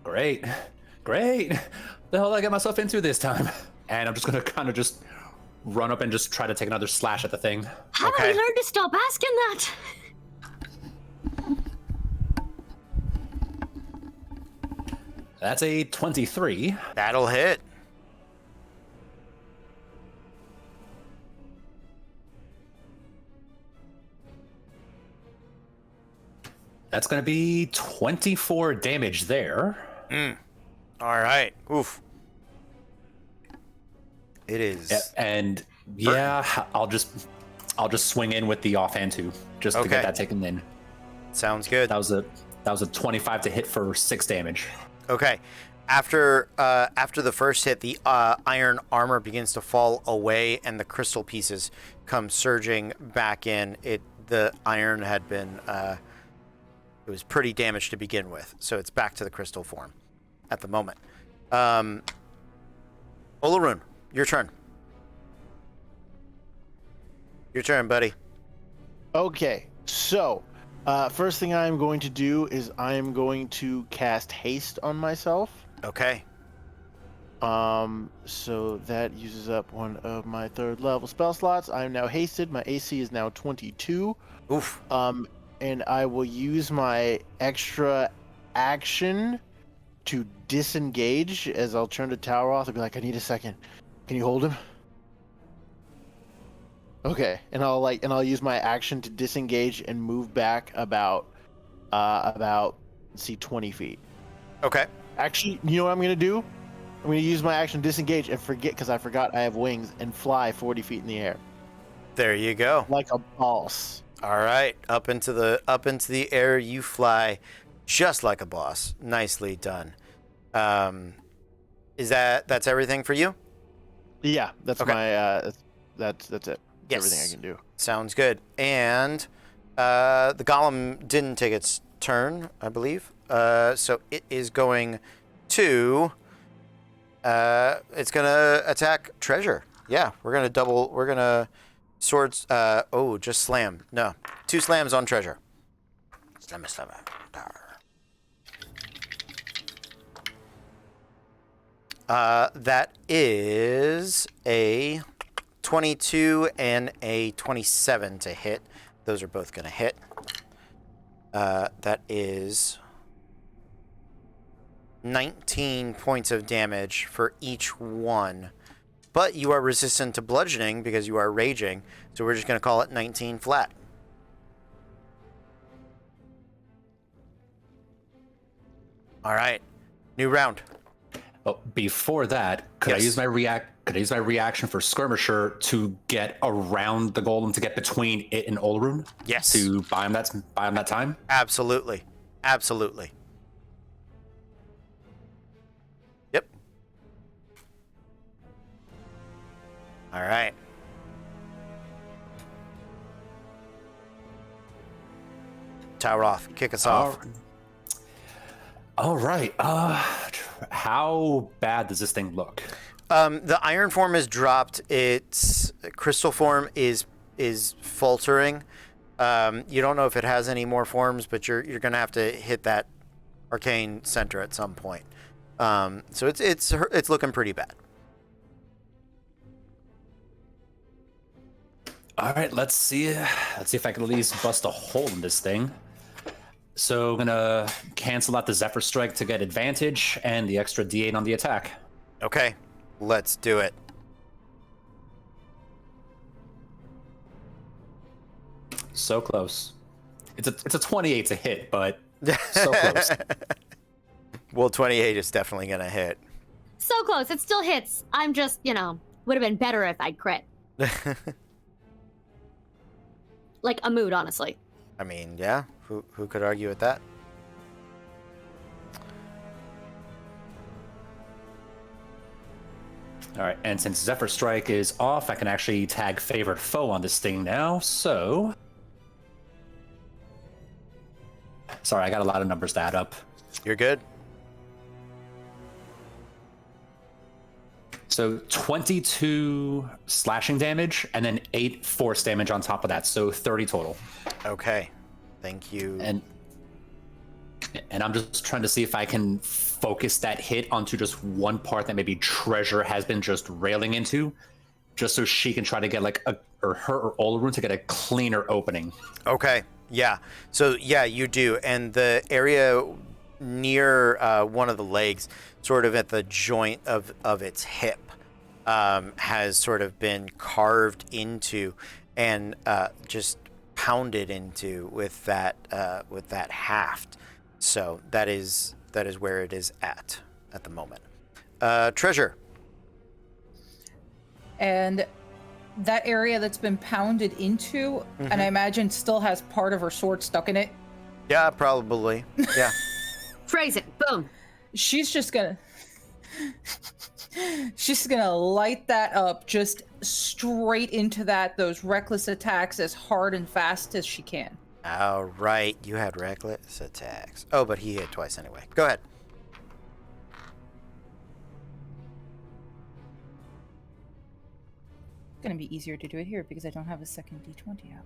Great. The hell did I get myself into this time? And I'm just gonna kind of just run up and just try to take another slash at the thing. Haven't Okay. we learned to stop asking that? That's a 23. That'll hit. That's going to be 24 damage there. All right. Oof. It is. And yeah, I'll just swing in with the offhand too, just to Okay. get that taken in. Sounds good. That was a 25 to hit for 6 damage. Okay. After the first hit, the iron armor begins to fall away, and the crystal pieces come surging back in. The iron had been it was pretty damaged to begin with, so it's back to the crystal form at the moment. Olorun, your turn. Your turn, buddy. Okay, so first thing I'm going to do is I'm going to cast haste on myself. Okay. So that uses up one of my 3rd level spell slots. I'm now hasted. My AC is now 22. Oof. And I will use my extra action to disengage as I'll turn to Talroth and be like, I need a second. Can you hold him? Okay, and I'll use my action to disengage and move back about 20 feet. Okay. Actually, you know what I'm gonna do? I'm gonna use my action to disengage and because I forgot I have wings, and fly 40 feet in the air There you go. like a boss. All right, up into the air you fly, just like a boss. Nicely done. That's everything for you? Yeah, that's Okay. my that's it. Yes. Everything I can do. Sounds good. And the golem didn't take its turn, I believe. So it is going to it's gonna attack Treasure. Yeah, we're gonna swords just slam. No. 2 slams on Treasure. Slam. That is a 22 and a 27 to hit. Those are both going to hit. That is 19 points of damage for each one. But you are resistant to bludgeoning because you are raging, so we're just going to call it 19 flat. All right. New round. Oh, before that, could Yes. I use my reaction for Skirmisher to get around the golem, to get between it and Olorun? Yes. To buy him that time? Absolutely. Absolutely. Yep. All right. Talroth, kick us off. All right. How bad does this thing look? The iron form is dropped. Its crystal form is faltering. You don't know if it has any more forms, but you're gonna have to hit that arcane center at some point. So it's looking pretty bad. All right, let's see if I can at least bust a hole in this thing. So I'm gonna cancel out the Zephyr Strike to get advantage and the extra D8 on the attack. Okay, let's do it. So close. It's a 28 to hit, but so close. Well, 28 is definitely gonna hit. So close. It still hits. I'm just, would have been better if I'd crit. Like a mood, honestly. I mean, yeah. Who could argue with that? All right, and since Zephyr Strike is off, I can actually tag Favorite Foe on this thing now, so... Sorry, I got a lot of numbers to add up. You're good. So 22 slashing damage, and then 8 force damage on top of that, so 30 total. Okay. Thank you. And I'm just trying to see if I can focus that hit onto just one part that maybe Treasure has been just railing into, just so she can try to get her or Olorun to get a cleaner opening. Okay. Yeah. So yeah, you do, and the area near one of the legs, sort of at the joint of its hip, has sort of been carved into and just pounded into with that haft. So that is where it is at the moment. Treasure. And that area that's been pounded into, and I imagine still has part of her sword stuck in it. Yeah, probably. Yeah. Phrase it. Boom. She's just gonna light that up just straight into those reckless attacks as hard and fast as she can. All right, you had reckless attacks. Oh, but he hit twice anyway. Go ahead. It's gonna be easier to do it here because I don't have a second D20 out.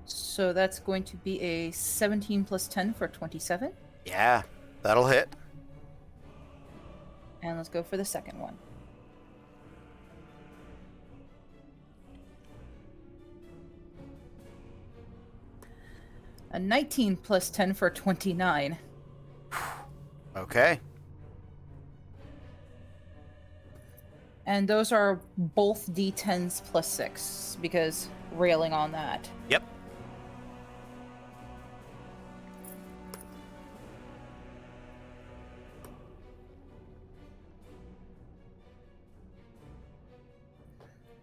So that's going to be a 17 plus 10 for 27. Yeah, that'll hit. And let's go for the second one. A 19 plus 10 for 29. Okay. And those are both D10s plus 6 because railing on that. Yep.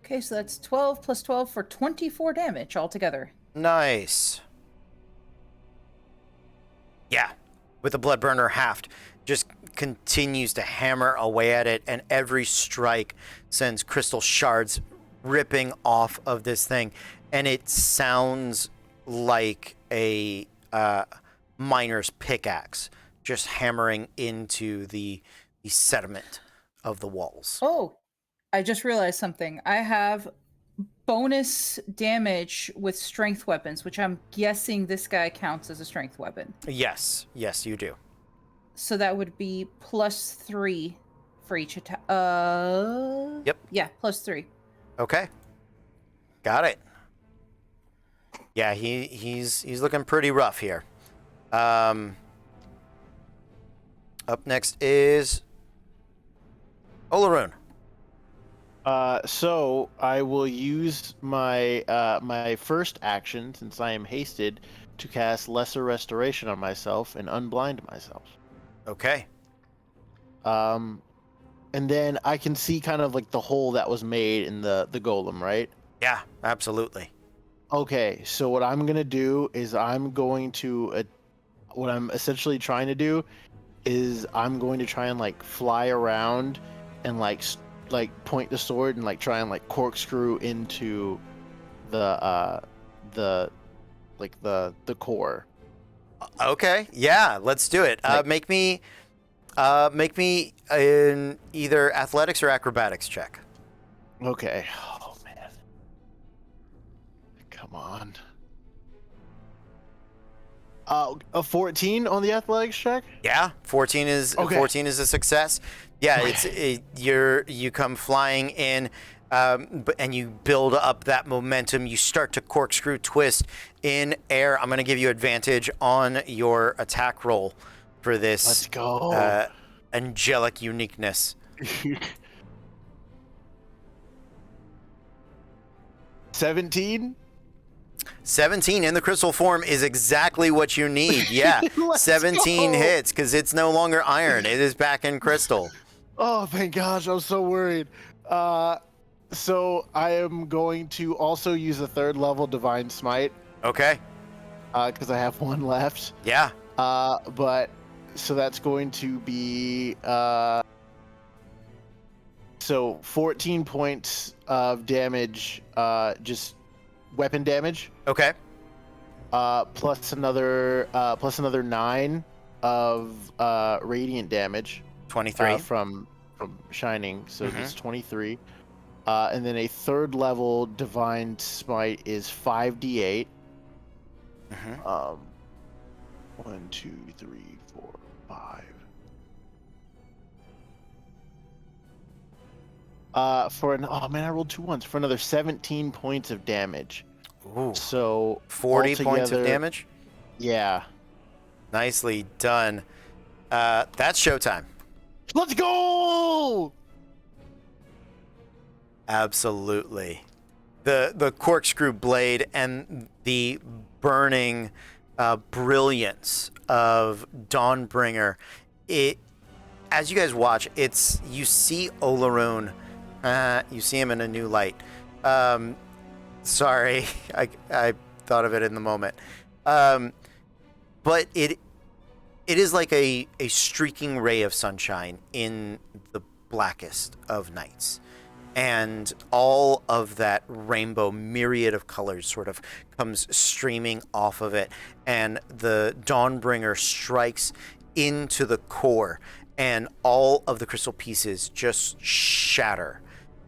Okay, so that's 12 plus 12 for 24 damage altogether. Nice. Yeah, with the Bloodburner haft, just continues to hammer away at it, and every strike sends crystal shards ripping off of this thing, and it sounds like a miner's pickaxe just hammering into the sediment of the walls. Oh, I just realized something. I have bonus damage with strength weapons, which I'm guessing this guy counts as a strength weapon. Yes, you do. So that would be plus 3 for each attack. Yep. Yeah, plus 3. Okay. Got it. Yeah, he's looking pretty rough here. Up next is Olaroon. So I will use my my first action, since I am hasted, to cast Lesser Restoration on myself and unblind myself. Okay. And then I can see kind of like the hole that was made in the golem, right? Yeah, absolutely. Okay, so what I'm gonna do is what I'm essentially trying to do is I'm going to try and like fly around and like point the sword and like try and like corkscrew into the core. Okay. Yeah, let's do it. Make me an either athletics or acrobatics check. Okay. Oh man. Come on. A 14 on the athletics check? Yeah, 14 is a success. Yeah, Okay. You come flying in, and you build up that momentum. You start to corkscrew twist in air. I'm going to give you advantage on your attack roll for this. Let's go. Angelic uniqueness. 17? 17 in the crystal form is exactly what you need. Yeah, Let's 17 go. hits because it's no longer iron. It is back in crystal. Oh, thank gosh, I'm so worried. So I am going to also use a 3rd level Divine Smite, Okay. because I have one left. Yeah. But so that's going to be so 14 points of damage, just weapon damage. Okay. Plus another 9 of radiant damage. 23. From Shining, so it's 23. And then a 3rd level Divine Smite is 5d8. 1, 2, 3, 4, 5. Oh man, I rolled 2 ones for another 17 points of damage. Ooh, So 40 points of altogether- damage. Yeah. Nicely done. That's showtime. Let's go! Absolutely. The corkscrew blade and the burning brilliance of Dawnbringer. It, as you guys watch, you see Olaroon. You see him in a new light. Sorry, I thought of it in the moment. But it is like a streaking ray of sunshine in the blackest of nights. And all of that rainbow myriad of colors sort of comes streaming off of it. And the Dawnbringer strikes into the core, and all of the crystal pieces just shatter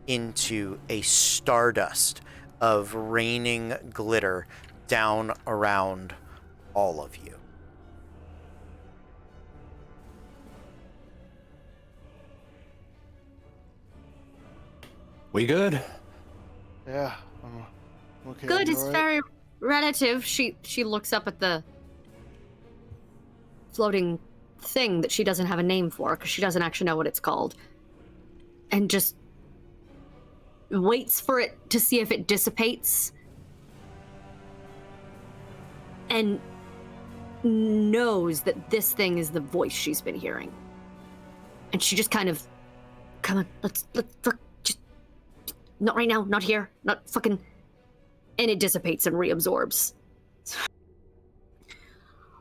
into a stardust of raining glitter down around all of you. We good? Yeah. Okay. Good. I'm It's alright. very relative. She looks up at the floating thing that she doesn't have a name for because she doesn't actually know what it's called, and just waits for it to see if it dissipates, and knows that this thing is the voice she's been hearing. And she just kind of, come on, let's just not right now, not here, not fucking. And it dissipates and reabsorbs.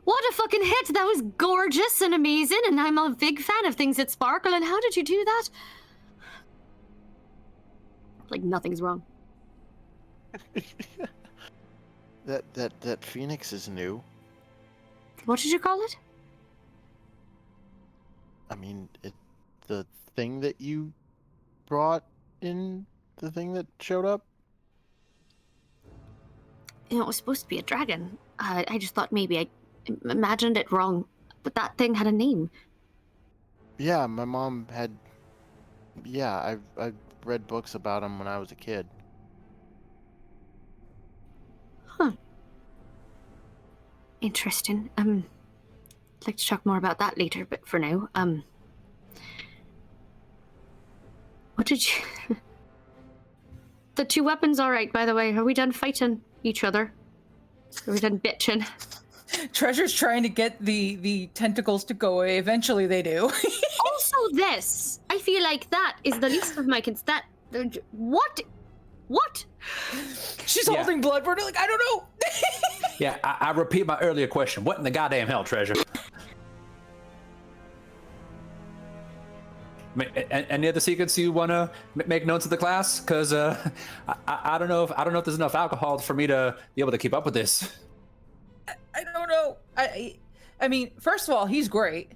What a fucking hit! That was gorgeous and amazing, and I'm a big fan of things that sparkle. And how did you do that? Like nothing's wrong. That phoenix is new. What did you call it? I mean, the thing that you brought in, the thing that showed up. You know, it was supposed to be a dragon. I just thought maybe I imagined it wrong, but that thing had a name. Yeah, my mom had. Yeah, I've read books about him when I was a kid. Huh. Interesting. I'd like to talk more about that later, but for now, what did you... The 2 weapons all right, by the way? Are we done fighting each other? Are we done bitching? Treasure's trying to get the tentacles to go away. Eventually they do. Also this! I feel like that is the least of my concerns. What? What? She's Yeah. holding Bloodborne, like, I don't know. Yeah, I repeat my earlier question. What in the goddamn hell, Treasure? Any other secrets you want to make known to the class? Because I don't know if there's enough alcohol for me to be able to keep up with this. I don't know. I mean, first of all, he's great.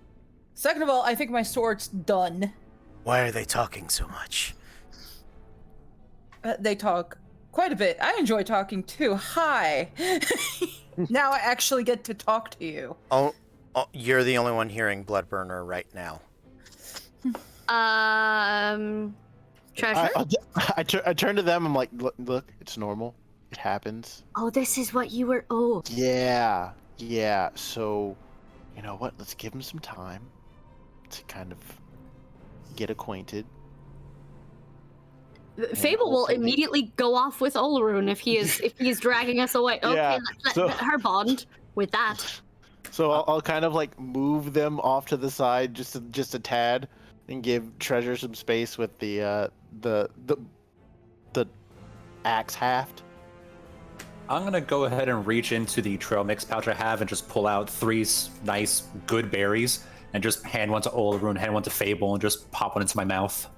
Second of all, I think my sword's done. Why are they talking so much? They talk quite a bit. I enjoy talking too. Hi. Now I actually get to talk to you. Oh, you're the only one hearing Bloodburner right now. Treasure? I turn to them. I'm like, look, it's normal. It happens. Oh, this is what you were... Oh. Yeah. So, you know what? Let's give him some time to kind of get acquainted. Fable will hopefully- immediately go off with Olaroon if he is dragging us away. Okay, Yeah, let so- her bond with that. So I'll kind of like move them off to the side just a tad, and give Treasure some space with the axe haft. I'm gonna go ahead and reach into the trail mix pouch I have and just pull out 3 nice, good berries and just hand one to Olaroon, hand one to Fable, and just pop one into my mouth.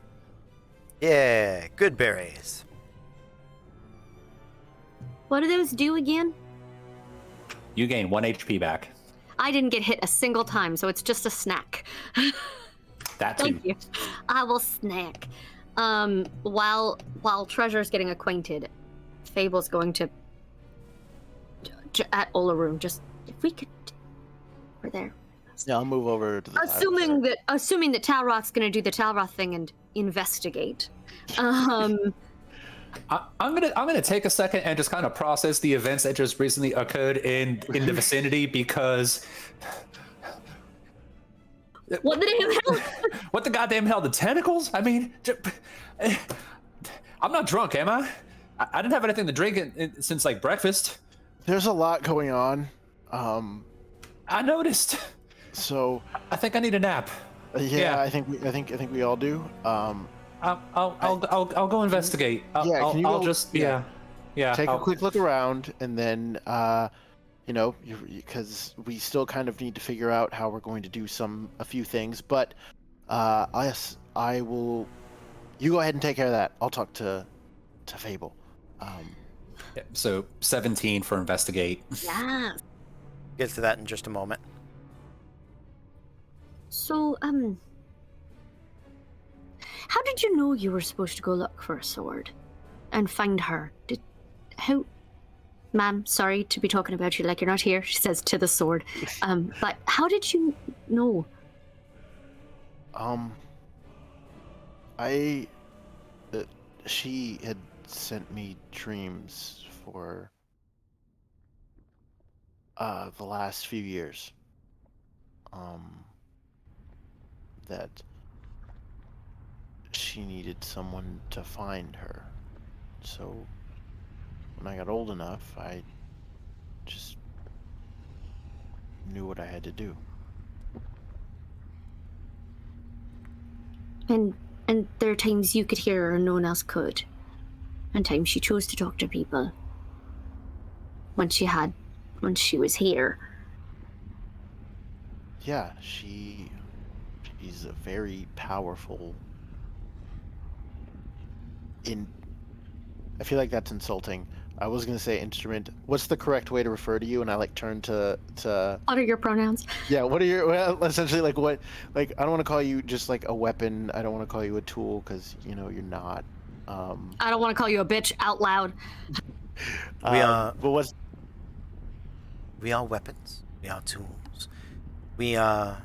Yeah, good berries. What do those do again? You gain 1 HP back. I didn't get hit a single time, so it's just a snack. That too. Thank you. I will snack. While Treasure's getting acquainted, Fable's going to at Olaroon. Just if we could, we're there. Yeah, I'll move over to the side. Assuming that Talroth's going to do the Talroth thing and investigate. I'm gonna take a second and just kind of process the events that just recently occurred in the vicinity, because What the damn hell? what the goddamn hell, the tentacles? I mean, I'm not drunk, am I? I didn't have anything to drink since like breakfast. There's a lot going on. I noticed. So I think I need a nap. yeah, I think we all do. I'll go investigate. I'll just take a quick look around, and then because we still kind of need to figure out how we're going to do a few things. But yes, I will. You go ahead and take care of that. I'll talk to Fable. So 17 for investigate. Yeah. Get to that in just a moment. So, how did you know you were supposed to go look for a sword and find her? Ma'am, sorry to be talking about you like you're not here, she says to the sword. But how did you know? She had sent me dreams for the last few years. That she needed someone to find her. So when I got old enough, I just knew what I had to do. And there are times you could hear her and no one else could. And times she chose to talk to people. When she was here. Yeah, she's a very powerful. I feel like that's insulting. I was gonna say instrument. What's the correct way to refer to you? And I turn to. What are your pronouns? Yeah. What are your essentially what? I don't want to call you just like a weapon. I don't want to call you a tool because you're not. I don't want to call you a bitch out loud. But what's? We are weapons. We are tools. We are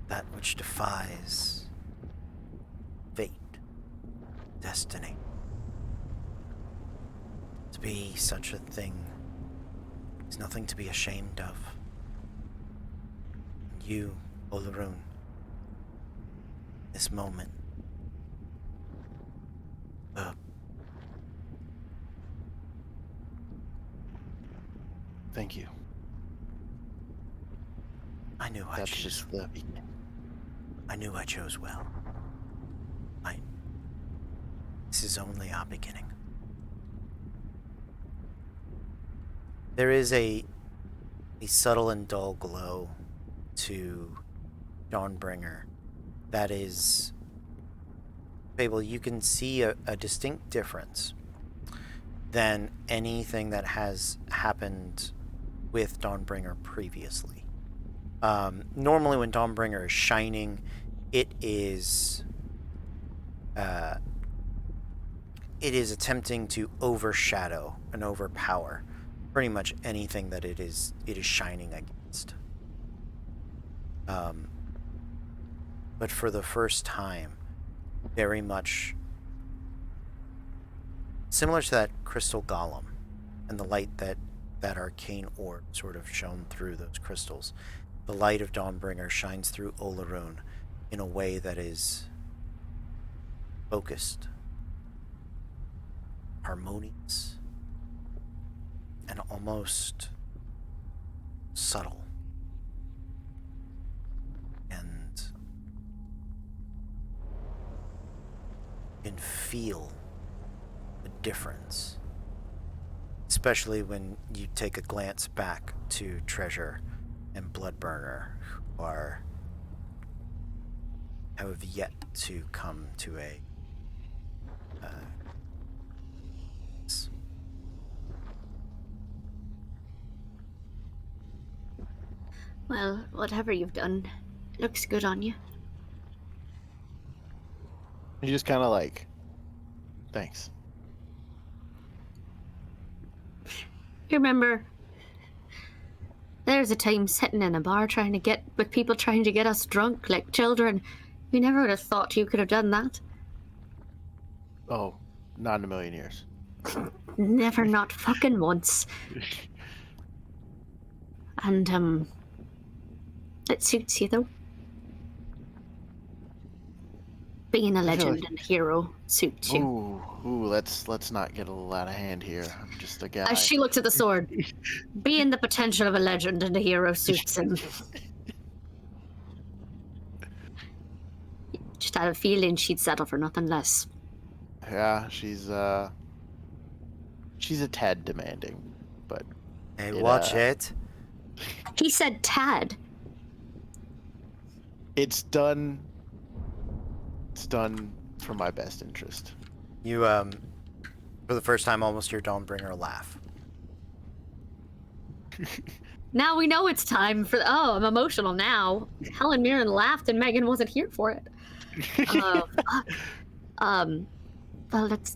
that which defies fate, destiny. To be such a thing is nothing to be ashamed of. And you, Olaroon, this moment, Thank you. I knew I That's chose. just the. I knew I chose well. This is only our beginning. There is a subtle and dull glow to Dawnbringer that is, Fable, you can see a distinct difference than anything that has happened with Dawnbringer previously. Normally when Dawnbringer is shining, it is attempting to overshadow and overpower pretty much anything that it is shining against. But for the first time, very much similar to that crystal golem and the light that arcane orb sort of shone through those crystals, the light of Dawnbringer shines through Olaroon in a way that is focused, harmonious, and almost subtle. And you can feel the difference, especially when you take a glance back to Treasure and Bloodburner, who have yet to come to a Well, whatever you've done, looks good on you. You just kind of thanks. You remember, there's a time sitting in a bar with people trying to get us drunk like children. We never would have thought you could have done that. Oh, not in a million years. Never, not fucking once. And, it suits you, though. Being a legend and a hero suits you. Let's not get a little out of hand here. I'm just a guy. As she looks at the sword, being the potential of a legend and a hero suits him. Just had a feeling she'd settle for nothing less. Yeah, she's a tad demanding, but Hey, watch it. He said tad. It's done for my best interest. You, for the first time, almost hear Dawnbringer laugh. Now we know it's time for. Oh, I'm emotional now. Helen Mirren laughed and Megan wasn't here for it. Fuck. Well, that's.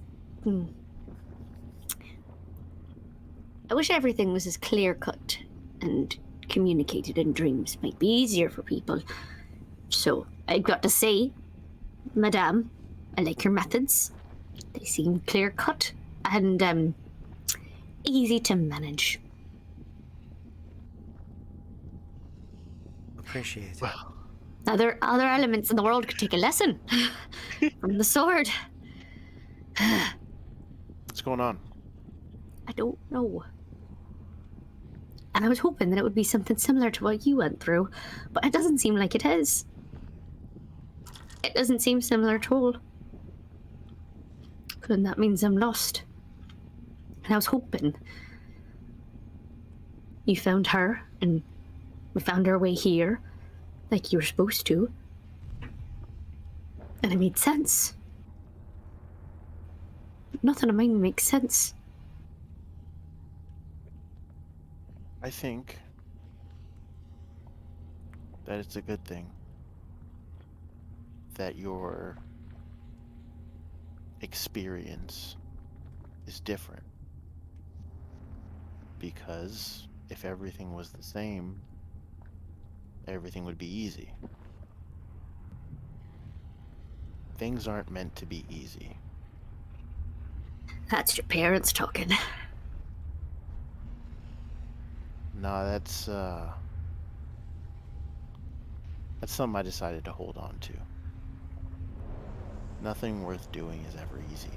I wish everything was as clear cut and communicated in dreams. Might be easier for people. So, I've got to say, Madame, I like your methods. They seem clear cut and, easy to manage. Appreciate it. Well, Other elements in the world could take a lesson from the sword. what's going on? I don't know. And I was hoping that it would be something similar to what you went through, but it doesn't seem like it is. It doesn't seem similar at all. And that means I'm lost. And I was hoping you found her and we found our way here like you were supposed to. And it made sense. Nothing of mine makes sense. I think that it's a good thing that your experience is different. Because if everything was the same, everything would be easy. Things aren't meant to be easy. That's your parents talking. No, that's something I decided to hold on to. Nothing worth doing is ever easy.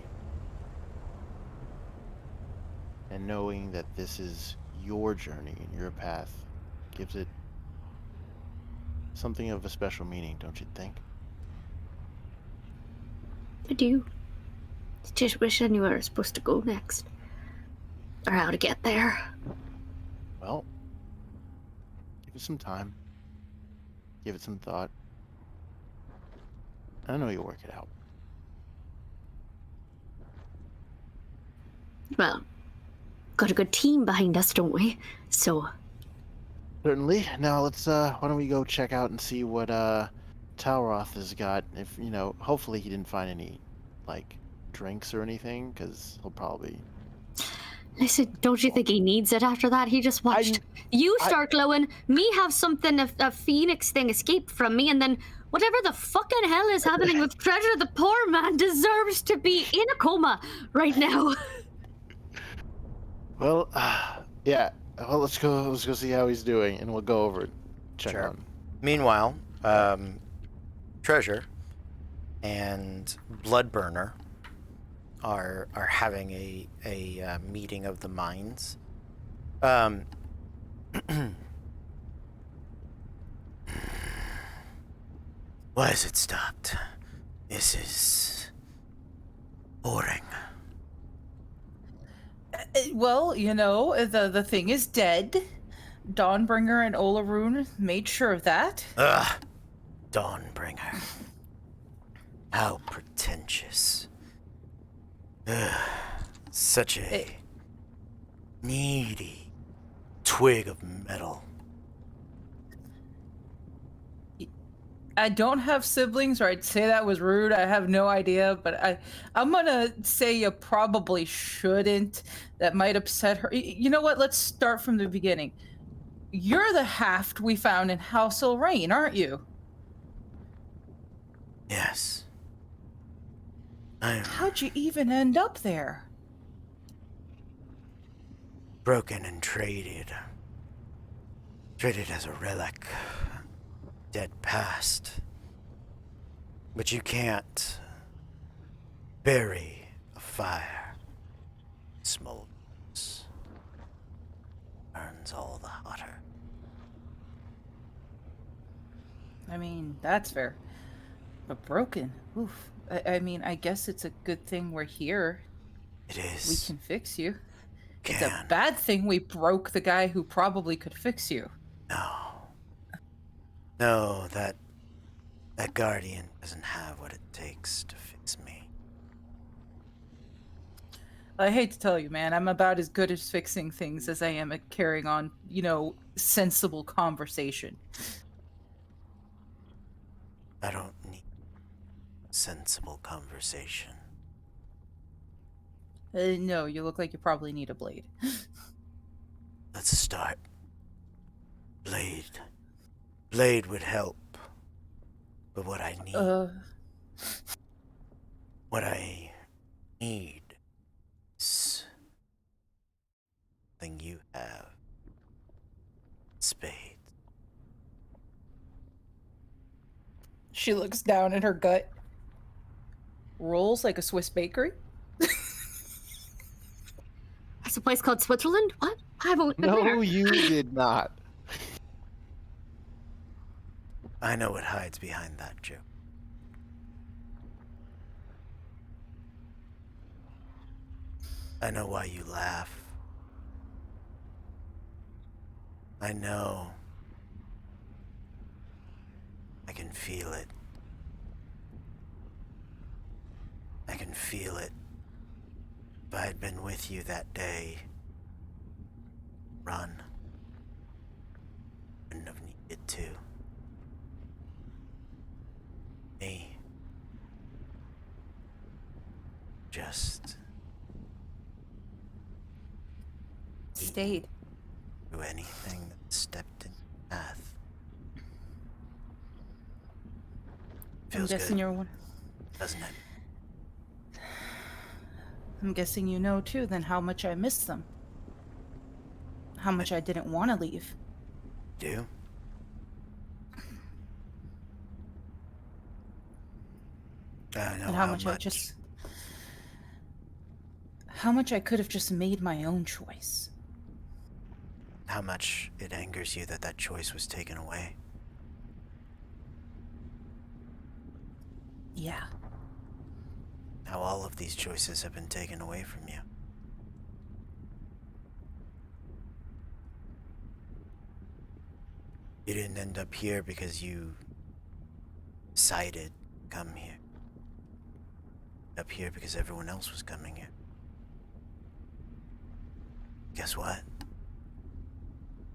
And knowing that this is your journey and your path gives it something of a special meaning, don't you think? I do. Just wish I knew where I was supposed to go next. Or how to get there. Well, give it some time. Give it some thought. I know you'll work it out. Well, got a good team behind us, don't we? So, Certainly. Now let's why don't we go check out and see what Talroth has got. If hopefully he didn't find any like drinks or anything, because he'll probably. listen, don't you think he needs it after that? He just watched you start glowing, me have something, a phoenix thing escape from me, and then whatever the fucking hell is happening with Treasure, the poor man deserves to be in a coma right now. Well, yeah. Well, let's go see how he's doing, and we'll go over and check Sure. on. Meanwhile, Treasure and Bloodburner are having a meeting of the minds. Why has it stopped? This is boring. Well, the thing is dead. Dawnbringer and Olaroon made sure of that. Ugh, Dawnbringer. How pretentious. Ugh, such a needy twig of metal. I don't have siblings, or I'd say that was rude. I have no idea, but I'm gonna say you probably shouldn't. That might upset her. You know what? Let's start from the beginning. You're the haft we found in House Ilrain, aren't you? Yes. I'm How'd you even end up there? broken and traded. Traded as a relic. Dead past. But you can't bury a fire. It smolders. Burns all the hotter. I mean, that's fair. But broken. Oof. I mean, I guess it's a good thing we're here. It We is. can fix you. It's Can. a bad thing we broke the guy who probably could fix you. No, that guardian doesn't have what it takes to fix me. I hate to tell you, man, I'm about as good at fixing things as I am at carrying on, sensible conversation. I don't need sensible conversation. No, you look like you probably need a blade. Let's start. Blade would help. But what I need is something you have. Spades. She looks down at her gut. Rolls like a Swiss bakery? There's a place called Switzerland? What? I haven't been No, there. you did not. I know what hides behind that joke. I know why you laugh. I know. I can feel it. I can feel it. If I had been with you that day, run. Wouldn't have needed to. Me. Just Stayed. do anything that stepped in your path. Feels I'm guessing good, you're one. doesn't it? I'm guessing you know too then how much I miss them. How much I didn't want to leave. Do? I know And how much how much I could have just made my own choice. How much it angers you that that choice was taken away. Yeah. How all of these choices have been taken away from you. You didn't end up here because you decided to come here. Up here because everyone else was coming here. Guess what?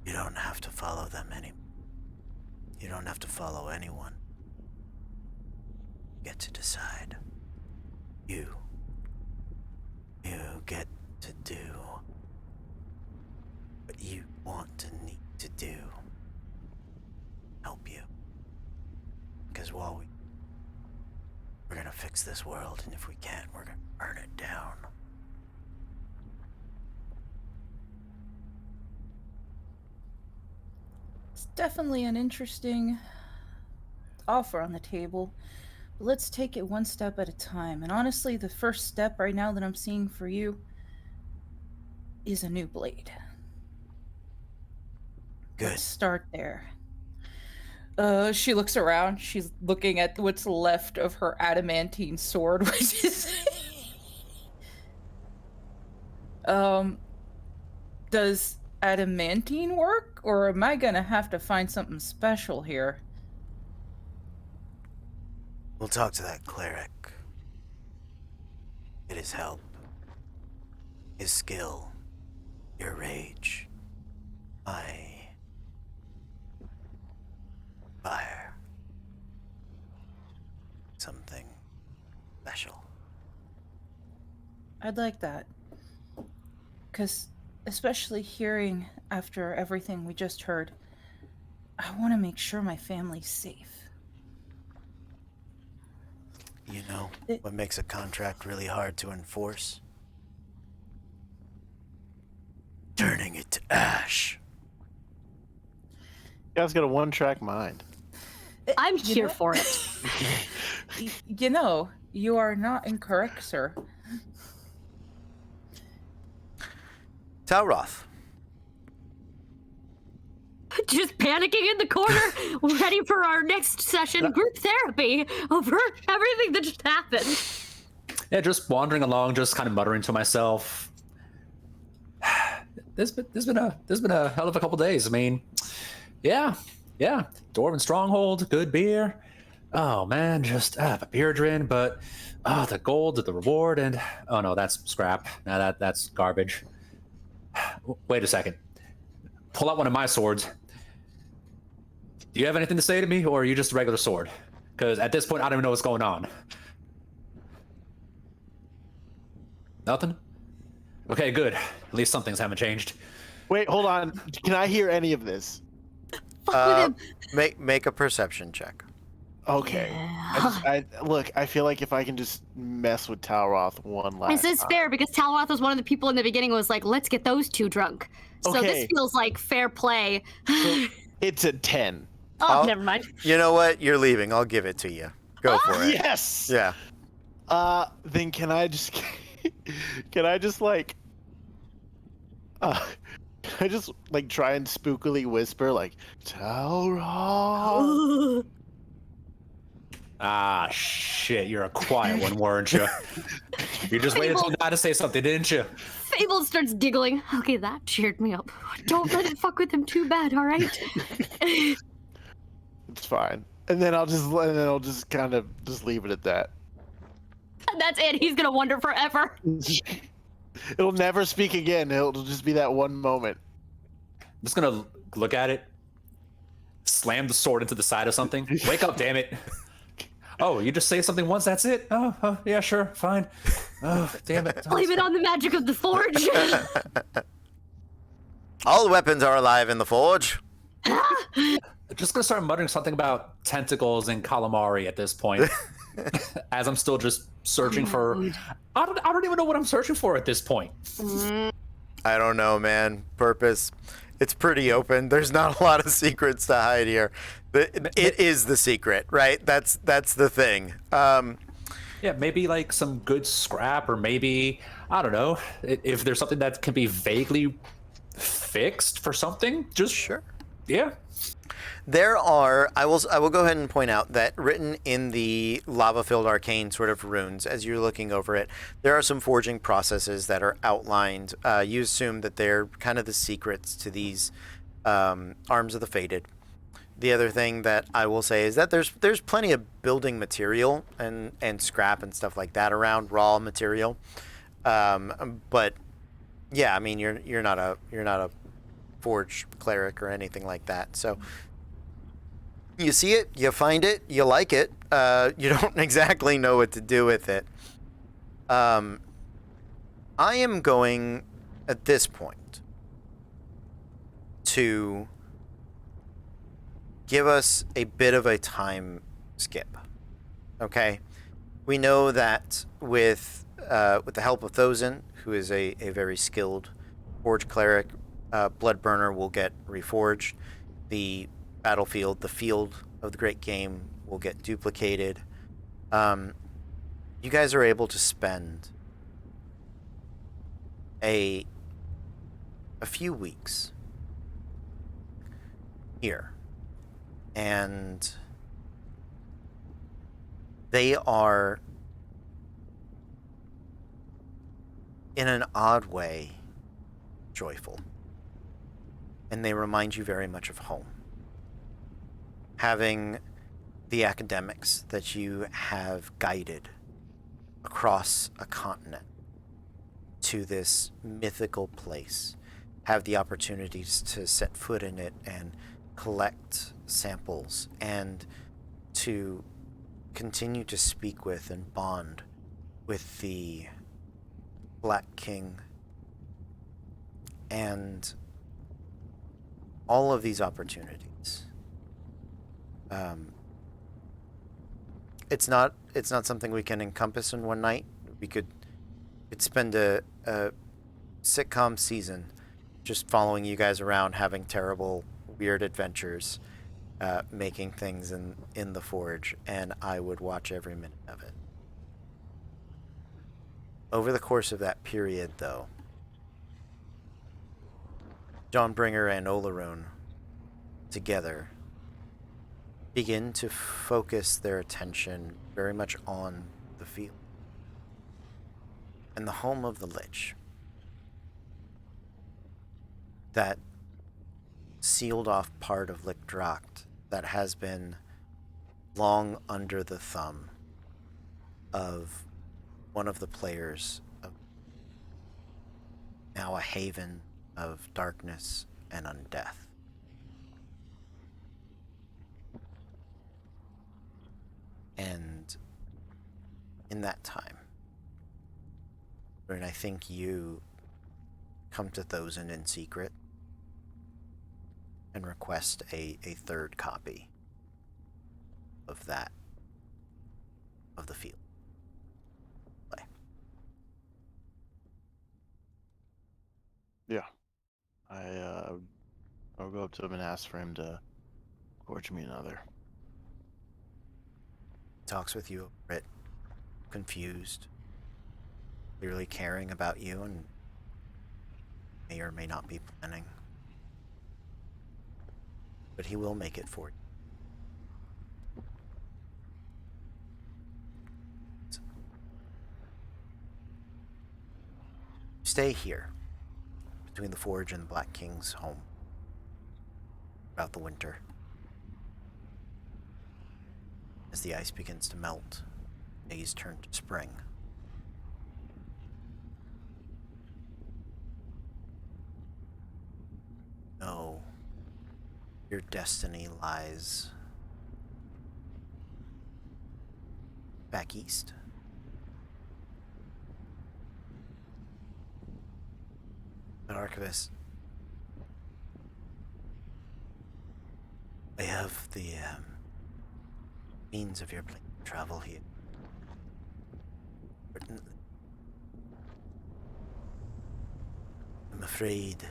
You don't have to follow them anymore. You don't have to follow anyone. You get to decide. You get to do what you want to need to do. Help you. Because while we're gonna fix this world, and if we can't, we're gonna burn it down. It's definitely an interesting offer on the table. But let's take it one step at a time. And honestly, the first step right now that I'm seeing for you is a new blade. Good. Let's start there. She looks around. She's looking at what's left of her adamantine sword, which is does adamantine work, or am I gonna have to find something special here? We'll talk to that cleric. Get his help. His skill. Your rage. Fire. Something special. I'd like that. Because, especially hearing after everything we just heard, I want to make sure my family's safe. You know what makes a contract really hard to enforce? Turning it to ash. You guys got a one-track mind. I'm You here know- for it. You know, you are not incorrect, sir. Talroth. Just panicking in the corner, ready for our next session group therapy over everything that just happened. Yeah, just wandering along, just kind of muttering to myself. There's been a hell of a couple days. I mean, yeah. Dwarven Stronghold, good beer. Oh man, just Beardrin, but the gold, the reward, and oh no, that's scrap. Now that's garbage. Wait a second. Pull out one of my swords. Do you have anything to say to me, or are you just a regular sword? Because at this point, I don't even know what's going on. Nothing? Okay, good. At least some things haven't changed. Wait, hold on. Can I hear any of this? Fuck with him. Make a perception check. Okay. Look, I feel like if I can just mess with Talroth one last This is time. fair because Talroth was one of the people in the beginning who was like, let's get those two drunk. So Okay. this feels like fair play. So it's a 10. Oh, I'll- never mind. You know what? You're leaving. I'll give it to you. Go for it. Yes. Yeah. Then can I just like can I just like try and spookily whisper like Talroth? Ah, shit, you're a quiet one, weren't you? You just waited until now to say something, didn't you? Fable starts giggling. Okay, that cheered me up. Don't let it fuck with him too bad, all right? It's fine. And then I'll just kind of just leave it at that. And that's it. He's gonna wonder forever. It'll never speak again. It'll just be that one moment. I'm just gonna look at it, slam the sword into the side of something. Wake up, damn it. Oh, you just say something once, that's it? Oh, yeah, sure, fine. Oh, damn it. Blame it on the magic of the forge. All weapons are alive in the forge. Just gonna start muttering something about tentacles and calamari at this point. As I'm still just searching for... I don't even know what I'm searching for at this point. I don't know, man. Purpose. It's pretty open. There's not a lot of secrets to hide here. It is the secret, right? That's the thing. Yeah, maybe like some good scrap, or maybe, I don't know, if there's something that can be vaguely fixed for something, just... Sure. Yeah. There are, I will go ahead and point out that written in the lava-filled arcane sort of runes, as you're looking over it, there are some forging processes that are outlined. You assume that they're kind of the secrets to these Arms of the Fated. The other thing that I will say is that there's plenty of building material and scrap and stuff like that around, raw material. But yeah, I mean you're not a forge cleric or anything like that. So you see it, you find it, you like it. You don't exactly know what to do with it. I am going at this point to give us a bit of a time skip. Okay, we know that with the help of Thosin, who is a very skilled forge cleric, Bloodburner will get reforged. The battlefield, the field of the Great Game, will get duplicated. You guys are able to spend a few weeks here, and they are, in an odd way, joyful, and they remind you very much of home. Having the academics that you have guided across a continent to this mythical place have the opportunities to set foot in it and collect samples and to continue to speak with and bond with the Black King, and all of these opportunities it's not something we can encompass in one night. We could spend a sitcom season just following you guys around, having terrible, weird adventures, making things in the forge, and I would watch every minute of it. Over the course of that period, though, Dawnbringer and Olaroon together begin to focus their attention very much on the field and the home of the Lich. That sealed off part of Lickdracht that has been long under the thumb of one of the players, of now a haven of darkness and undeath. And in that time, when I think you come to Thosen in secret and request a third copy of that, of the field. Play. Yeah. I'll go up to him and ask for him to forge me another. Talks with you a bit, confused, clearly caring about you, and may or may not be planning. But he will make it for you. Stay here, between the Forge and the Black King's home, throughout the winter. As the ice begins to melt, days turn to spring. No, your destiny lies back east. But Archivist, I have the means of your plane to travel here. I'm afraid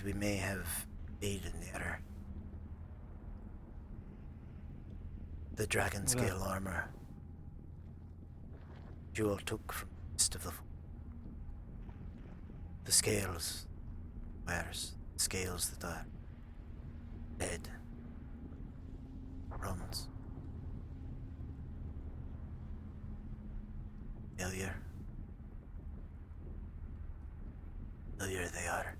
we may have made an error. The dragon scale armor Jewel took from the rest of the scales wears, scales that are dead, bronze, failure they are.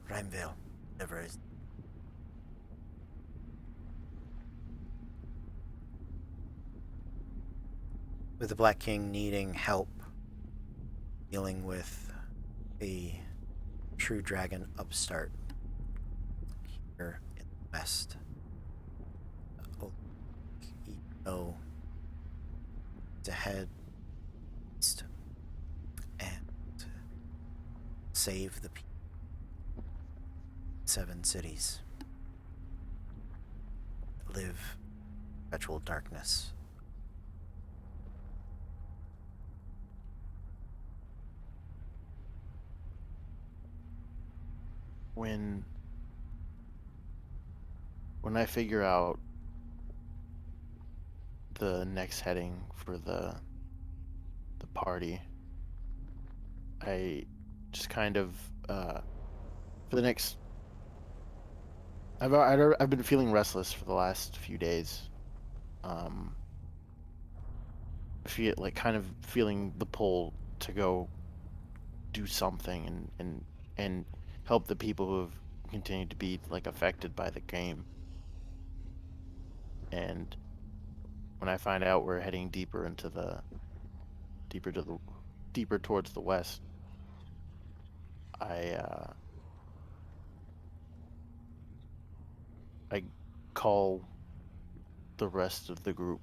Rhymevale, whatever it is. With the Black King needing help dealing with a true dragon upstart here in the west, though to head east and save the people. 7 cities live perpetual darkness. When I figure out the next heading for the party, I just kind of for the next I've been feeling restless for the last few days. Kind of feeling the pull to go do something and help the people who have continued to be affected by the game. And when I find out we're heading deeper towards the west, I call the rest of the group.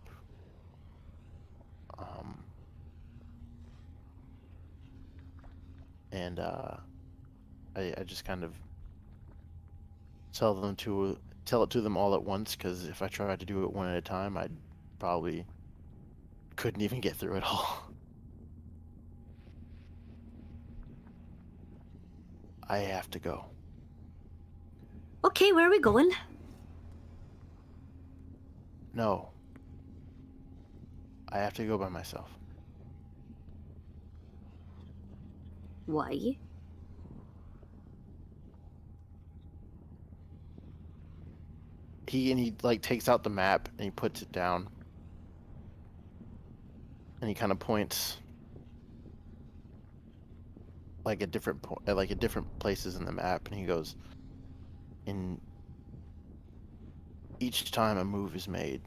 and I just kind of tell it to them all at once, because if I tried to do it one at a time, I'd probably couldn't even get through it all. I have to go. Okay, where are we going? No. I have to go by myself. Why? He like takes out the map and he puts it down. And he kind of points like at different places in the map, and he goes, in each time a move is made,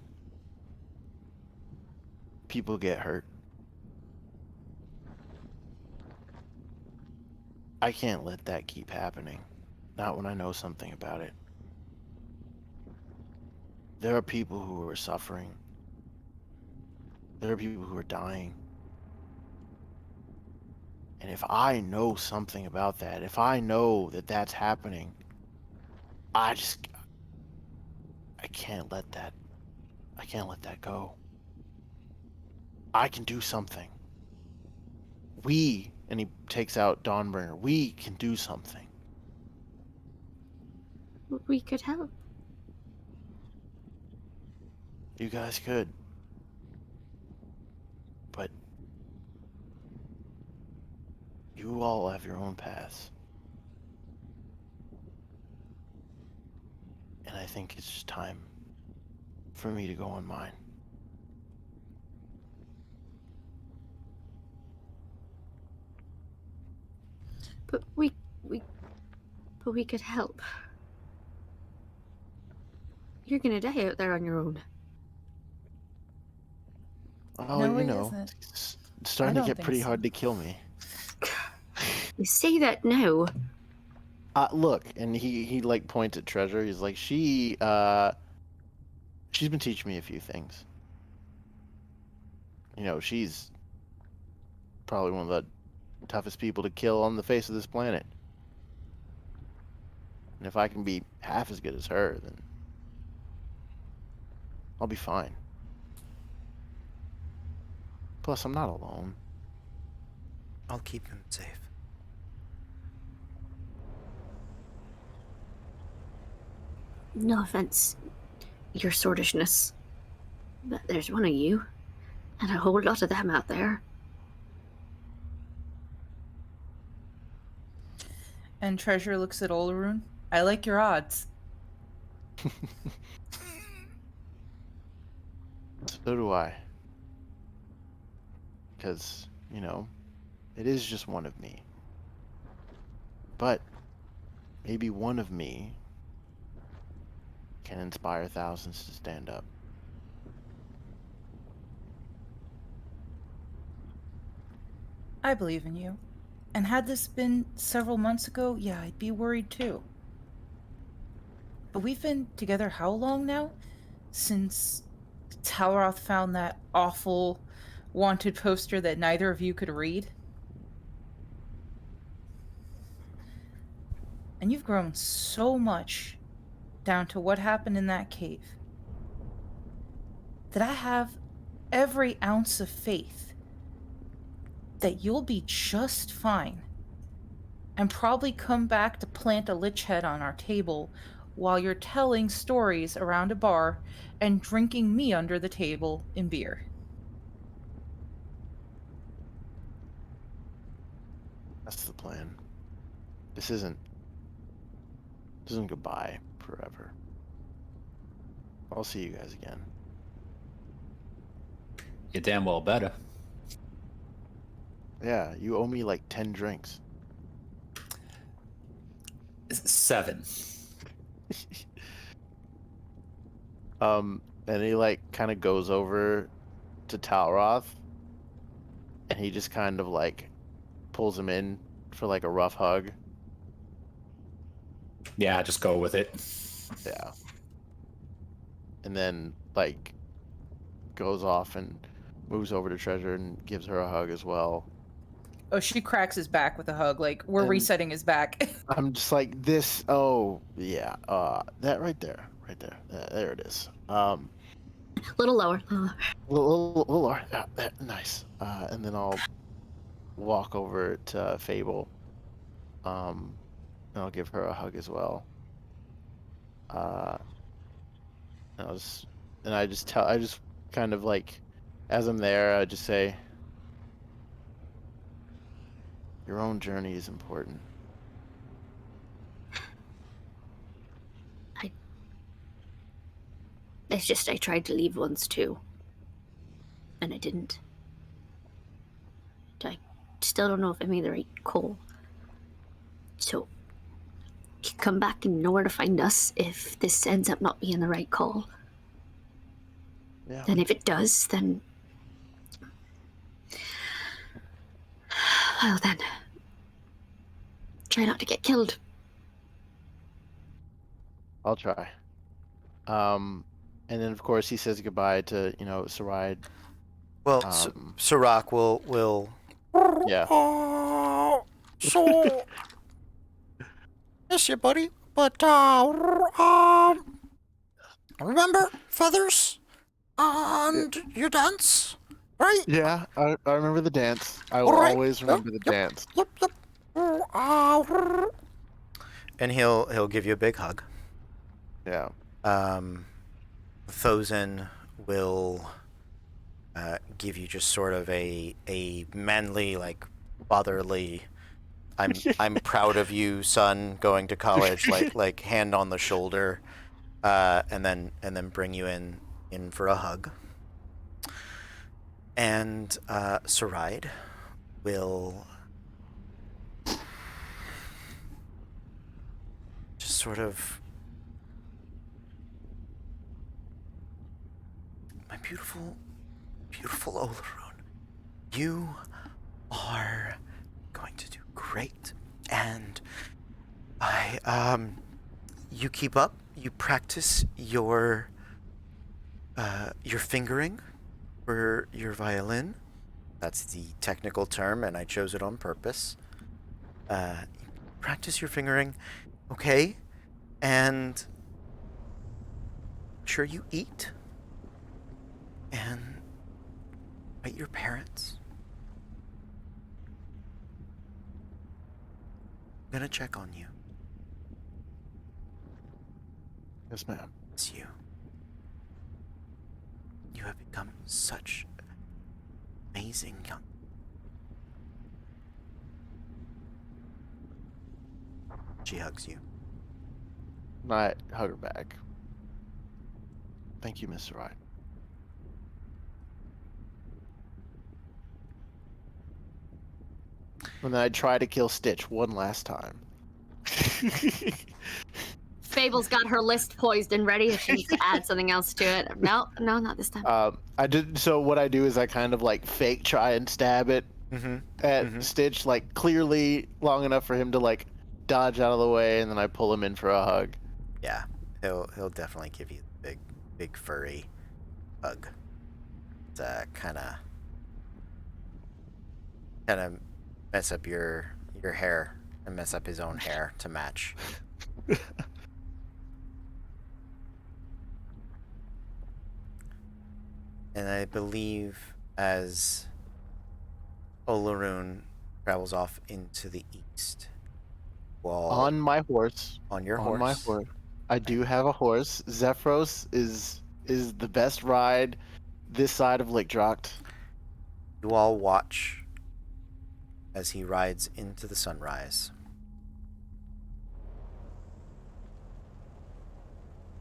people get hurt. I can't let that keep happening. Not when I know something about it. There are people who are suffering. There are people who are dying. And if I know something about that, if I know that that's happening, I can't let that go. I can do something. And he takes out Dawnbringer, we can do something. We could help. You guys could. But you all have your own paths. And I think it's just time for me to go on mine. But we could help. You're gonna die out there on your own. Oh, No, you he know, isn't. it's starting I to don't get think pretty so. hard to kill me. You say that now. Look, and he like points at Treasure. He's like, she's been teaching me a few things. You know, she's probably one of the toughest people to kill on the face of this planet. And if I can be half as good as her, then I'll be fine. Plus, I'm not alone. I'll keep him safe. No offense, your swordishness, but there's one of you, and a whole lot of them out there. And Treasure looks at Olaroon. I like your odds. So do I. Because, you know, it is just one of me. But maybe one of me can inspire thousands to stand up. I believe in you. And had this been several months ago, yeah, I'd be worried too. But we've been together how long now? Since Talroth found that awful wanted poster that neither of you could read? And you've grown so much down to what happened in that cave that I have every ounce of faith that you'll be just fine and probably come back to plant a lich head on our table while you're telling stories around a bar and drinking me under the table in beer. That's the plan. This isn't goodbye forever. I'll see you guys again. You damn well better. Yeah, you owe me like 10 drinks. 7. And he like kind of goes over to Talroth, and he just kind of like pulls him in for like a rough hug. Yeah, just go with it. Yeah. And then like goes off and moves over to Treasure and gives her a hug as well. Oh, she cracks his back with a hug. Like, we're And- resetting his back. I'm just like this. Oh yeah, that right there, there it is. Little lower. Little lower. Yeah, nice. And then I'll walk over to Fable. And I'll give her a hug as well. And I just kind of like, as I'm there, I just say, your own journey is important. It's just I tried to leave once too. And I didn't. I still don't know if I made the right call. So, you can come back and know where to find us if this ends up not being the right call. Yeah. Then if it does, then... Well then... Try not to get killed. I'll try. And then of course he says goodbye to, Saride. Well, Sirach will. Yeah. So. Yes, yeah, buddy. But remember feathers and your dance, right? Yeah, I remember the dance. I will All right. always remember the dance. Yep. And he'll give you a big hug. Yeah. Thozen will give you just sort of a manly, like fatherly, I'm proud of you, son, going to college, like hand on the shoulder, and then bring you in for a hug. And Saride will just sort of, my beautiful Olorun, you are going to do great, and you keep up, you practice your fingering for your violin. That's the technical term, and I chose it on purpose. Practice your fingering, okay? And make sure you eat. And write your parents. I'm gonna check on you. Yes, ma'am. It's you. You have become such amazing young. She hugs you. I hug her back. Thank you, Mr. Wright. And then I try to kill Stitch one last time. Fable's got her list poised and ready if she needs to add something else to it. No, not this time. So what I do is I kind of like fake try and stab it at Stitch, like clearly long enough for him to like dodge out of the way, and then I pull him in for a hug. Yeah, he'll definitely give you the big furry hug. It's kind of mess up your hair and mess up his own hair to match. And I believe as Olorun travels off into the east, On my horse. on your On horse, my horse. I do have a horse. Zephyros is the best ride this side of Lake Droct. you all watch as he rides into the sunrise.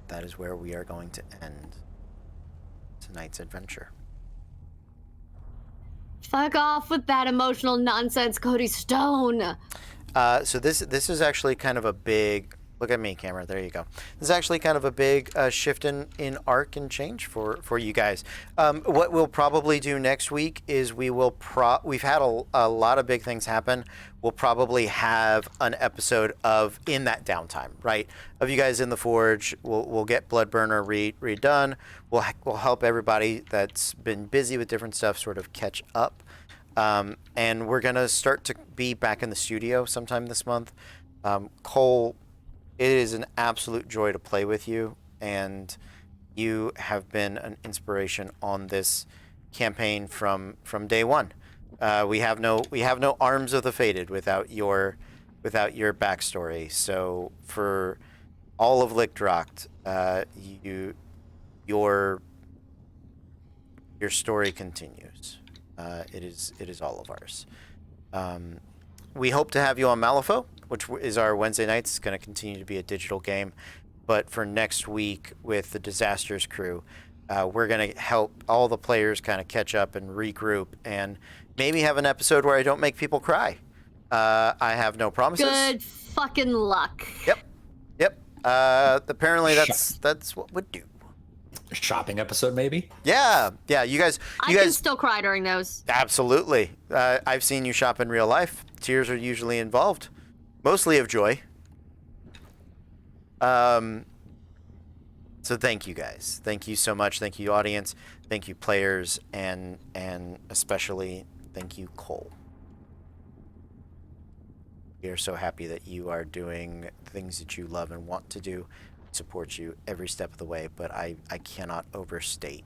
That is where we are going to end tonight's adventure. Fuck off with that emotional nonsense, Cody Stone. So this is actually kind of a big, look at me, camera, there you go. This is actually kind of a big shift in arc and change for you guys. What we'll probably do next week is we've had a lot of big things happen. We'll probably have an episode of in that downtime, right? Of you guys in the Forge. We'll get Bloodburner redone. We'll help everybody that's been busy with different stuff sort of catch up. And we're going to start to be back in the studio sometime this month. Cole, it is an absolute joy to play with you, and you have been an inspiration on this campaign from day one. We have no Arms of the Fated without your backstory. So for all of Lichtrocht, your story continues. It is all of ours. We hope to have you on Malifaux, which is our Wednesday nights. It's going to continue to be a digital game. But for next week with the Disasters crew, we're going to help all the players kind of catch up and regroup and maybe have an episode where I don't make people cry. I have no promises. Good fucking luck. Yep. Apparently that's what would do. Shopping episode, maybe? Yeah. You guys I can still cry during those. Absolutely. I've seen you shop in real life. Tears are usually involved, mostly of joy. So thank you guys. Thank you so much. Thank you, audience. Thank you, players, and especially thank you, Cole. We are so happy that you are doing things that you love and want to do. Support you every step of the way, but I cannot overstate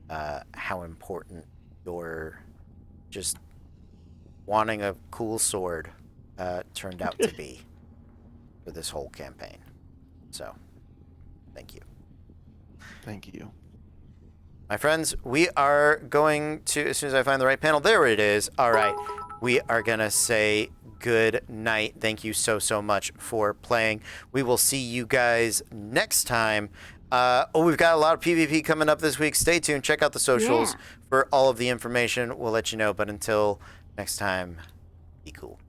how important your just wanting a cool sword turned out to be for this whole campaign. So, thank you. Thank you. My friends, we are going to, as soon as I find the right panel, there it is. All right, we are going to say good night. Thank you so much for playing. We will see you guys next time. We've got a lot of PvP coming up this week. Stay tuned. Check out the socials for all of the information. We'll let you know. But until next time, be cool.